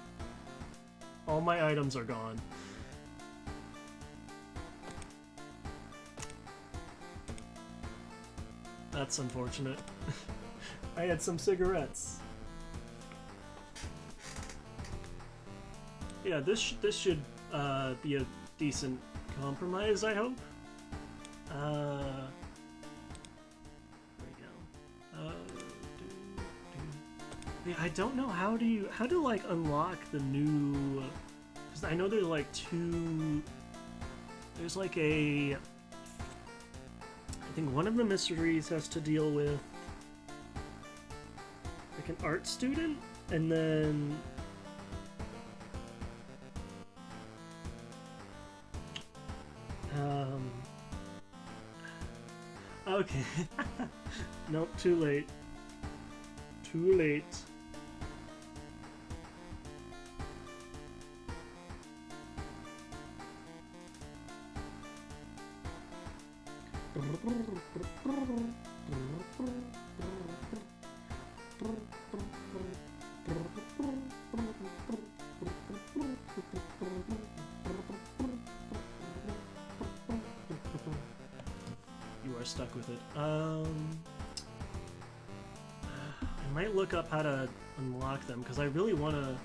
all my items are gone. That's unfortunate. I had some cigarettes. Yeah, this should be a decent compromise, I hope. There we go. Yeah, I don't know how to like unlock the new. Because I know there's like two. There's like a. I think one of the mysteries has to deal with like an art student, and then okay. Nope, too late. Too late. You are stuck with it. I might look up how to unlock them because I really want to.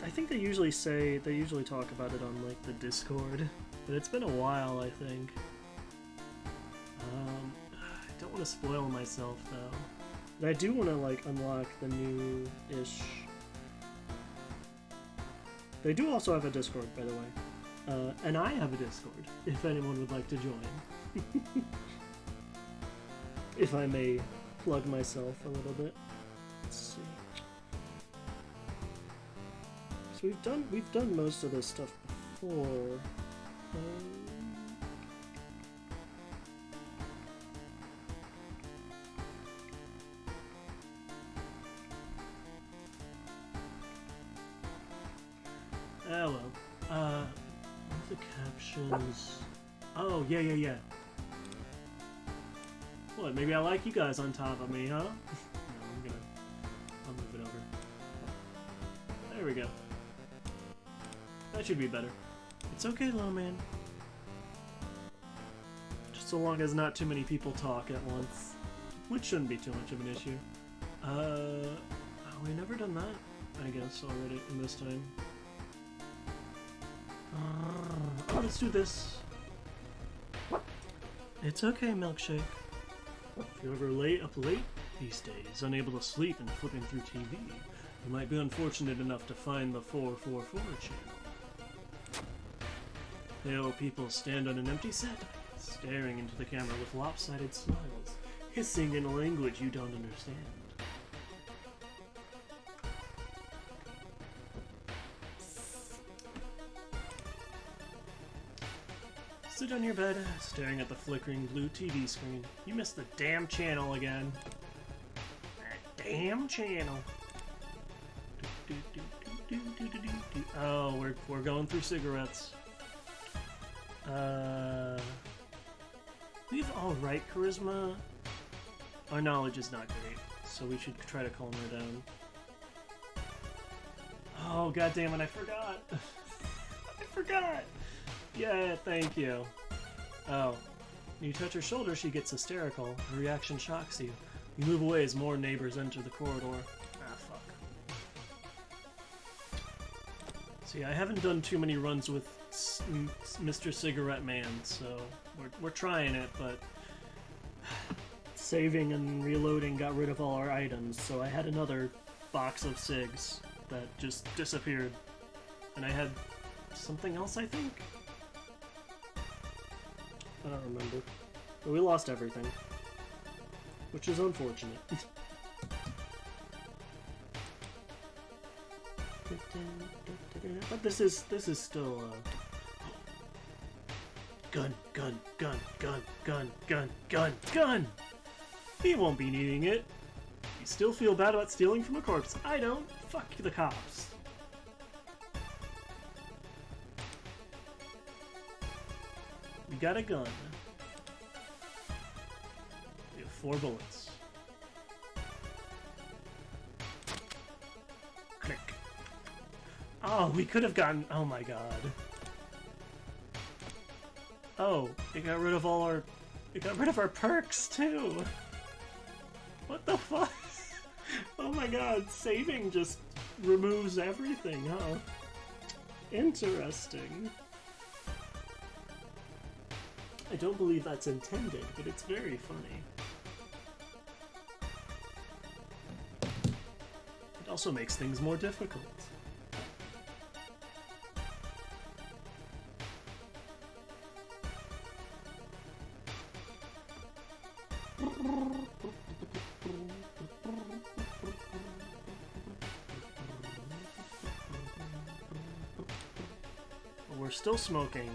I think they usually talk about it on like the Discord, but it's been a while, I think. I don't want to spoil myself though. But I do want to like unlock the new-ish. They do also have a Discord, by the way, and I have a Discord if anyone would like to join. If I may plug myself a little bit. Let's see. So we've done most of this stuff before. Oh well. The captions. Oh yeah. What? Maybe I like you guys on top of me, huh? No, I'll move it over. There we go. That should be better. It's okay, little man. Just so long as not too many people talk at once. Which shouldn't be too much of an issue. Oh, we never done that, I guess, already in this time. Oh, let's do this. It's okay, Milkshake. If you're ever up late these days, unable to sleep and flipping through TV, you might be unfortunate enough to find the 444 channel. Pale people stand on an empty set, staring into the camera with lopsided smiles, hissing in a language you don't understand. Sit on your bed, staring at the flickering blue TV screen. You missed the damn channel again. That damn channel. Oh, we're going through cigarettes. We have alright charisma. Our knowledge is not great, so we should try to calm her down. Oh, goddammit, I forgot. I forgot. Yeah, thank you. Oh. When you touch her shoulder, she gets hysterical. Her reaction shocks you. You move away as more neighbors enter the corridor. Ah, fuck. See, I haven't done too many runs with Mr. Cigarette Man, so we're trying it, but saving and reloading got rid of all our items, so I had another box of cigs that just disappeared. And I had something else, I think? I don't remember. But we lost everything. which is unfortunate. But this is still gun. He won't be needing it. You still feel bad about stealing from a corpse. I don't. Fuck the cops. We got a gun. We have 4 bullets. Click. Oh, we could have gotten... Oh my god. Oh, it got rid of all our... It got rid of our perks, too! What the fuck? Oh my god, saving just removes everything, huh? Interesting. I don't believe that's intended, but it's very funny. It also makes things more difficult. We're still smoking.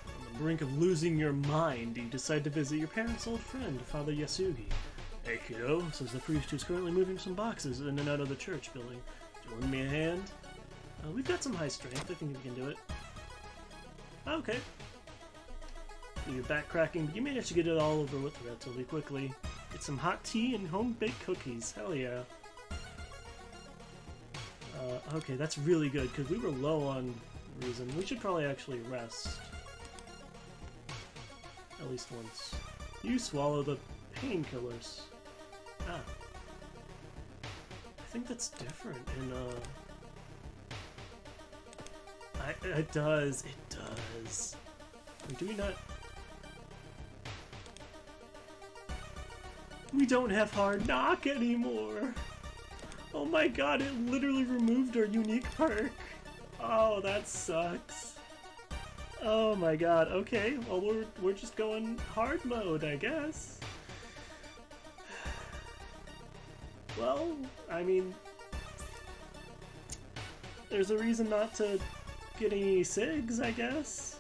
On the brink of losing your mind, you decide to visit your parents' old friend, Father Yasugi. Hey kiddo, says the priest who's currently moving some boxes in and out of the church building. Do you lend me a hand? We've got some high strength, I think we can do it. Okay. You're back cracking, but you managed to get it all over with relatively quickly. Get some hot tea and home-baked cookies, hell yeah. Okay, that's really good, because we were low on reason. We should probably actually rest. At least once. You swallow the painkillers. Ah. I think that's different in, it does. Wait, do we not... We don't have Hard Knock anymore! Oh my god, it literally removed our unique perk! Oh, that sucks. Oh my god, okay, well we're just going hard mode, I guess. Well, I mean... There's a reason not to get any SIGs, I guess.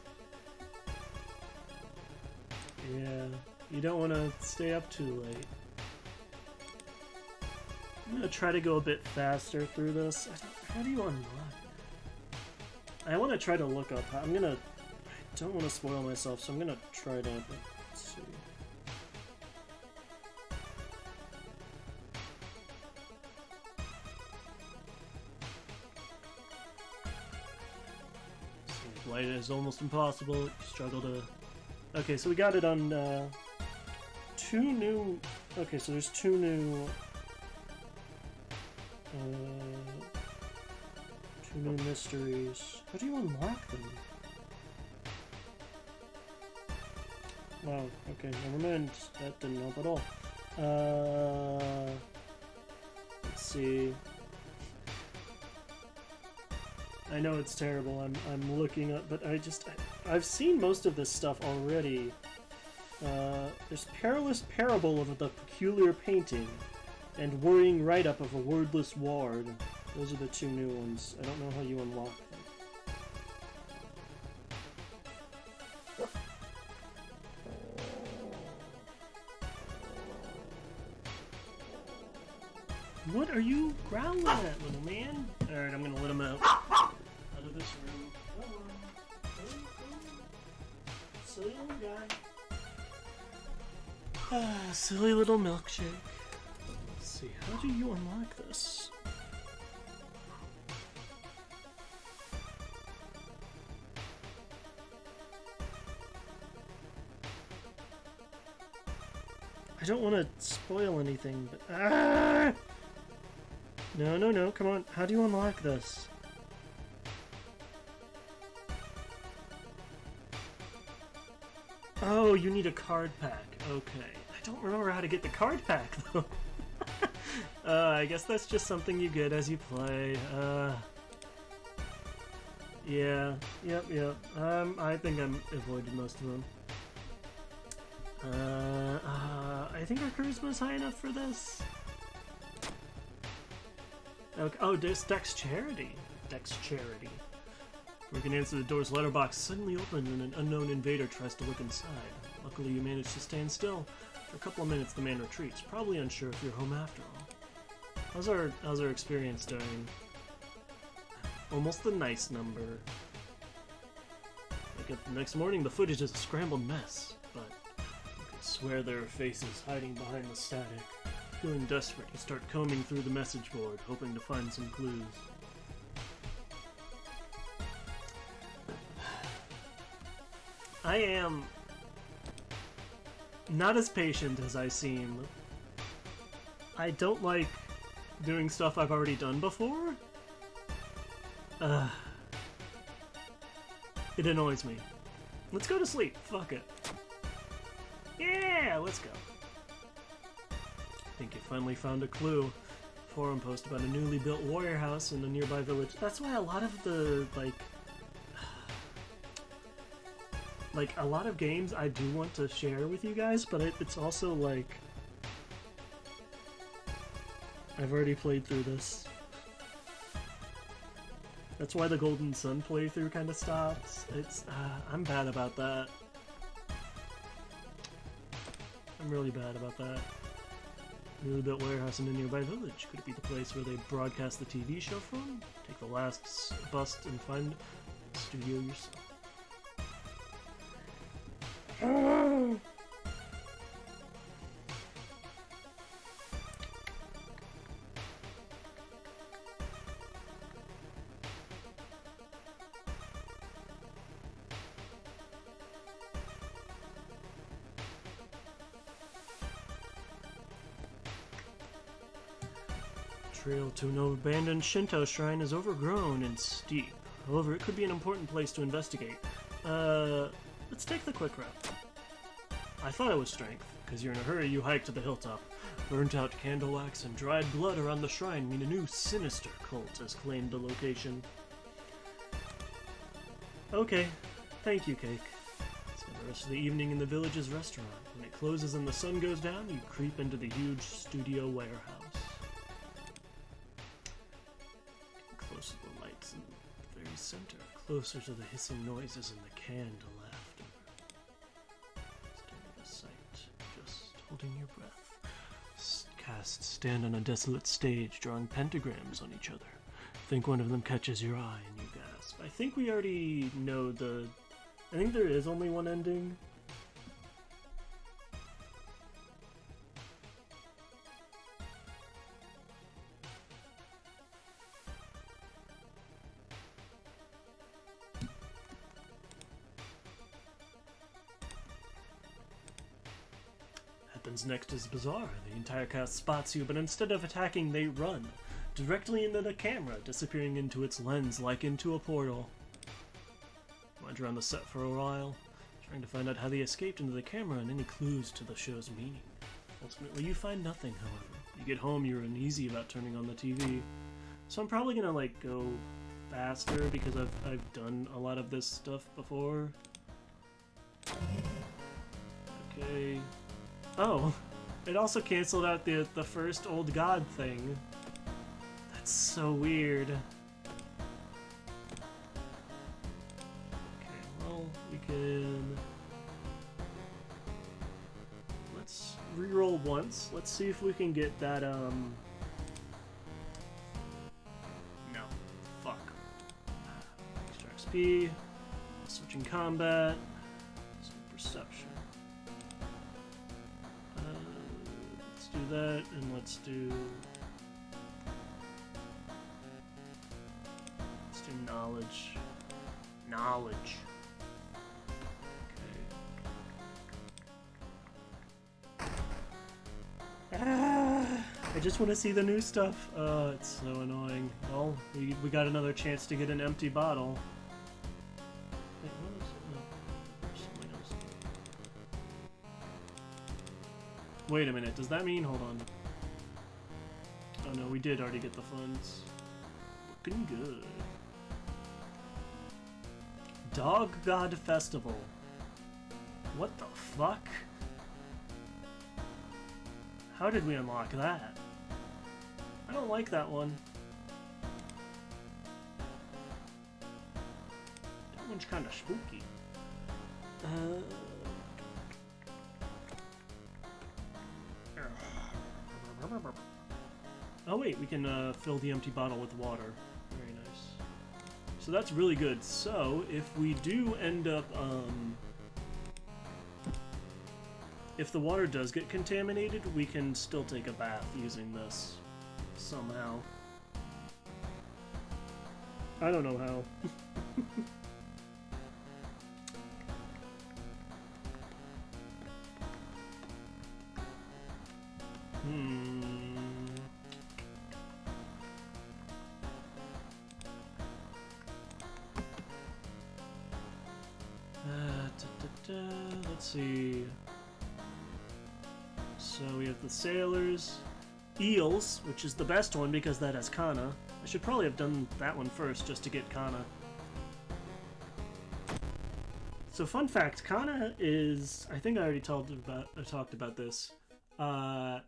Yeah, you don't want to stay up too late. I'm gonna try to go a bit faster through this. How do you unlock? I want to try to look up. I don't want to spoil myself, so I'm gonna try to. Let's see. Light is almost impossible. You struggle to. Okay, so we got it on 2 new. Okay, so there's 2 new. 2 new mysteries. How do you unlock them? Wow, okay, never mind. That didn't help at all. Let's see. I know it's terrible, I'm looking up, but I've seen most of this stuff already. There's Perilous Parable of the Peculiar Painting, and Worrying Write-Up of a Wordless Ward. Those are the 2 new ones. I don't know how you unlock them. What are you growling at, little man? Alright, I'm gonna let him out. Out of this room. Silly little guy. Ah, silly little milkshake. Let's see, how do you unlock this? I don't want to spoil anything, but... Ah! No, come on. How do you unlock this? Oh, you need a card pack. Okay. I don't remember how to get the card pack, though. I guess that's just something you get as you play. Yeah. Yep. I think I'm avoided most of them. I think our charisma's high enough for this. Okay. Oh, dexterity. Dexterity. We can answer the door's letterbox suddenly opens and an unknown invader tries to look inside. Luckily, you manage to stand still. For a couple of minutes, the man retreats, probably unsure if you're home after all. How's our experience during almost the nice number? Wake up the next morning, the footage is a scrambled mess, but you could swear there are faces hiding behind the static. Feeling desperate, you start combing through the message board, hoping to find some clues. I am not as patient as I seem. I don't like doing stuff I've already done before. It annoys me. Let's go to sleep. Fuck it. Yeah, let's go. I think you finally found a clue. Forum post about a newly built warrior house in a nearby village. That's why a lot of the, like a lot of games I do want to share with you guys, but it's also like I've already played through this. That's why the Golden Sun playthrough kind of stops. I'm bad about that. I'm really bad about that. Newly built warehouse in a nearby village. Could it be the place where they broadcast the TV show from? Take the last bus and find the studio yourself. Trail to an abandoned Shinto shrine is overgrown and steep. However, it could be an important place to investigate. Let's take the quick route. I thought it was strength, because you're in a hurry. You hike to the hilltop. Burnt out candle wax and dried blood around the shrine mean a new sinister cult has claimed the location. Okay, thank you, Cake. Spend the rest of the evening in the village's restaurant. When it closes and the sun goes down, you creep into the huge studio warehouse. Close to the lights in the very center, closer to the hissing noises and the canned laughter. Stare at the sight, just holding your breath. Casts stand on a desolate stage, drawing pentagrams on each other. Think one of them catches your eye and you gasp. I think we already know I think there is only one ending. Next is bizarre. The entire cast spots you, but instead of attacking, they run directly into the camera, disappearing into its lens like into a portal. Wander around the set for a while, trying to find out how they escaped into the camera and any clues to the show's meaning. Ultimately, you find nothing, however. You get home, you're uneasy about turning on the TV. So I'm probably gonna go faster because I've done a lot of this stuff before. Okay. Oh, it also canceled out the first Old God thing. That's so weird. Okay, well, we can... Let's reroll once. Let's see if we can get that, No. Fuck. Extra XP. Switching combat. Some perception. Do that, and let's do knowledge. Okay. I just want to see the new stuff. It's so annoying. Well, we got another chance to get an empty bottle. Wait, what was it? No, there's something else. Wait a minute, does that mean... Hold on. Oh no, we did already get the funds. Looking good. Dog God Festival. What the fuck? How did we unlock that? I don't like that one. That one's kind of spooky. Oh wait, we can fill the empty bottle with water. Very nice. So that's really good. So if we do end up, if the water does get contaminated, we can still take a bath using this somehow. I don't know how. Let's see. So we have the sailors, eels, which is the best one because that has Kana. I should probably have done that one first just to get Kana. So fun fact, Kana is, I think I already talked about this. Kana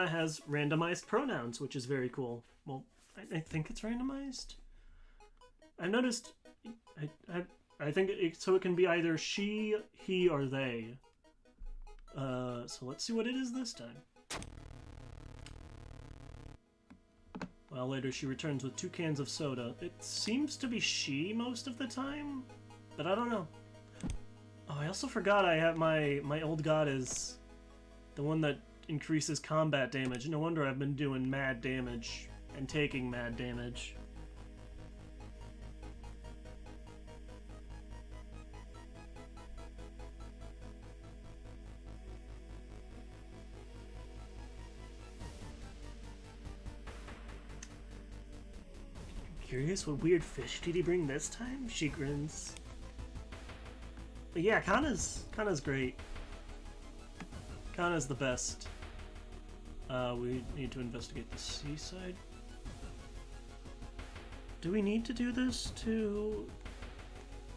has randomized pronouns, which is very cool. Well, I think it's randomized. I noticed, I think so it can be either she, he, or they. So let's see what it is this time. Well, later she returns with 2 cans of soda. It seems to be she most of the time, but I don't know. Oh, I also forgot I have my old god is the one that increases combat damage. No wonder I've been doing mad damage and taking mad damage. Curious what weird fish did he bring this time? She grins. But yeah, Kana's great. Kana's the best. We need to investigate the seaside. Do we need to do this to...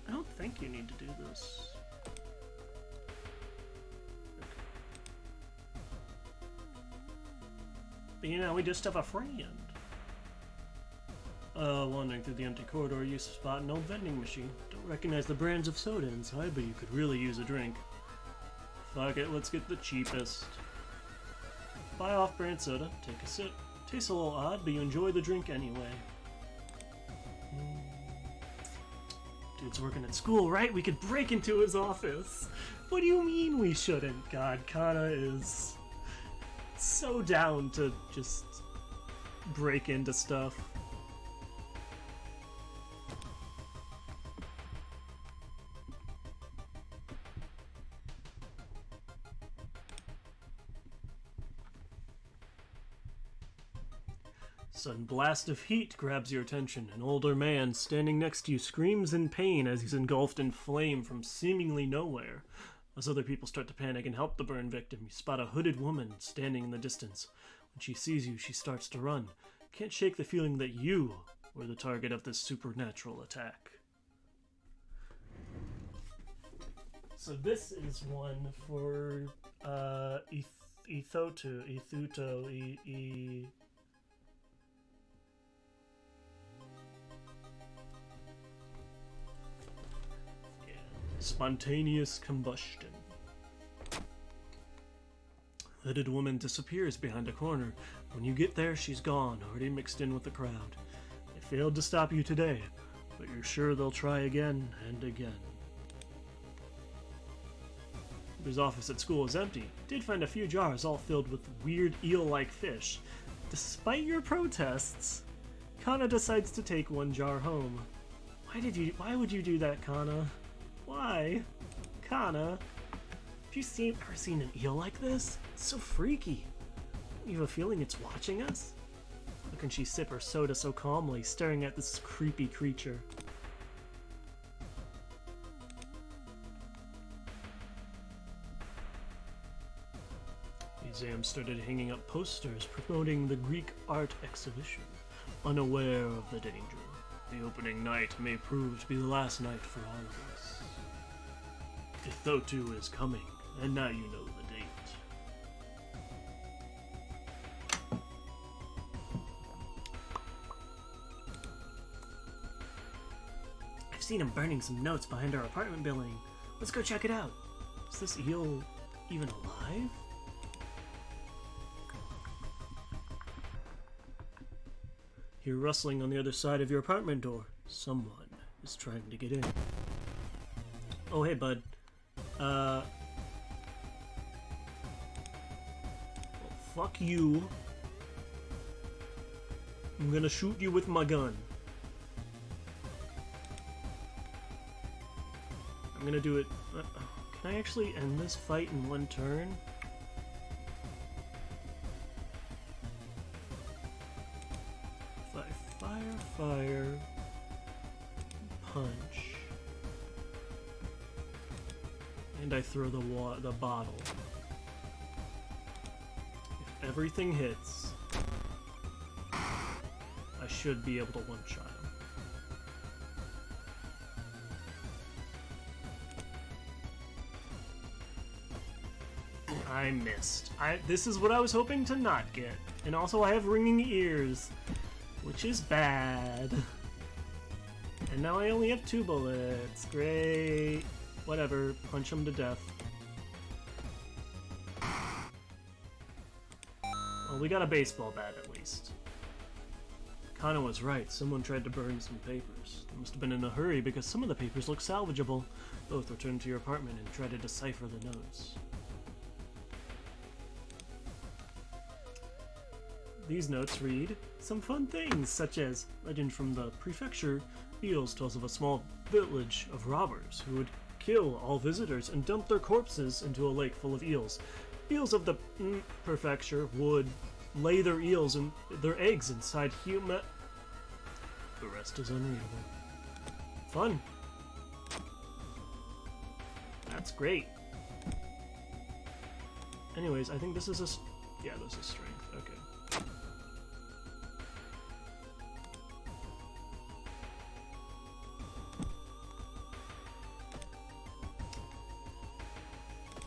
I don't think you need to do this. But you know, we just have a friend. Wandering through the empty corridor, you spot an old vending machine. Don't recognize the brands of soda inside, but you could really use a drink. Fuck it, let's get the cheapest. Buy off-brand soda, take a sip. Tastes a little odd, but you enjoy the drink anyway. Dude's working at school, right? We could break into his office. What do you mean we shouldn't? God, Kana is so down to just break into stuff. Sudden blast of heat grabs your attention. An older man standing next to you screams in pain as he's engulfed in flame from seemingly nowhere. As other people start to panic and help the burn victim, you spot a hooded woman standing in the distance. When she sees you, she starts to run. Can't shake the feeling that you were the target of this supernatural attack. So this is one for Ethuto. Spontaneous combustion. Hooded woman disappears behind a corner. When you get there, she's gone, already mixed in with the crowd. They failed to stop you today, but you're sure they'll try again and again. His office at school is empty. Did find a few jars all filled with weird eel-like fish. Despite your protests, Kana decides to take one jar home. Why would you do that, Kana? Why? Kana? Have you ever seen an eel like this? It's so freaky. You have a feeling it's watching us? How can she sip her soda so calmly, staring at this creepy creature? Museum started hanging up posters promoting the Greek art exhibition, unaware of the danger. The opening night may prove to be the last night for all of us. Ethotu is coming, and now you know the date. seen him burning some notes behind our apartment building. Let's go check it out. Is this eel even alive? Hear rustling on the other side of your apartment door. Someone is trying to get in. Oh, hey, bud. Well, fuck you. I'm gonna shoot you with my gun. I'm gonna do it. Can I actually end this fight in one turn? If I fire, punch, and I throw the bottle. If everything hits, I should be able to one-shot him. I missed. This is what I was hoping to not get. And also I have ringing ears, which is bad. And now I only have 2 bullets. Great. Whatever. Punch him to death. Well, we got a baseball bat at least. Kana was right. Someone tried to burn some papers. They must have been in a hurry because some of the papers look salvageable. Both return to your apartment and try to decipher the notes. These notes read some fun things, such as legend from the prefecture. Eels tells of a small village of robbers who would kill all visitors and dump their corpses into a lake full of eels. Eels of the prefecture would lay their their eggs inside human. The rest is unreadable. Fun. That's great. Anyways, I think this is yeah, this is strength. Okay.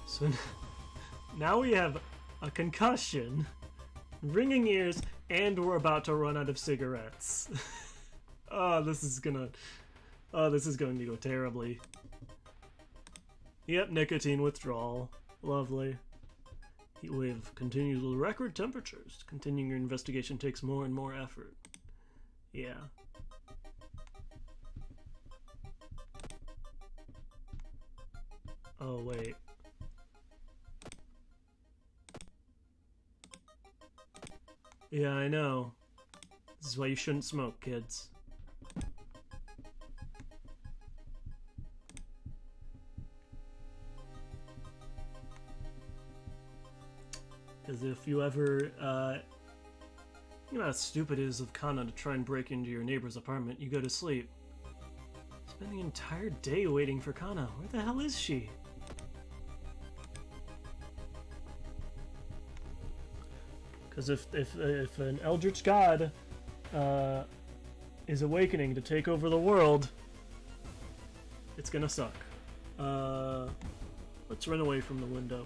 So now we have a concussion, ringing ears, and we're about to run out of cigarettes. This is going to go terribly. Yep, nicotine withdrawal. Lovely. Heat wave continues with record temperatures. Continuing your investigation takes more and more effort. Yeah. Oh, wait. Yeah, I know. This is why you shouldn't smoke, kids. Because if you ever, you know how stupid it is of Kana to try and break into your neighbor's apartment, you go to sleep. Spend the entire day waiting for Kana. Where the hell is she? Because if an eldritch god is awakening to take over the world, it's gonna suck. Let's run away from the window.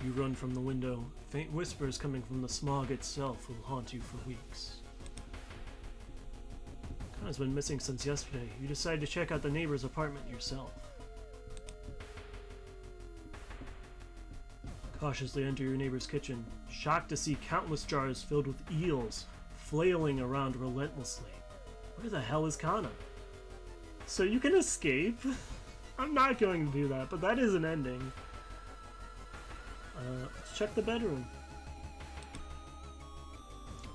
You run from the window. Faint whispers coming from the smog itself will haunt you for weeks. Kana's been missing since yesterday. You decide to check out the neighbor's apartment yourself. Cautiously enter your neighbor's kitchen, shocked to see countless jars filled with eels flailing around relentlessly. Where the hell is Kana? So you can escape? I'm not going to do that, but that is an ending. Let's check the bedroom.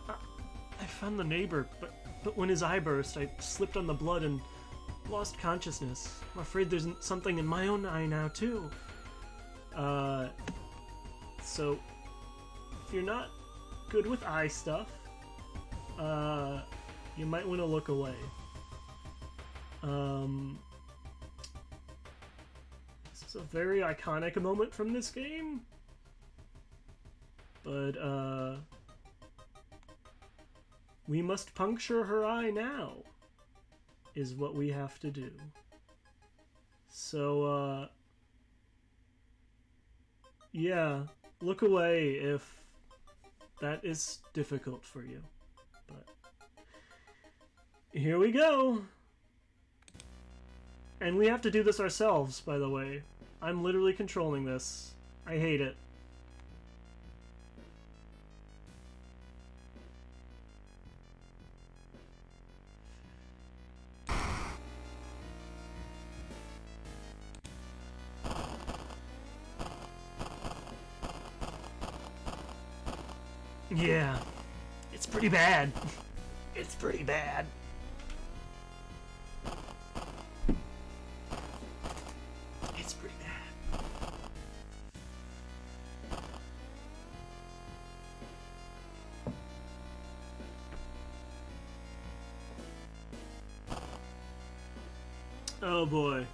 I found the neighbor, but when his eye burst, I slipped on the blood and lost consciousness. I'm afraid there's something in my own eye now, too. So, if you're not good with eye stuff, you might want to look away. This is a very iconic moment from this game. But, we must puncture her eye now, is what we have to do. So, yeah, look away if that is difficult for you. But here we go. And we have to do this ourselves, by the way. I'm literally controlling this. I hate it. Yeah, it's pretty bad. It's pretty bad. It's pretty bad. Oh boy,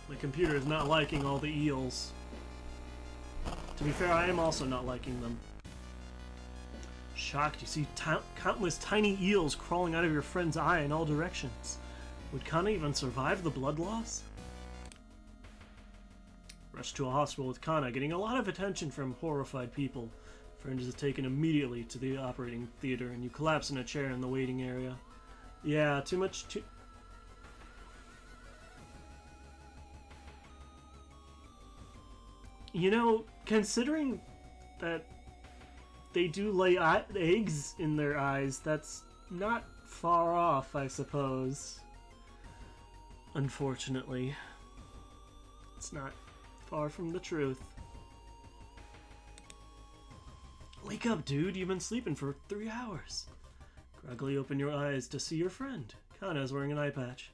my computer is not liking all the eels. To be fair, I am also not liking them. Shocked, you see countless tiny eels crawling out of your friend's eye in all directions. Would Kana even survive the blood loss? Rushed to a hospital with Kana, getting a lot of attention from horrified people. Friend is taken immediately to the operating theater, and you collapse in a chair in the waiting area. Yeah, too... You know, considering that they do lay eggs in their eyes, that's not far off, I suppose. Unfortunately. It's not far from the truth. Wake up, dude. You've been sleeping for 3 hours. Groggily open your eyes to see your friend. Kana is wearing an eye patch.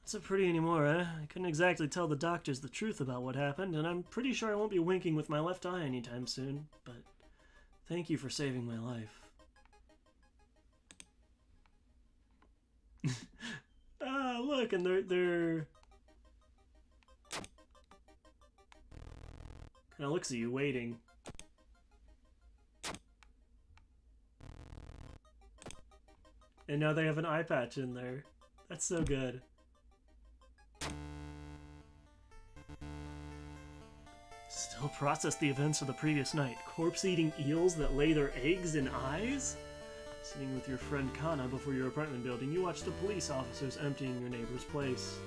Not so pretty anymore, eh? I couldn't exactly tell the doctors the truth about what happened, and I'm pretty sure I won't be winking with my left eye anytime soon, but... Thank you for saving my life. Ah, look, and they're... Kinda looks at you, waiting. And now they have an eye patch in there. That's so good. Still process the events of the previous night. Corpse-eating eels that lay their eggs in eyes? Sitting with your friend Kana before your apartment building, you watch the police officers emptying your neighbor's place.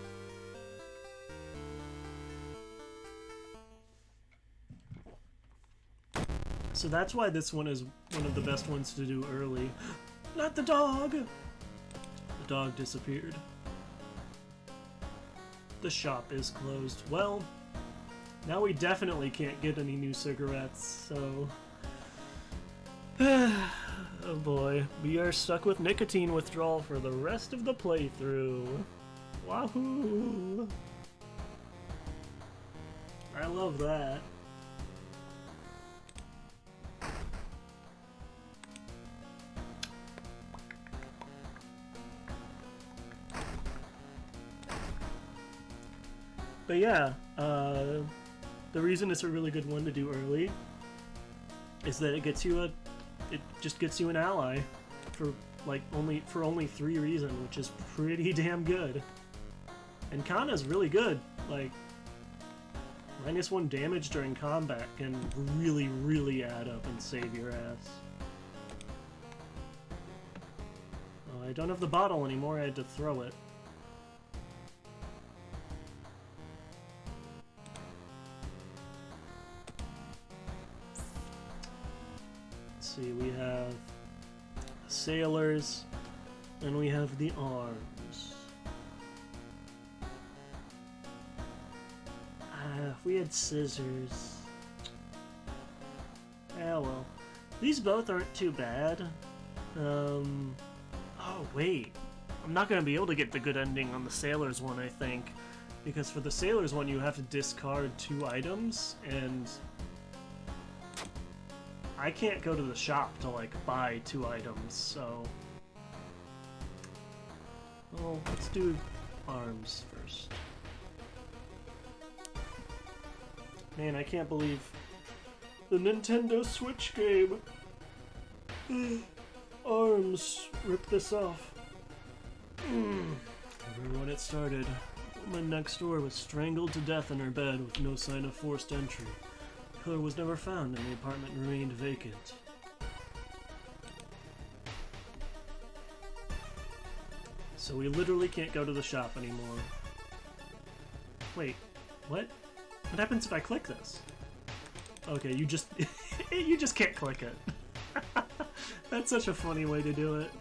So that's why this one is one of the best ones to do early. Not the dog! The dog disappeared. The shop is closed. Well, now we definitely can't get any new cigarettes, so... Oh boy, we are stuck with nicotine withdrawal for the rest of the playthrough. Wahoo! I love that. But yeah, the reason it's a really good one to do early is that it gets you it just gets you an ally for only 3 reasons, which is pretty damn good. And Kana's really good. Like, -1 damage during combat can really, really add up and save your ass. Oh, I don't have the bottle anymore, I had to throw it. See, we have sailors, and we have the arms. If we had scissors... Yeah, well. These both aren't too bad. Oh, wait. I'm not going to be able to get the good ending on the sailors one, I think. Because for the sailors one, you have to discard 2 items, and... I can't go to the shop to, like, buy 2 items, so... Well, let's do arms first. Man, I can't believe the Nintendo Switch game! Arms ripped this off. Remember when it started. The woman next door was strangled to death in her bed with no sign of forced entry. The killer was never found and the apartment remained vacant. So we literally can't go to the shop anymore. Wait, what? What happens if I click this? Okay, you just you just can't click it. That's such a funny way to do it.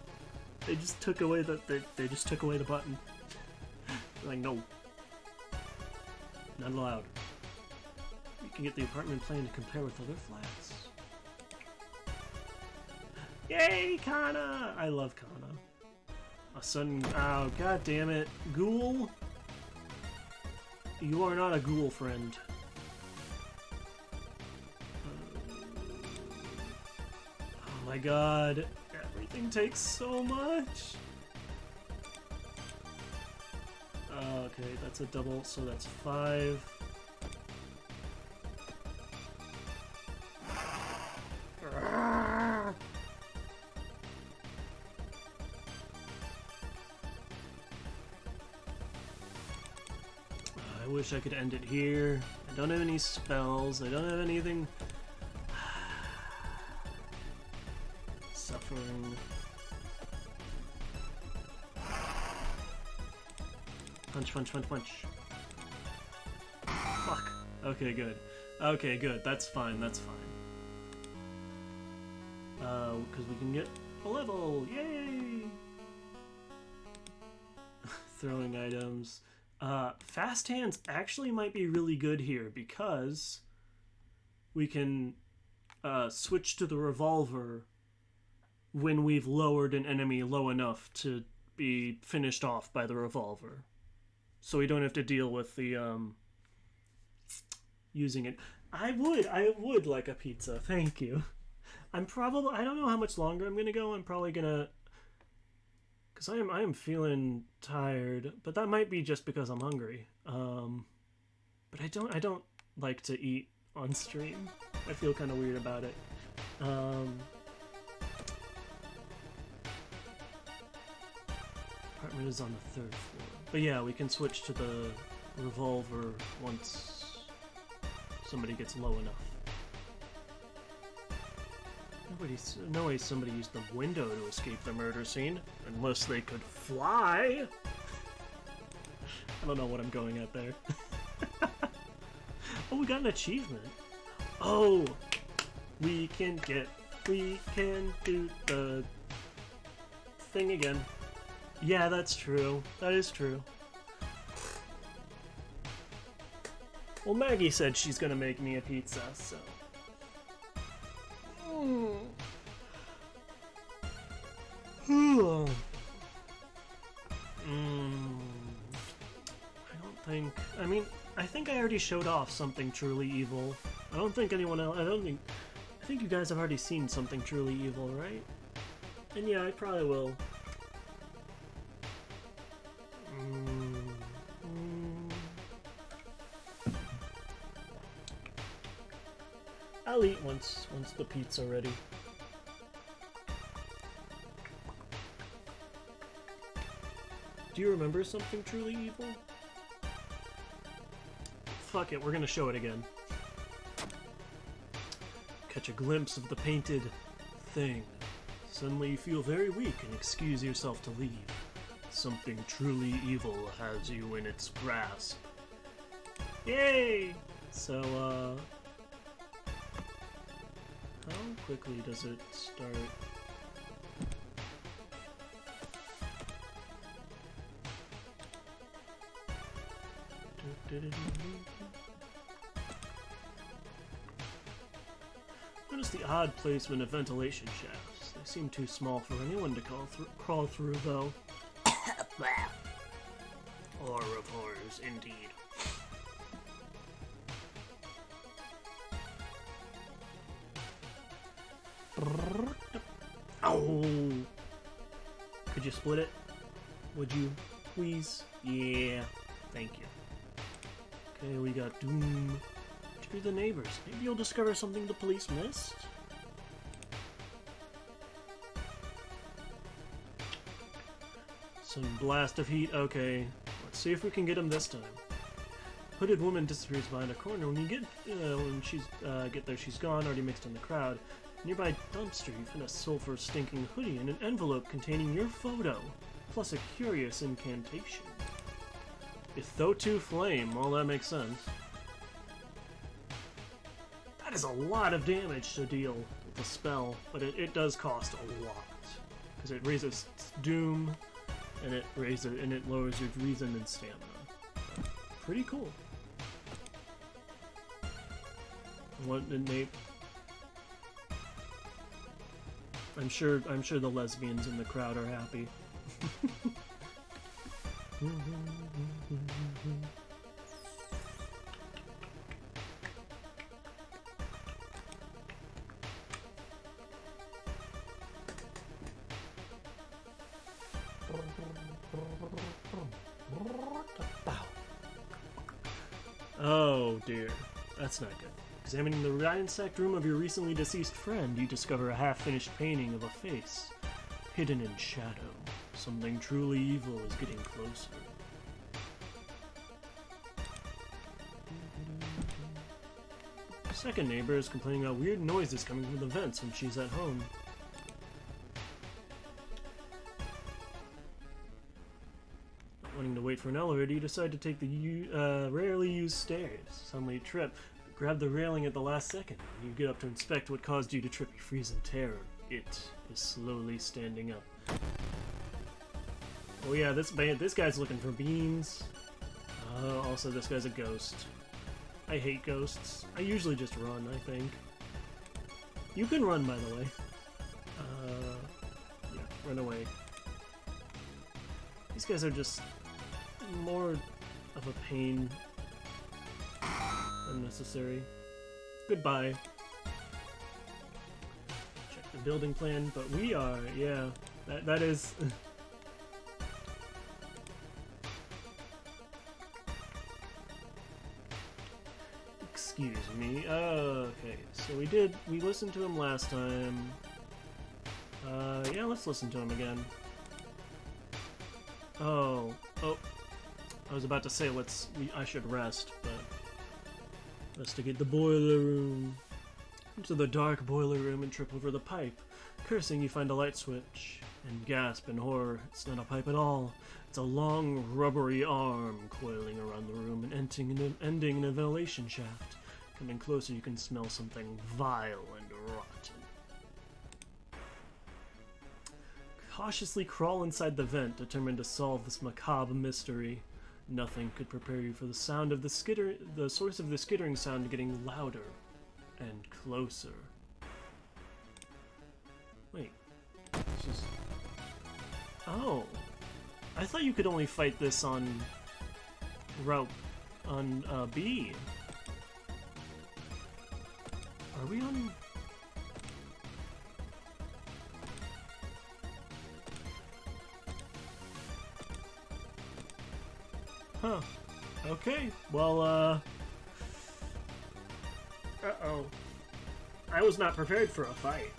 They just took away they just took away the button. Like, no. Not allowed. You can get the apartment plan to compare with other flats. Yay, Kana! I love Kana. A sudden... Oh, god damn it. Ghoul? You are not a ghoul, friend. Oh my god. Everything takes so much. Okay, that's a double, so that's 5. I wish I could end it here. I don't have any spells. I don't have anything. Suffering. Punch, punch, punch, punch. Fuck. Okay, good. Okay, good. That's fine. That's fine. Because we can get a level. Yay! Throwing items. Fast hands actually might be really good here because we can switch to the revolver when we've lowered an enemy low enough to be finished off by the revolver. So we don't have to deal with the using it. I would like a pizza. Thank you. I don't know how much longer I'm gonna go. I'm probably gonna, because I am feeling tired, but that might be just because I'm hungry. But I don't like to eat on stream. I feel kind of weird about it. Apartment is on the 3rd floor. But yeah, we can switch to the revolver once somebody gets low enough. No way somebody used the window to escape the murder scene, unless they could fly. I don't know what I'm going at there. Oh, we got an achievement. Oh, we can do the thing again. Yeah, that's true. That is true. Well, Maggie said she's gonna make me a pizza, so... I think I already showed off Something Truly Evil. I don't think anyone else... I think you guys have already seen Something Truly Evil, right? And yeah, I probably will. I'll eat once the pizza's ready. Do you remember Something Truly Evil? Fuck it, we're gonna show it again. Catch a glimpse of the painted thing. Suddenly you feel very weak and excuse yourself to leave. Something truly evil has you in its grasp. Yay! So, how quickly does it start? Notice the odd placement of ventilation shafts. They seem too small for anyone to crawl through, though. Horror of horrors, indeed. Oh! Could you split it? Would you, please? Yeah, thank you. Okay, we got Doom. To the neighbors. Maybe you'll discover something the police missed. Some blast of heat. Okay, let's see if we can get him this time. Hooded woman disappears behind a corner. When you get there, she's gone. Already mixed in the crowd. Nearby dumpster, you find a sulfur-stinking hoodie and an envelope containing your photo, plus a curious incantation. Ithotu Flame. Well, that makes sense. That is a lot of damage to deal with the spell, but it does cost a lot. Because it raises Doom, and it lowers your reason and stamina. Pretty cool. What did Nate? I'm sure the lesbians in the crowd are happy. Oh dear, that's not good. Examining the ransacked room of your recently deceased friend, you discover a half-finished painting of a face, hidden in shadow. Something truly evil is getting closer. Second neighbor is complaining about weird noises coming from the vents when she's at home. Not wanting to wait for an elevator, you decide to take the rarely used stairs. Suddenly you trip, but grab the railing at the last second. When you get up to inspect what caused you to trip, you freeze in terror. It is slowly standing up. Oh yeah, this guy's looking for beans. Also, this guy's a ghost. I hate ghosts. I usually just run, I think. You can run, by the way. Yeah, run away. These guys are just more of a pain than necessary. Goodbye. Check the building plan, but we are, yeah, that is... Excuse me. Okay, so we listened to him last time. Yeah, let's listen to him again. Oh, I was about to say I should rest, but investigate the boiler room. Into the dark boiler room and trip over the pipe. Cursing, you find a light switch and gasp in horror. It's not a pipe at all. It's a long, rubbery arm coiling around the room and ending in a ventilation shaft. Coming closer, you can smell something vile and rotten. Cautiously crawl inside the vent, determined to solve this macabre mystery. Nothing could prepare you for the sound of the source of the skittering sound getting louder and closer. Wait. This is... Oh. I thought you could only fight this on route on B. Are we on? Huh. Okay. Well, uh-oh. I was not prepared for a fight.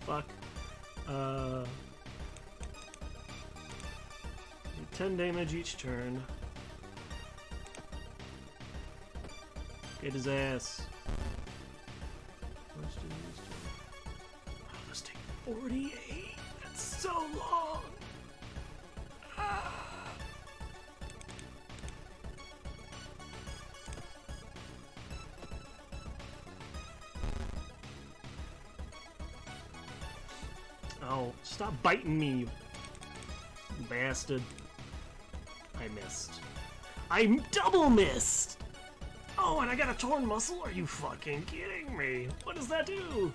Fuck. 10 damage each turn. Get his ass. Oh, this take 48. That's so long. Oh, stop biting me, you bastard. I missed. I double missed! Oh, and I got a torn muscle? Are you fucking kidding me? What does that do?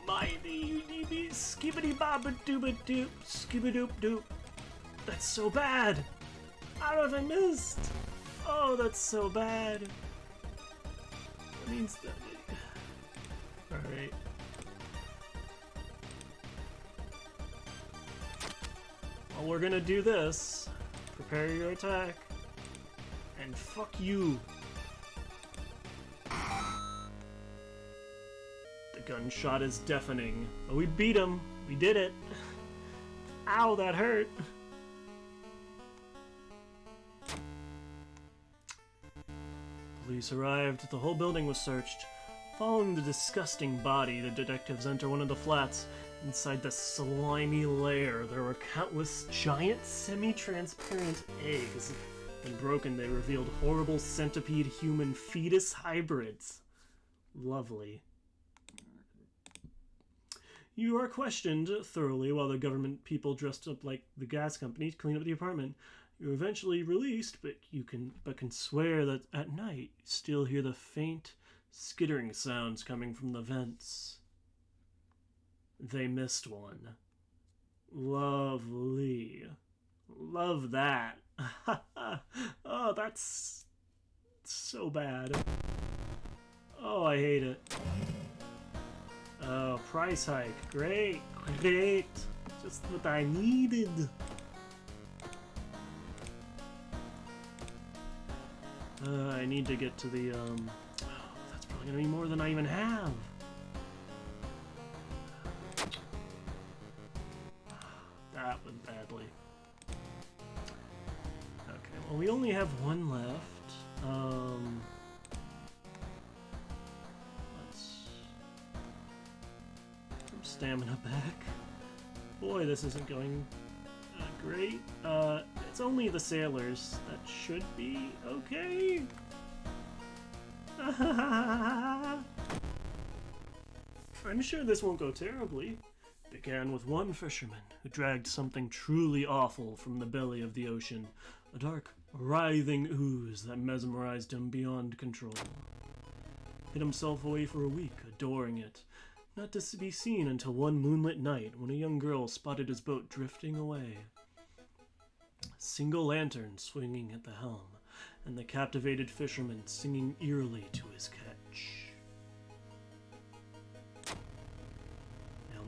My skibbity baba dooba doop skibbadoop doop. That's so bad! How have I missed? Oh, that's so bad. That means that... Alright. Well, we're gonna do this. Prepare your attack. And fuck you. The gunshot is deafening. But we beat him. We did it. Ow, that hurt. Police arrived. The whole building was searched. Following the disgusting body, the detectives enter one of the flats Inside the slimy lair, there were countless giant semi-transparent eggs. When broken, they revealed horrible centipede-human fetus hybrids. Lovely. You are questioned thoroughly while the government people dressed up like the gas company clean up the apartment. You're eventually released, but can swear that at night you still hear the faint skittering sounds coming from the vents. They missed one. Lovely. Love that. Oh, that's so bad. Oh, I hate it. Oh, price hike. Great. Great. Just what I needed. I need to get to the, that's probably gonna be more than I even have. That went badly. Okay, well, we only have one left. Let's put stamina back. Boy, this isn't going great. It's only the sailors. That should be okay. I'm sure this won't go terribly. Began with one fisherman who dragged something truly awful from the belly of the ocean, a dark, writhing ooze that mesmerized him beyond control. Hid himself away for a week, adoring it, not to be seen until one moonlit night when a young girl spotted his boat drifting away. A single lantern swinging at the helm, and the captivated fisherman singing eerily to his catch.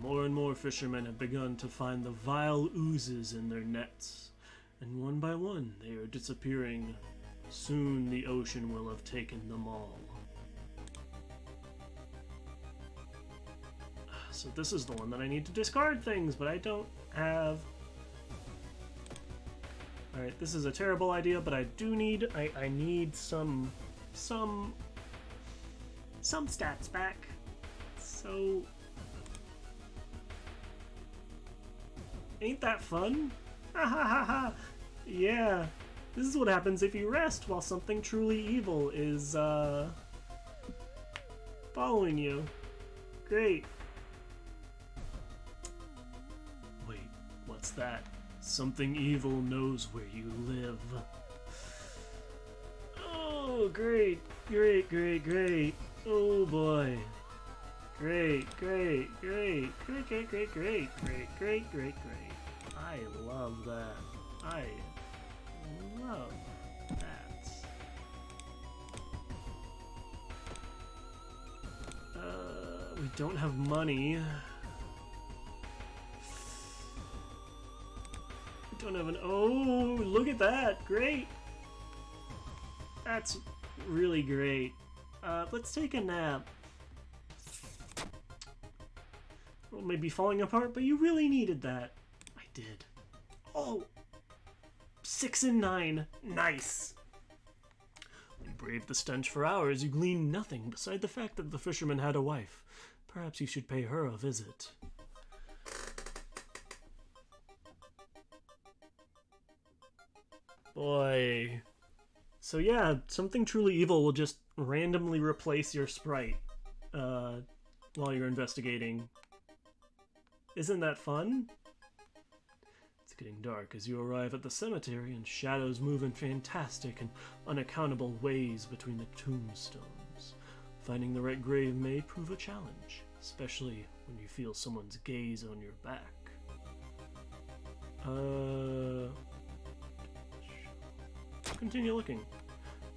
More and more fishermen have begun to find the vile oozes in their nets, and one by one they are disappearing. Soon the ocean will have taken them all. So this is the one that I need to discard things, but I don't have... Alright, this is a terrible idea, but I do need... I need some stats back. So... Ain't that fun? Ha ha ha ha! Yeah, this is what happens if you rest while something truly evil is, following you. Great. Wait, what's that? Something evil knows where you live. Oh, great, great, great, great. Oh boy. Great, great, great, great, great, great, great, great, great, great, great. I love that. I love that. We don't have money. We don't have an... Oh, look at that! Great! That's really great. Let's take a nap. Well, maybe falling apart, but you really needed that. I did. Oh! 6 and 9. Nice! You braved the stench for hours, you gleaned nothing beside the fact that the fisherman had a wife. Perhaps you should pay her a visit. Boy. So yeah, something truly evil will just randomly replace your sprite while you're investigating. Isn't that fun? It's getting dark as you arrive at the cemetery, and shadows move in fantastic and unaccountable ways between the tombstones. Finding the right grave may prove a challenge, especially when you feel someone's gaze on your back. Continue looking.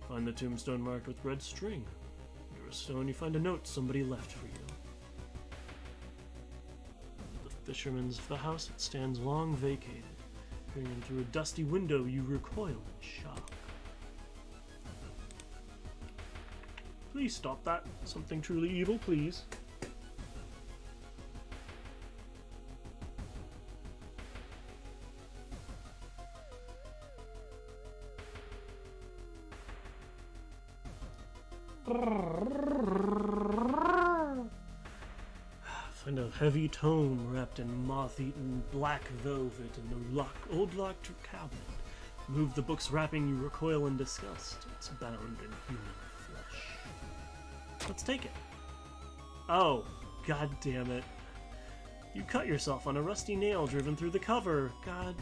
Find the tombstone marked with red string. Near a stone, you find a note somebody left for you. Fisherman's the house, it stands long vacated. Peering in through a dusty window, you recoil in shock. Please stop that. Something truly evil, please. Find a heavy tome wrapped in moth-eaten black velvet in the old locked cabinet. Move the book's wrapping, you recoil in disgust. It's bound in human flesh. Let's take it. Oh, god damn it. You cut yourself on a rusty nail driven through the cover. God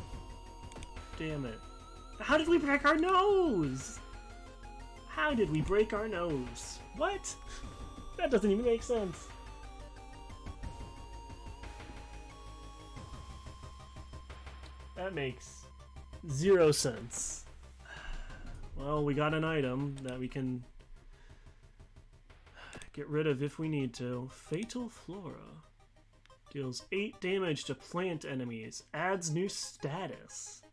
damn it. How did we break our nose? How did we break our nose? What? That doesn't even make sense. That makes 0 sense. Well, we got an item that we can get rid of if we need to. Fatal Flora. Deals 8 damage to plant enemies. Adds new status.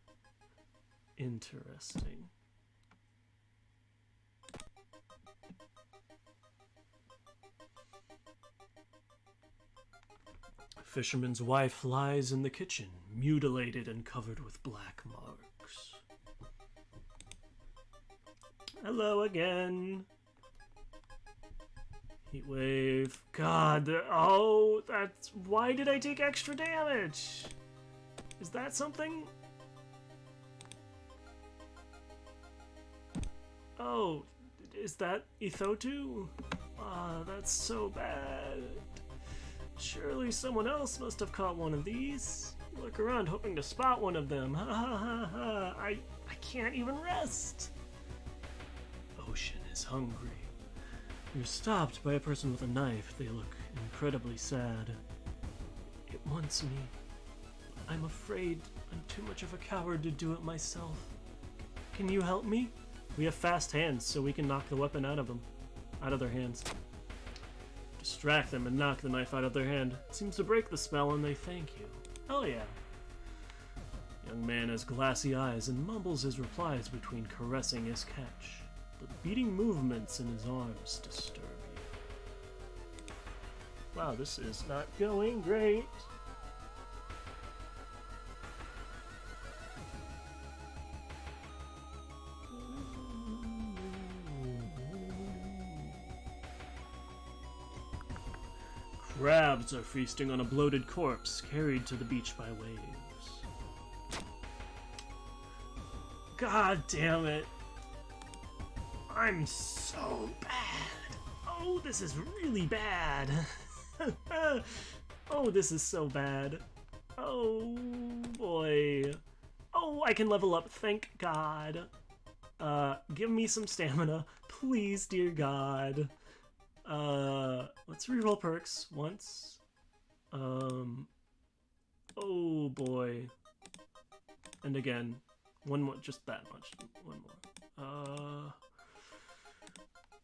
Interesting. Fisherman's wife lies in the kitchen, mutilated and covered with black marks. Hello again. Heat wave. God, oh, that's... Why did I take extra damage? Is that something? Oh, is that Ethotu? Ah, that's so bad. Surely someone else must have caught one of these. Look around hoping to spot one of them. Ha ha ha ha. I can't even rest. Ocean is hungry. You're stopped by a person with a knife. They look incredibly sad. It wants me. I'm afraid I'm too much of a coward to do it myself. Can you help me? We have fast hands, so we can knock the weapon out of their hands. Distract them and knock the knife out of their hand. It seems to break the spell and they thank you. Oh yeah. Young man has glassy eyes and mumbles his replies between caressing his catch. The beating movements in his arms disturb you. Wow, this is not going great. Crabs are feasting on a bloated corpse carried to the beach by waves. God damn it. I'm so bad. Oh, this is really bad. Oh, this is so bad. Oh, boy. Oh, I can level up, thank God. Give me some stamina. Please, dear God. Let's reroll perks once. Oh boy. And again. One more, just that much. One more.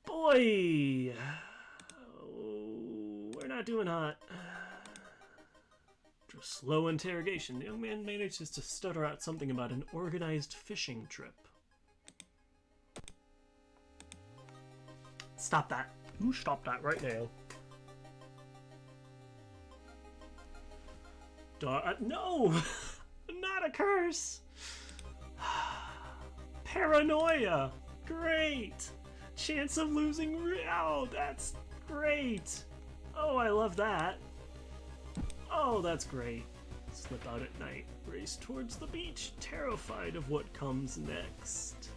Boy! Oh, we're not doing hot. After a slow interrogation, the young man manages to stutter out something about an organized fishing trip. Stop that. You stop that right now. No! Not a curse! Paranoia! Great! Chance of losing... Oh, that's great! Oh, I love that. Oh, that's great. Slip out at night, race towards the beach, terrified of what comes next.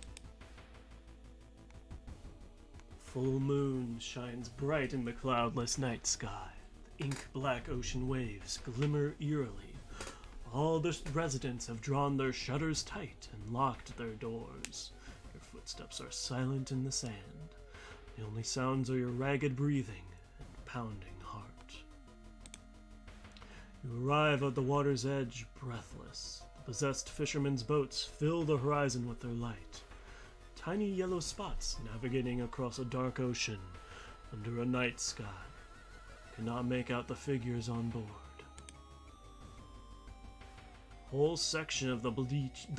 Full moon shines bright in the cloudless night sky. The ink-black ocean waves glimmer eerily. All the residents have drawn their shutters tight and locked their doors. Your footsteps are silent in the sand. The only sounds are your ragged breathing and pounding heart. You arrive at the water's edge, breathless. The possessed fishermen's boats fill the horizon with their light. Tiny yellow spots navigating across a dark ocean under a night sky. Cannot make out the figures on board. Whole section of the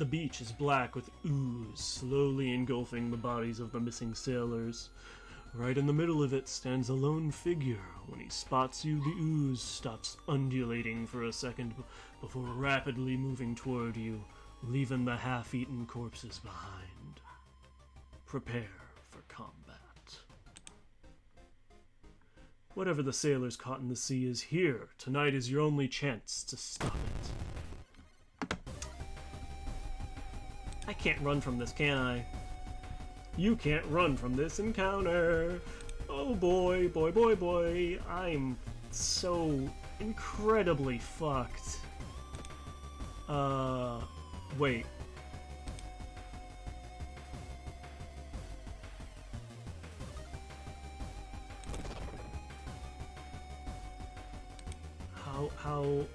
beach is black with ooze, slowly engulfing the bodies of the missing sailors. Right in the middle of it stands a lone figure. When he spots you, the ooze stops undulating for a second before rapidly moving toward you, leaving the half-eaten corpses behind. Prepare for combat. Whatever the sailors caught in the sea is here. Tonight is your only chance to stop it. I can't run from this, can I? You can't run from this encounter. Oh boy, boy, boy, boy. I'm so incredibly fucked. Wait.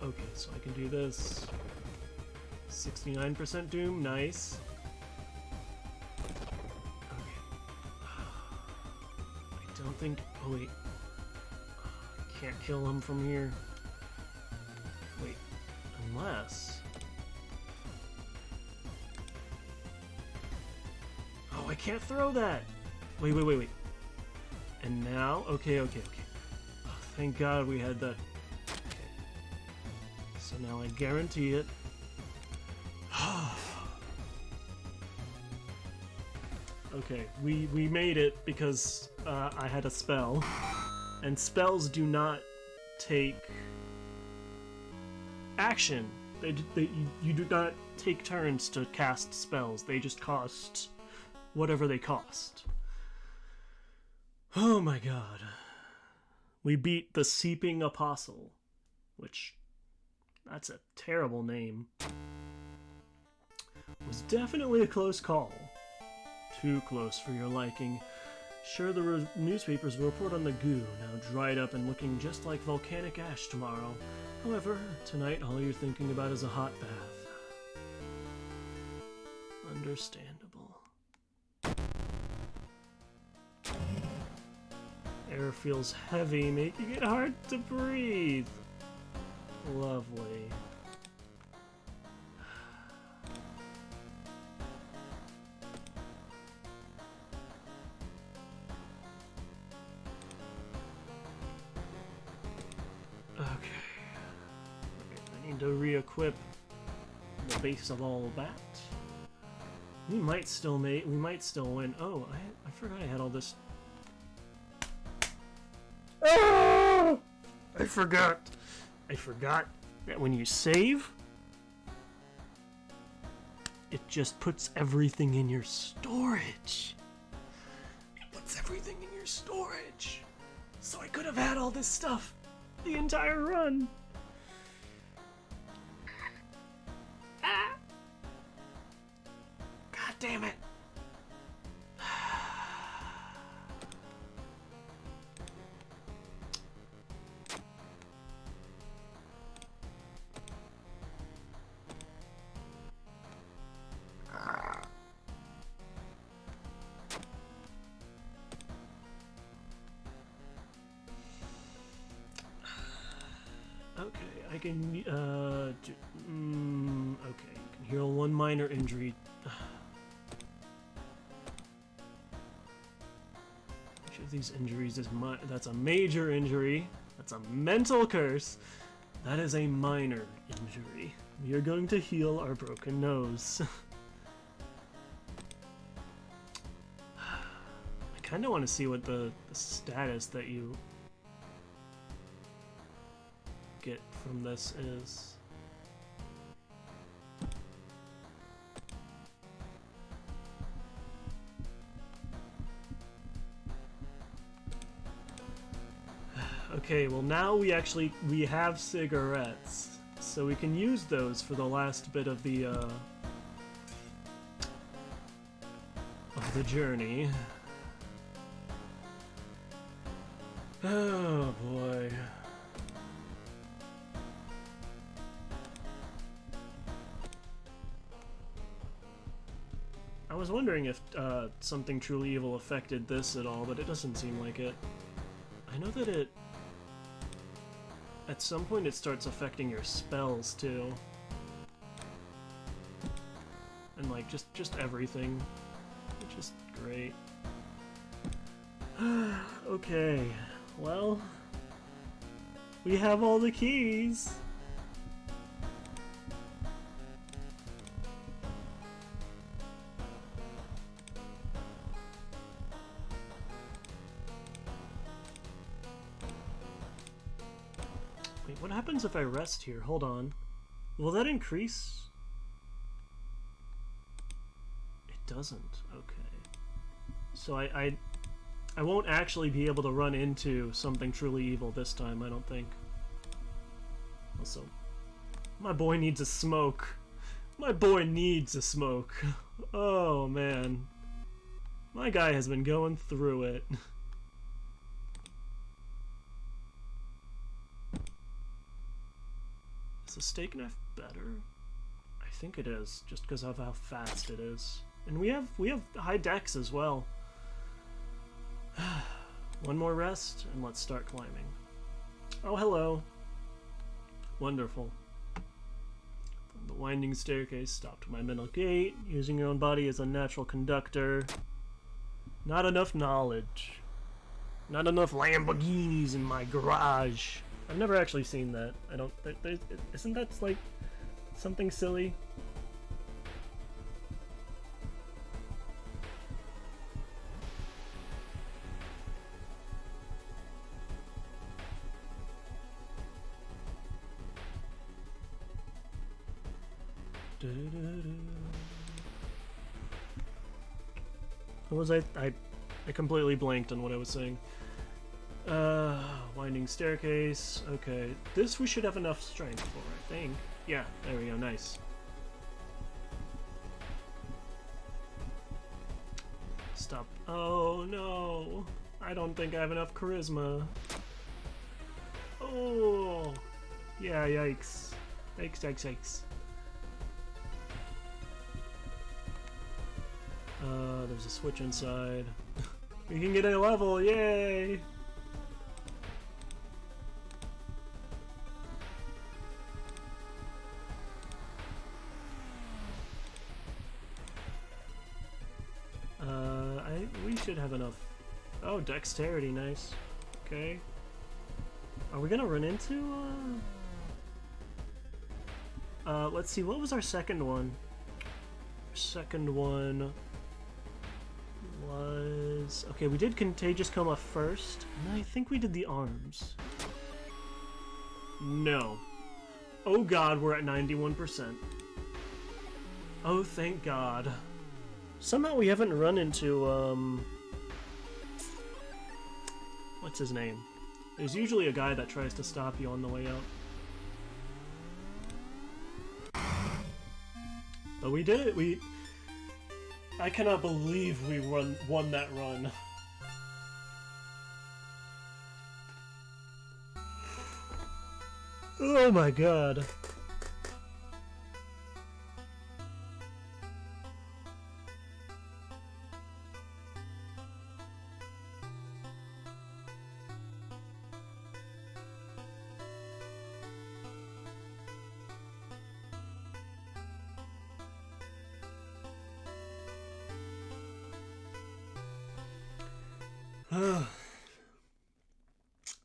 Okay, so I can do this. 69% doom, nice. I don't think, oh wait. I can't kill him from here. Wait, unless... Oh, I can't throw that! Wait. And now, okay. Oh, thank God we had that. So now I guarantee it. Okay, we made it because I had a spell. And spells do not take action. You do not take turns to cast spells. They just cost whatever they cost. Oh my god. We beat the Seeping Apostle, which... that's a terrible name. Was definitely a close call. Too close for your liking. Sure, the newspapers will report on the goo, now dried up and looking just like volcanic ash tomorrow. However, tonight all you're thinking about is a hot bath. Understandable. Air feels heavy, making it hard to breathe. Lovely. Okay. I need to re-equip the base of all of that. We might still win. Oh, I forgot I had all this. Oh! I forgot that when you save, it just puts everything in your storage. It puts everything in your storage. So I could have had all this stuff the entire run. Ah! God damn it. Okay, I can, okay, you can heal one minor injury. Which of these injuries is that's a major injury. That's a mental curse. That is a minor injury. We are going to heal our broken nose. I kind of want to see what the status that you get from this is. Okay, well now we have cigarettes, so we can use those for the last bit of the journey. Oh boy. I was wondering if something truly evil affected this at all, but it doesn't seem like it. I know that at some point it starts affecting your spells too. And like just everything, which is great. Okay, well, we have all the keys. what happens if I rest here? Hold on. Will that increase? It doesn't. Okay. So I won't actually be able to run into something truly evil this time, I don't think. Also, my boy needs a smoke. My boy needs a smoke. Oh, man. My guy has been going through it. Is the steak knife better? I think it is, just because of how fast it is. And we have high dex as well. One more rest, and let's start climbing. Oh, hello. Wonderful. From the winding staircase, stop to my middle gate. Using your own body as a natural conductor. Not enough knowledge. Not enough Lamborghinis in my garage. I've never actually seen that. I don't... Isn't that, like, something silly? What was I completely blanked on what I was saying. Winding staircase. Okay, this we should have enough strength for, I think. Yeah, there we go, nice. Stop. Oh no! I don't think I have enough charisma. Oh! Yeah, yikes. Yikes, yikes, yikes. There's a switch inside. We can get a level, yay! We should have enough. Oh, dexterity, nice. Okay. Are we gonna run into, let's see, what was our second one? Our second one was... Okay, we did Contagious Coma first, and I think we did the arms. No. Oh god, we're at 91%. Oh, thank god. Somehow we haven't run into, what's his name? There's usually a guy that tries to stop you on the way out. But we did it, I cannot believe we won that run. Oh my god.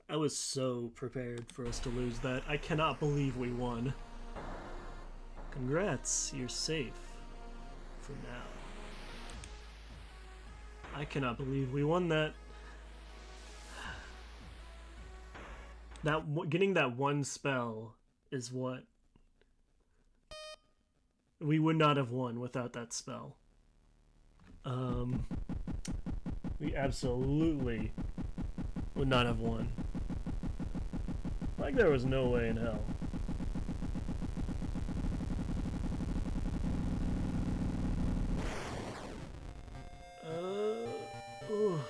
I was so prepared for us to lose that. I cannot believe we won. Congrats, you're safe. For now. I cannot believe we won that. Getting that one spell is what we would not have won without that spell. We absolutely would not have won. Like there was no way in hell. Ooh.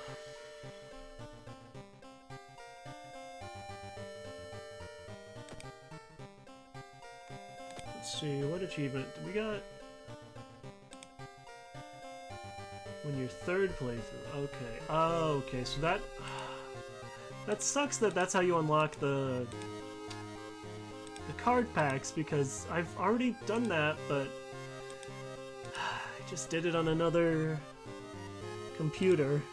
Let's see, what achievement we got? When your third playthrough. Okay. Oh, okay. So that sucks that that's how you unlock the card packs, because I've already done that, but I just did it on another computer.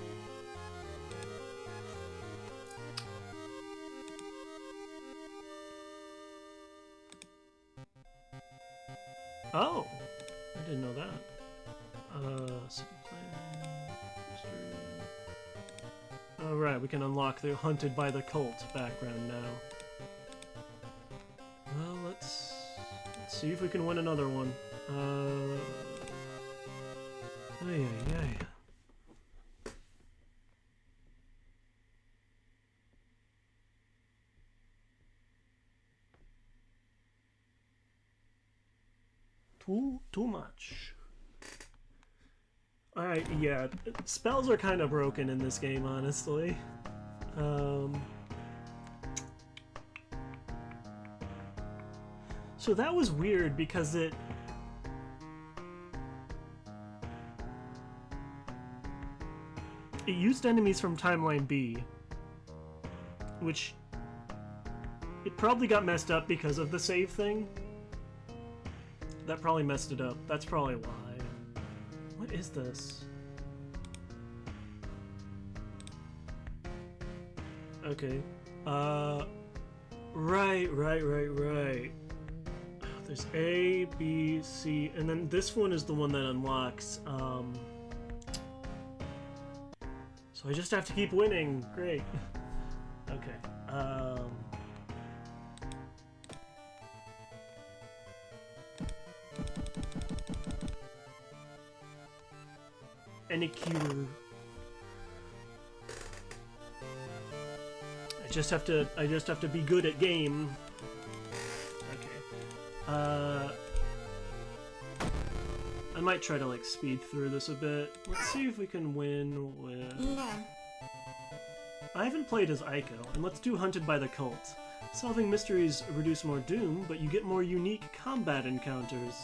Oh, I didn't know that. City plan, history. Oh right, we can unlock the Hunted by the Cult background now. See if we can win another one. Ay, ay, ay. Too much. Alright, yeah. Spells are kind of broken in this game, honestly. So that was weird because it used enemies from Timeline B, which it probably got messed up because of the save thing. That probably messed it up. That's probably why. What is this? Okay. Right. There's A, B, C, and then this one is the one that unlocks, so I just have to keep winning. Great. Okay. Any cure. I just have to be good at game. Okay. I might try to like speed through this a bit. Let's see if we can win with... I haven't played as Aiko, and let's do Hunted by the Cult. Solving mysteries reduce more doom, but you get more unique combat encounters.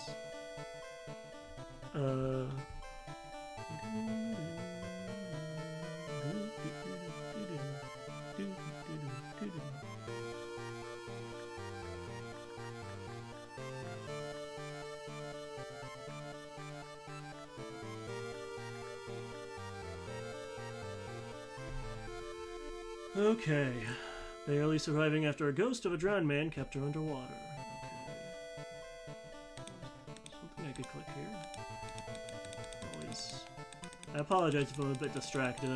Okay. Barely surviving after a ghost of a drowned man kept her underwater. Okay. Something I could click here. Always. I apologize if I'm a bit distracted.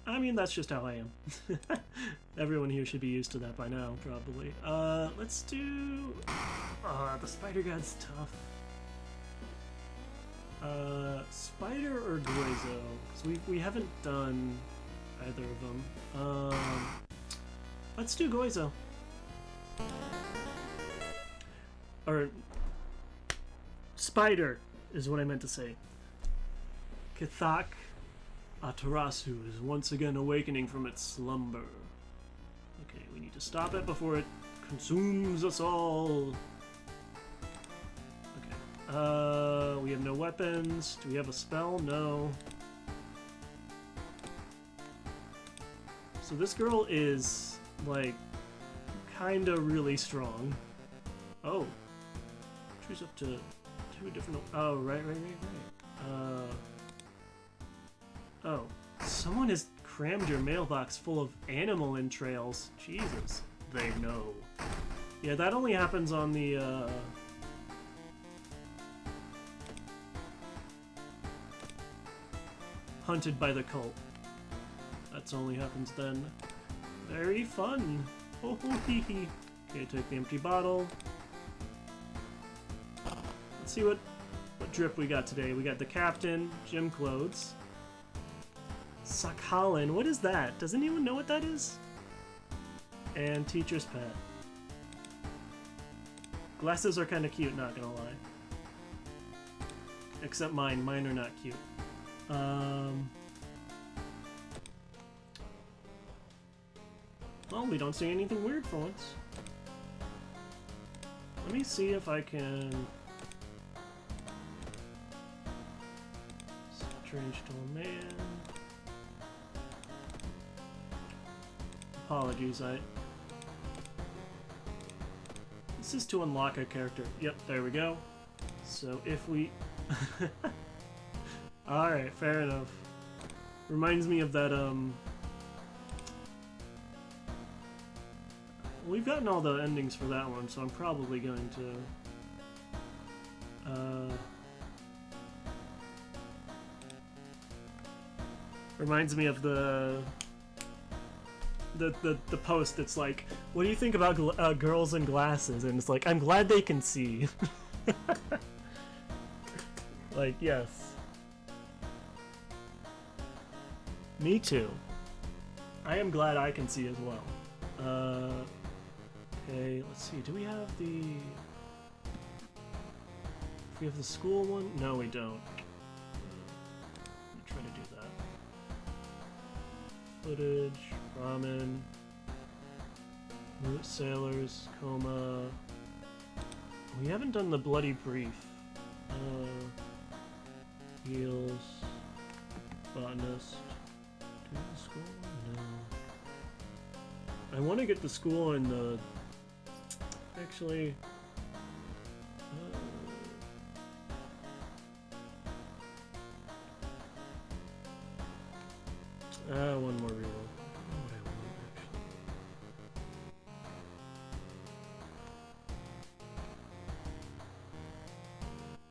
I mean, that's just how I am. Everyone here should be used to that by now, probably. Let's do... the Spider God's tough. Spider or Guizo? Because we haven't done either of them. Let's do Guizo. Or... Spider is what I meant to say. Kithak Atarasu is once again awakening from its slumber. Okay, we need to stop it before it consumes us all. Okay. We have no weapons. Do we have a spell? No. So this girl is, like, kinda really strong. Oh. She's up to 2 different... Oh, right. Oh. Someone has crammed your mailbox full of animal entrails. Jesus. They know. Yeah, that only happens on the, Hunted by the Cult. That's only happens then. Very fun. Oh, hee hee. Okay, take the empty bottle. Let's see what drip we got today. We got the captain, gym clothes. Sakhalin, what is that? Does anyone know what that is? And teacher's pet. Glasses are kind of cute, not gonna lie. Except mine. Mine are not cute. Well, we don't see anything weird for once. Let me see if I can... Strange Tall Man... Apologies, This is to unlock a character. Yep, there we go. So if we... Alright, fair enough. Reminds me of that, We've gotten all the endings for that one, so I'm probably going to... Reminds me of the the post that's like, what do you think about girls in glasses? And it's like, I'm glad they can see. Like, yes. Me too. I am glad I can see as well. Okay, let's see. Do we have the... We have the school one? No, we don't. I'm gonna try to do that. Footage, ramen, root sailors, coma. We haven't done the bloody brief. Heals, botanist. Do the school? No. I want to get the school and the. Actually. One more reroll. What I want,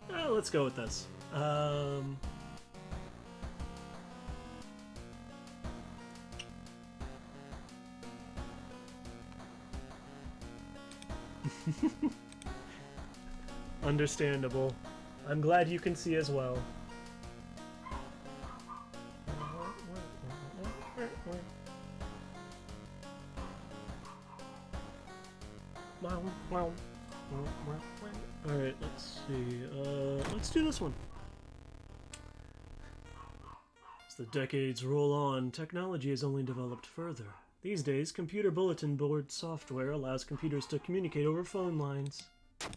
actually. Let's go with this. Understandable. I'm glad you can see as well. Alright, let's see. Let's do this one. As the decades roll on, technology has only developed further. These days, computer bulletin board software allows computers to communicate over phone lines. What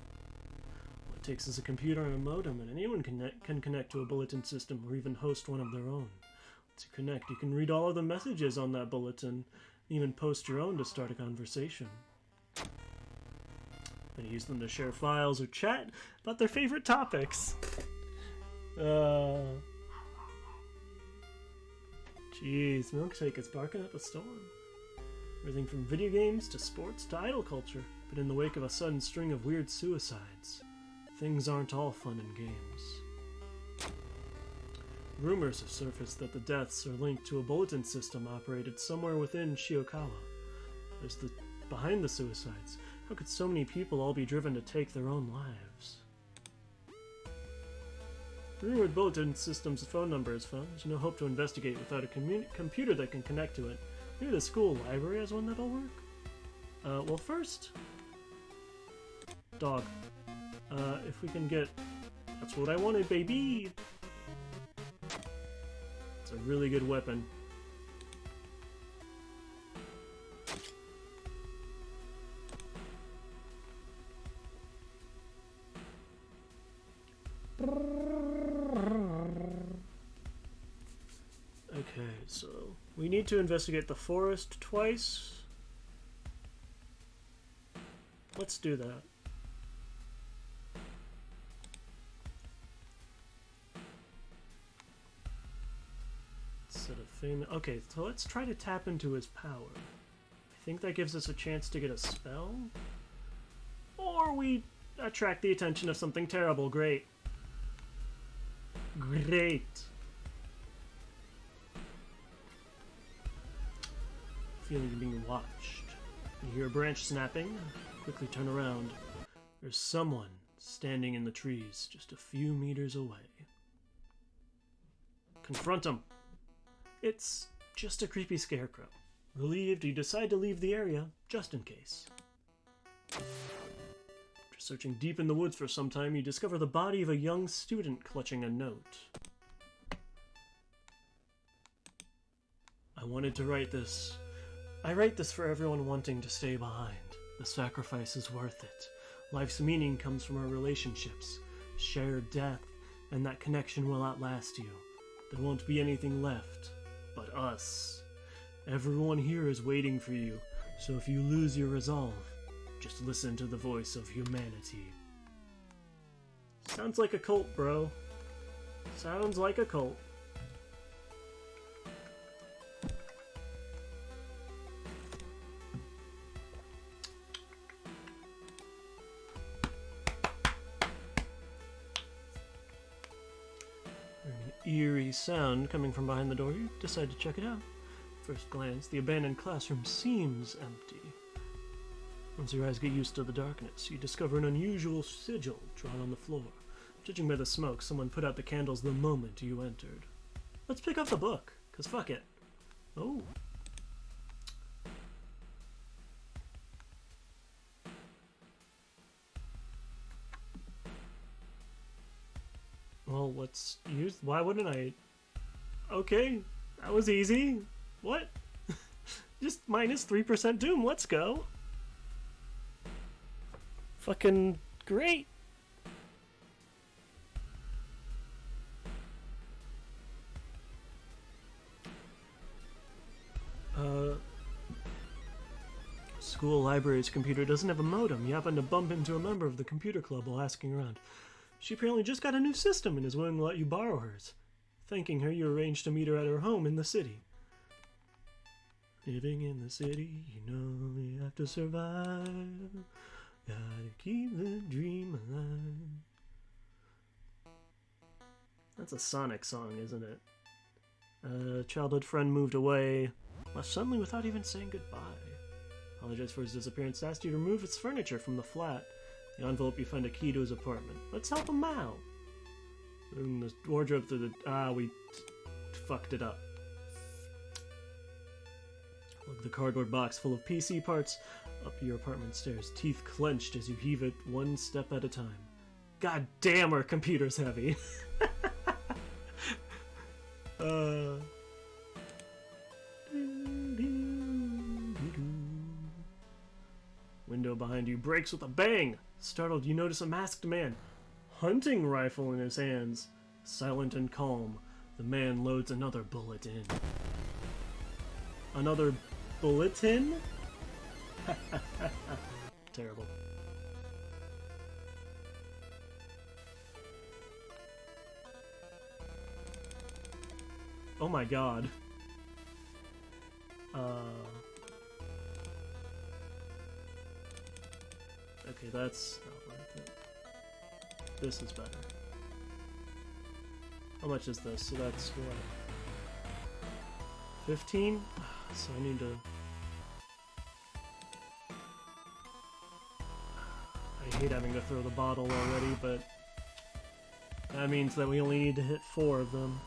it takes is a computer and a modem, and anyone can connect to a bulletin system or even host one of their own. To connect, you can read all of the messages on that bulletin, and even post your own to start a conversation. And use them to share files or chat about their favorite topics. Jeez, Milkshake is barking up a storm. Everything from video games to sports to idol culture, but in the wake of a sudden string of weird suicides, things aren't all fun and games. Rumors have surfaced that the deaths are linked to a bulletin system operated somewhere within Shiokawa. There's the behind the suicides. How could so many people all be driven to take their own lives? The rumored bulletin system's phone number is found. There's no hope to investigate without a computer that can connect to it. Maybe the school library has one that'll work? Well first... Dog. If we can get... That's what I wanted, baby! It's a really good weapon. Okay, so we need to investigate the forest twice. Let's do that. Set of fame. Okay, so let's try to tap into his power. I think that gives us a chance to get a spell. Or we attract the attention of something terrible. Great. Great. Feeling you're being watched. You hear a branch snapping. Quickly turn around. There's someone standing in the trees just a few meters away. Confront him. It's just a creepy scarecrow. Relieved, you decide to leave the area, just in case. After searching deep in the woods for some time, you discover the body of a young student clutching a note. I wanted to write this. I write this for everyone wanting to stay behind. The sacrifice is worth it. Life's meaning comes from our relationships. Shared death, and that connection will outlast you. There won't be anything left but us. Everyone here is waiting for you, so if you lose your resolve, just listen to the voice of humanity. Sounds like a cult, bro. Sounds like a cult. An eerie sound coming from behind the door. You decide to check it out. First glance, the abandoned classroom seems empty. Once your eyes get used to the darkness, you discover an unusual sigil drawn on the floor. Judging by the smoke, someone put out the candles the moment you entered. Let's pick up the book, 'cause fuck it. Oh. Well, let's use... Why wouldn't I... Okay, that was easy. What? Just minus 3% Doom, let's go. Fucking great. School library's computer doesn't have a modem. You happen to bump into a member of the computer club while asking around. She apparently just got a new system and is willing to let you borrow hers. Thanking her, you arrange to meet her at her home in the city. Living in the city, you know you have to survive. Gotta keep the dream alive. That's a Sonic song, isn't it? A childhood friend moved away, left suddenly without even saying goodbye. Apologized for his disappearance, asked you to remove his furniture from the flat. In the envelope, you find a key to his apartment. Let's help him out. Moving the wardrobe through the... we fucked it up. Look, the cardboard box full of PC parts up your apartment stairs, teeth clenched as you heave it one step at a time. God damn, our computer's heavy. Window behind you breaks with a bang. Startled, you notice a masked man, hunting rifle in his hands. Silent and calm, the man loads another bullet in. Another bulletin? Terrible. Oh my god. Okay, that's not worth it. This is better. How much is this? So that's what? 15? So I need to... I hate having to throw the bottle already, but... that means that we only need to hit 4 of them.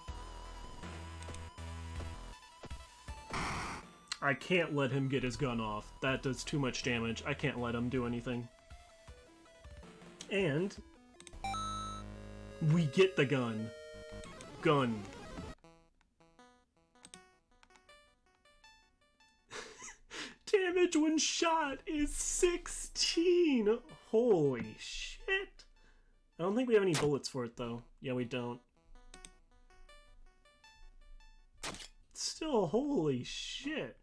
I can't let him get his gun off. That does too much damage. I can't let him do anything. And... we get the gun. Gun. Damage when shot is 16! Holy shit! I don't think we have any bullets for it, though. Yeah, we don't. Still, holy shit!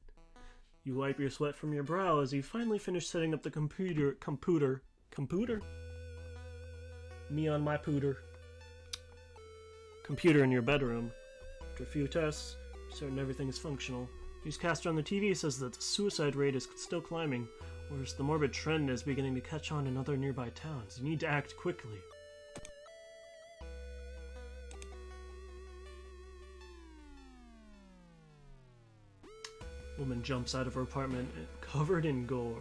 You wipe your sweat from your brow as you finally finish setting up the computer? Me on my pooter. Computer in your bedroom. After a few tests, certain everything is functional. Newscaster on the TV says that the suicide rate is still climbing. Worse, the morbid trend is beginning to catch on in other nearby towns. You need to act quickly. Woman jumps out of her apartment, covered in gore.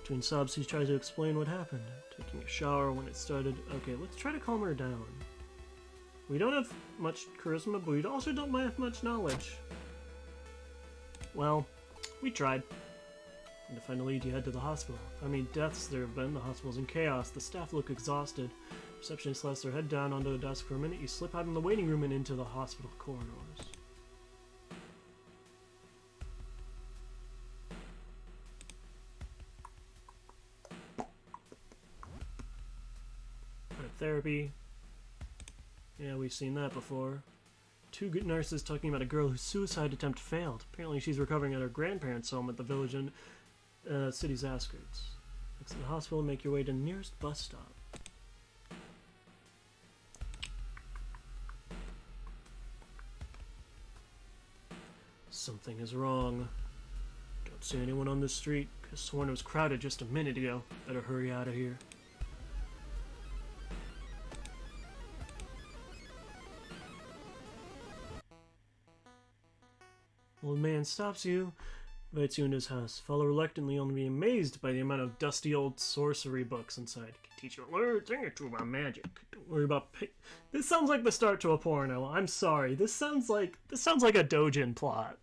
Between sobs, she tries to explain what happened. Taking a shower when it started. Okay, let's try to calm her down. We don't have much charisma, but we also don't have much knowledge. Well, we tried. And to find a lead, you head to the hospital. How many deaths there have been? The hospital's in chaos. The staff look exhausted. Receptionist lets their head down onto the desk for a minute. You slip out in the waiting room and into the hospital corridors. Therapy. Yeah, we've seen that before. 2 good nurses talking about a girl whose suicide attempt failed. Apparently she's recovering at her grandparents' home at the village in city's outskirts. Exit the hospital and make your way to the nearest bus stop. Something is wrong. Don't see anyone on this street. Could have sworn it was crowded just a minute ago. Better hurry out of here. Old man stops you, invites you into his house. Follow reluctantly, only be amazed by the amount of dusty old sorcery books inside. Can teach you a word, thing or two about magic. Don't worry about This sounds like the start to a porno. I'm sorry. This sounds like a Dojin plot.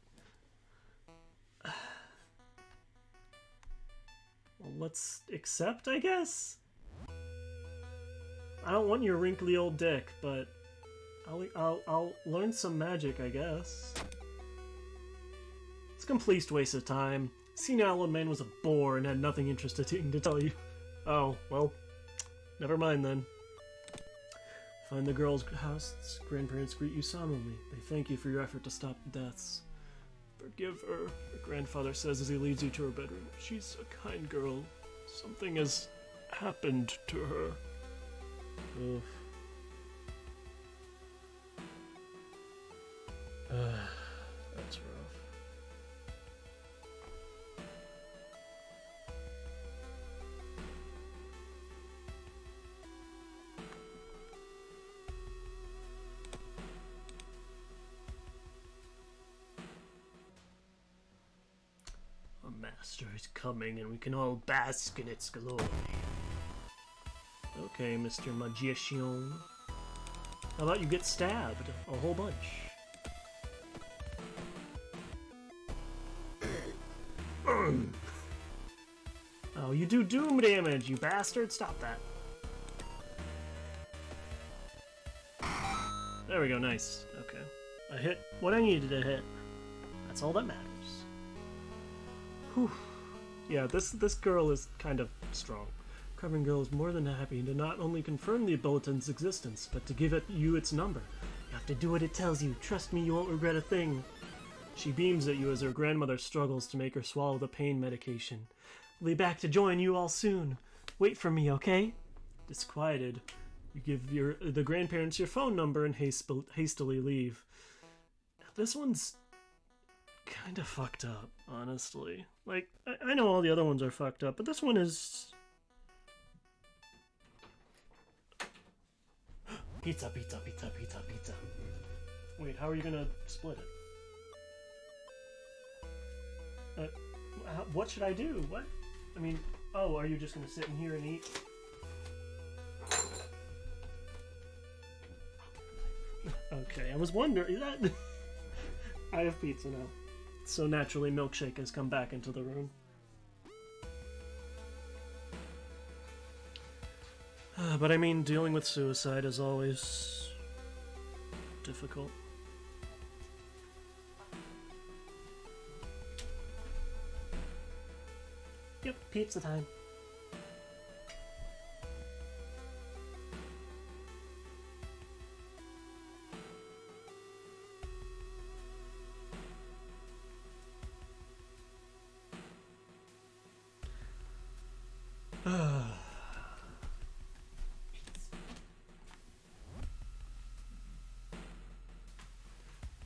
Well, let's accept, I guess. I don't want your wrinkly old dick, but I'll learn some magic, I guess. It's a complete waste of time. Senile old man was a bore and had nothing interesting to tell you. Oh, well, never mind then. Find the girl's house. Grandparents greet you solemnly. They thank you for your effort to stop the deaths. Forgive her, her grandfather says as he leads you to her bedroom. She's a kind girl. Something has happened to her. Oof. That's rough. A master is coming and we can all bask in its glory. Okay, Mr. Magician. How about you get stabbed? A whole bunch. Oh, you do doom damage, you bastard! Stop that. There we go, nice. Okay. I hit what I needed to hit. That's all that matters. Whew. Yeah, this girl is kind of strong. Covering Girl is more than happy to not only confirm the bulletin's existence, but to give you its number. You have to do what it tells you. Trust me, you won't regret a thing. She beams at you as her grandmother struggles to make her swallow the pain medication. I'll be back to join you all soon. Wait for me, okay? Disquieted, you give the grandparents your phone number and hastily leave. This one's kind of fucked up, honestly. Like, I know all the other ones are fucked up, but this one is... Pizza, pizza, pizza, pizza, pizza. Wait, how are you gonna split it? What should I do? What? I mean, oh, are you just gonna sit in here and eat? Okay, I was wondering, is that... I have pizza now. So naturally, Milkshake has come back into the room. But I mean, dealing with suicide is always difficult. Yep, pizza time.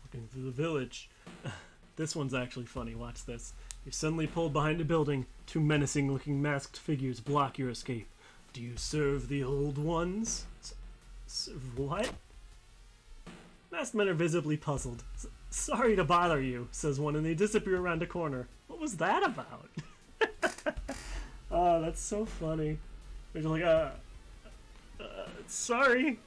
Looking through the village. This one's actually funny, watch this. You're suddenly pulled behind a building. Two menacing-looking masked figures block your escape. Do you serve the old ones? Serve what? Masked men are visibly puzzled. Sorry to bother you, says one, and they disappear around a corner. What was that about? Oh, that's so funny. They're just like, sorry.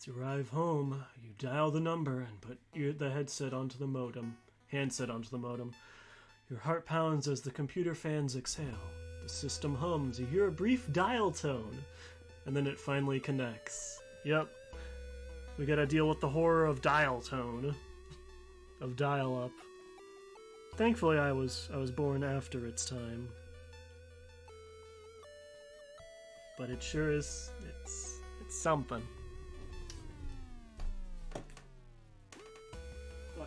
To arrive home, you dial the number and put the handset onto the modem. Your heart pounds as the computer fans exhale. The system hums. You hear a brief dial tone, and then it finally connects. Yep, we gotta deal with the horror of dial tone, of dial-up. Thankfully, I was born after its time, but it sure is. It's something.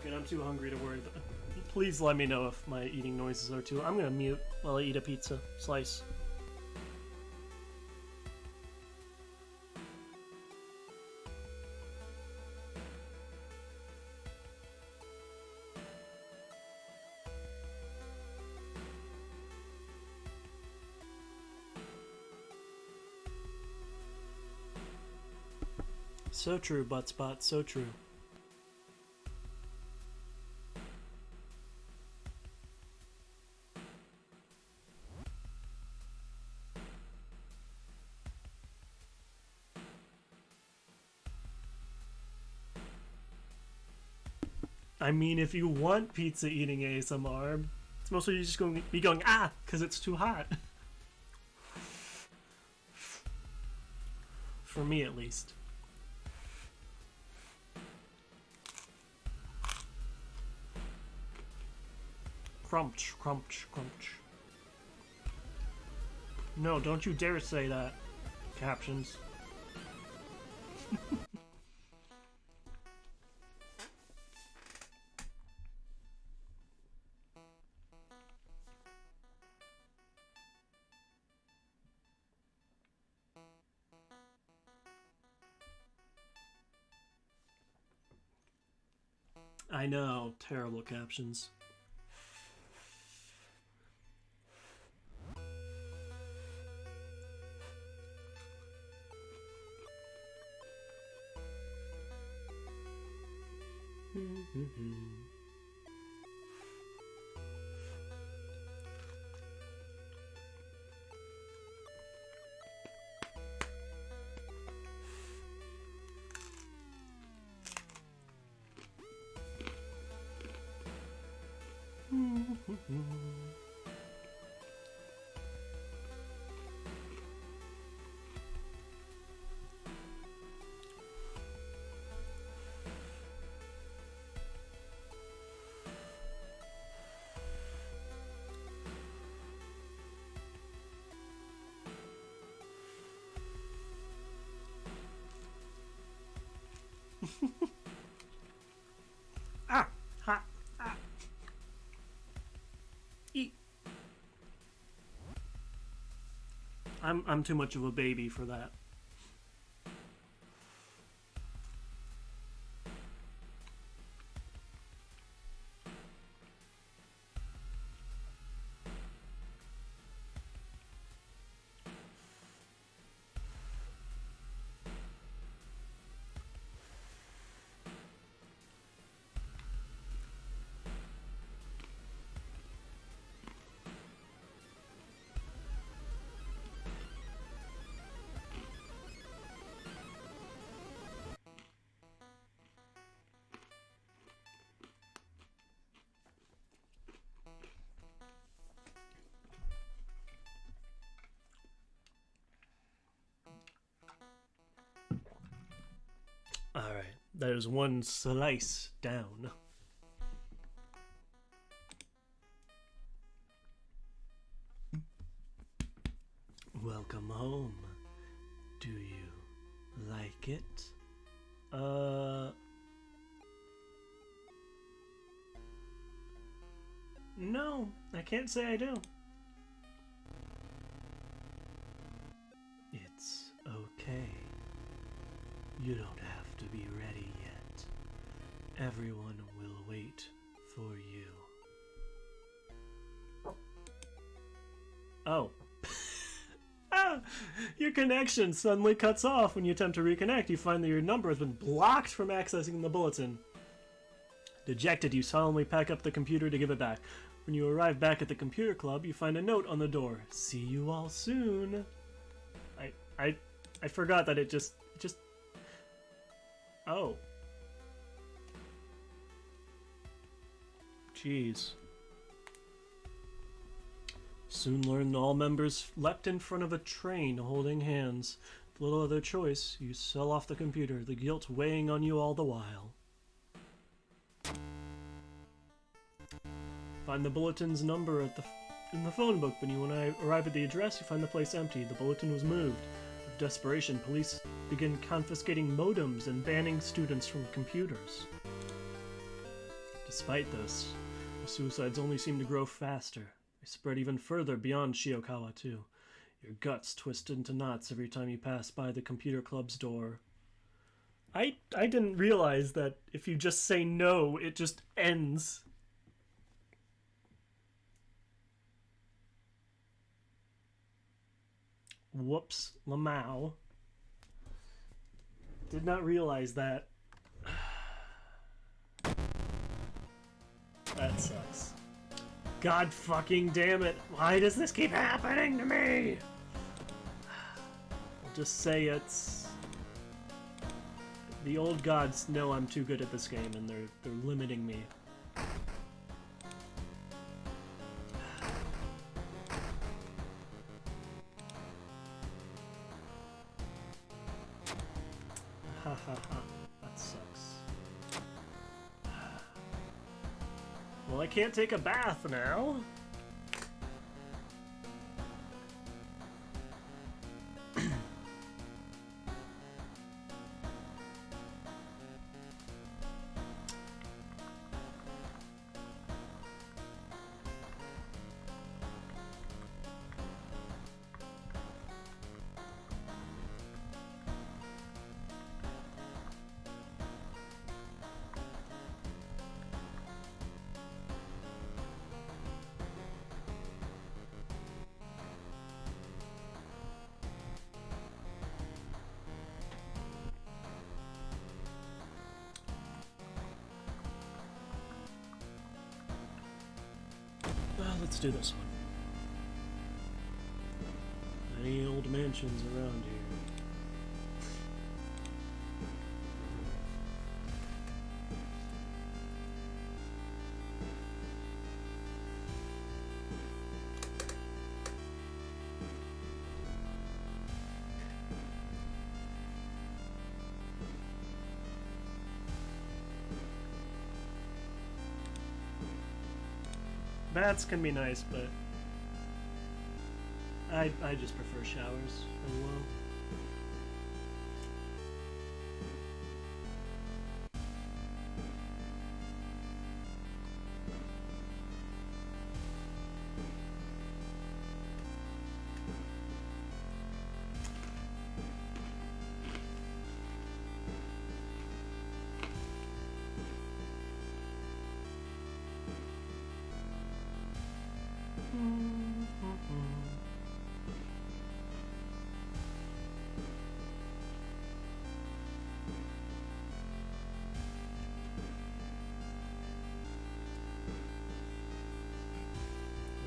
I'm too hungry to worry. Please let me know if my eating noises are too... I'm gonna mute while I eat a pizza slice. So true, Buttspot, so true. I mean, if you want pizza eating ASMR, it's mostly just going to be going, ah, because it's too hot. For me, at least. Crunch, crunch, crunch. No, don't you dare say that. Captions. I know, terrible captions. Ah! Ha! Ah! Eat! I'm too much of a baby for that. Alright, there's one slice down. Welcome home. Do you like it? No, I can't say I do. It's okay. You don't have to be ready yet. Everyone will wait for you. Oh. Ah! Your connection suddenly cuts off. When you attempt to reconnect, you find that your number has been blocked from accessing the bulletin. Dejected, you solemnly pack up the computer to give it back. When you arrive back at the computer club, you find a note on the door. See you all soon. I forgot that it just... Oh. Jeez. Soon learn all members leapt in front of a train holding hands. With little other choice, you sell off the computer, the guilt weighing on you all the while. Find the bulletin's number in the phone book, but when I arrive at the address, you find the place empty. The bulletin was moved. With desperation, police begin confiscating modems and banning students from computers. Despite this, the suicides only seem to grow faster. They spread even further beyond Shiokawa, too. Your guts twist into knots every time you pass by the computer club's door. I didn't realize that if you just say no, it just ends. Whoops, Lamau. Did not realize that. That sucks. God fucking damn it. Why does this keep happening to me? I'll just say it's... The old gods know I'm too good at this game and they're limiting me. Ha ha ha. That sucks. Well, I can't take a bath now. Let's do this one. Any old mansions around here? Baths can be nice, but I just prefer showers as well.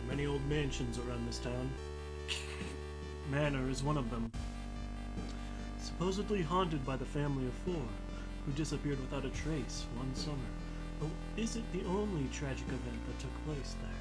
Many old mansions around this town. Manor is one of them. Supposedly haunted by the family of four, who disappeared without a trace one summer. But is it the only tragic event that took place there?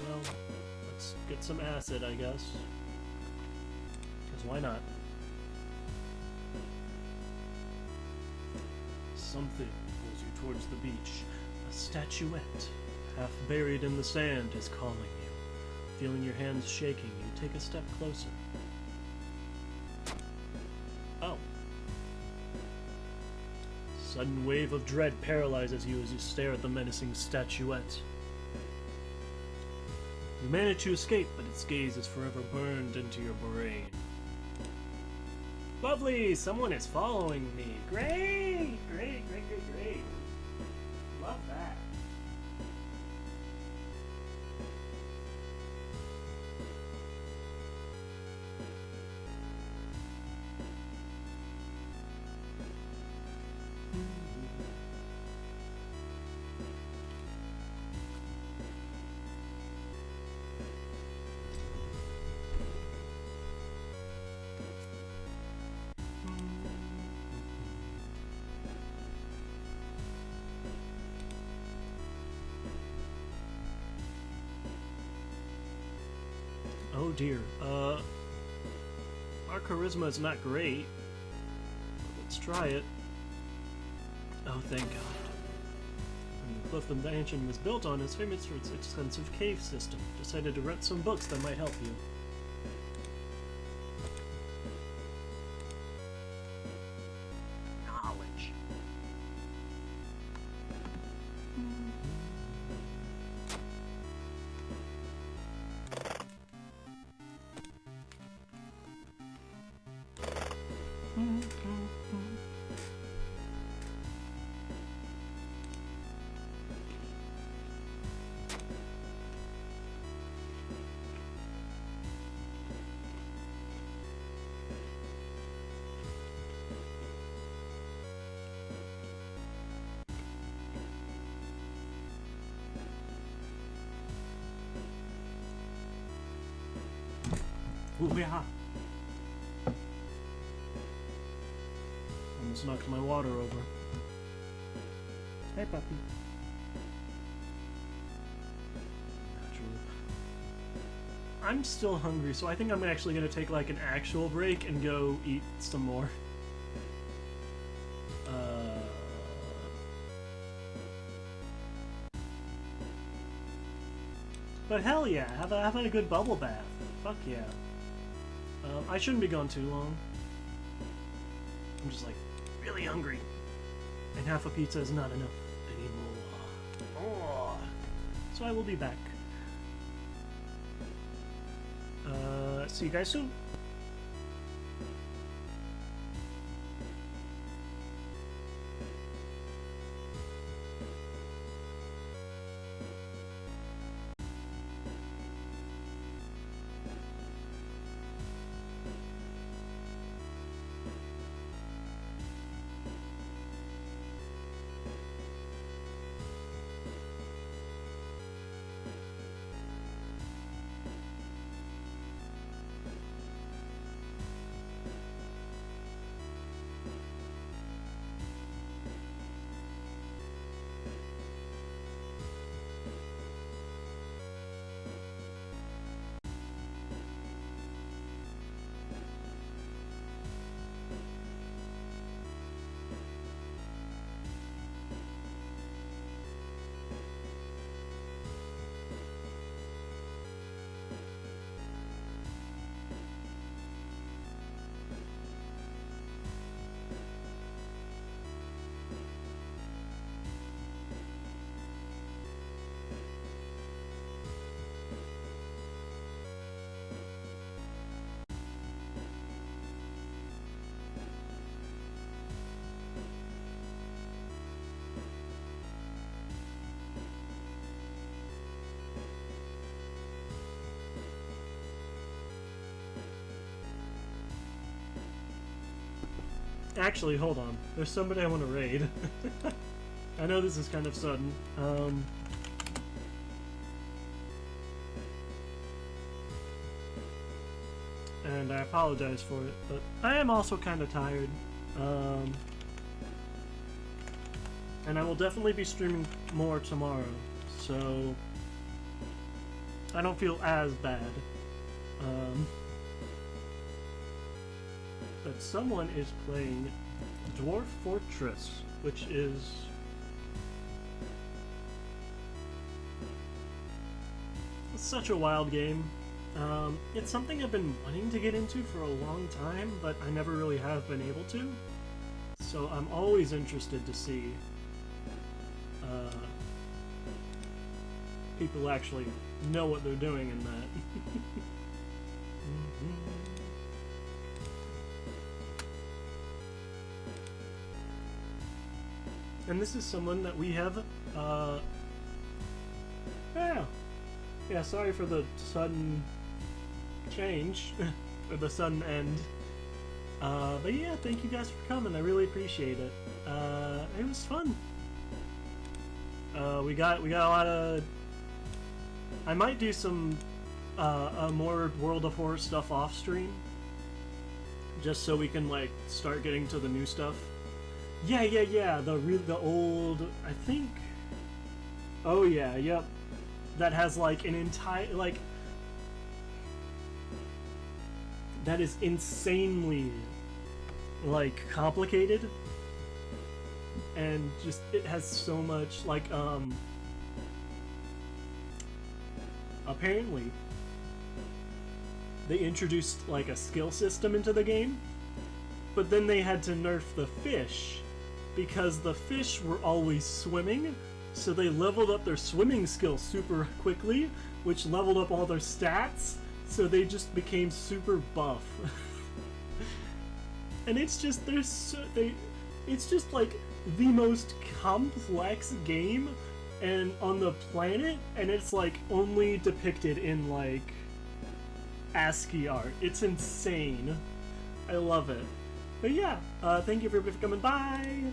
Well, let's get some acid, I guess. Because why not? Something pulls you towards the beach. A statuette, half buried in the sand, is calling you. Feeling your hands shaking, you take a step closer. Oh. Sudden wave of dread paralyzes you as you stare at the menacing statuette. You manage to escape, but its gaze is forever burned into your brain. Lovely! Someone is following me. Great! Great, great, great, great. Love that. Oh dear, our charisma is not great. Let's try it. Oh, thank God. And the cliff the mansion was built on is famous for its extensive cave system. Decided to rent some books that might help you. Knowledge. Ooh, yeah. Almost knocked my water over. Hey, puppy. I'm still hungry, so I think I'm actually gonna take like an actual break and go eat some more. But hell yeah, having a good bubble bath. Fuck yeah. I shouldn't be gone too long. I'm just like really hungry, and half a pizza is not enough anymore. Oh. So I will be back. See you guys soon. Actually, hold on. There's somebody I want to raid. I know this is kind of sudden. And I apologize for it, but I am also kind of tired. And I will definitely be streaming more tomorrow, so I don't feel as bad. But someone is playing Dwarf Fortress, which is such a wild game. It's something I've been wanting to get into for a long time, but I never really have been able to. So I'm always interested to see people actually know what they're doing in that. And this is someone that we have, yeah, sorry for the sudden change, or the sudden end. But yeah, thank you guys for coming, I really appreciate it. It was fun. We got a lot of... I might do some, more World of Horror stuff off stream, just so we can, like, start getting to the new stuff. Yeah, the old, I think, oh yeah, yep, that has, like, an entire, like, that is insanely, like, complicated, and just, it has so much, like, apparently, they introduced, like, a skill system into the game, but then they had to nerf the fish, because the fish were always swimming, so they leveled up their swimming skill super quickly, which leveled up all their stats, so they just became super buff. And it's just, it's just like the most complex game and on the planet, and it's like only depicted in like ASCII art. It's insane. I love it. But yeah, thank you for coming by.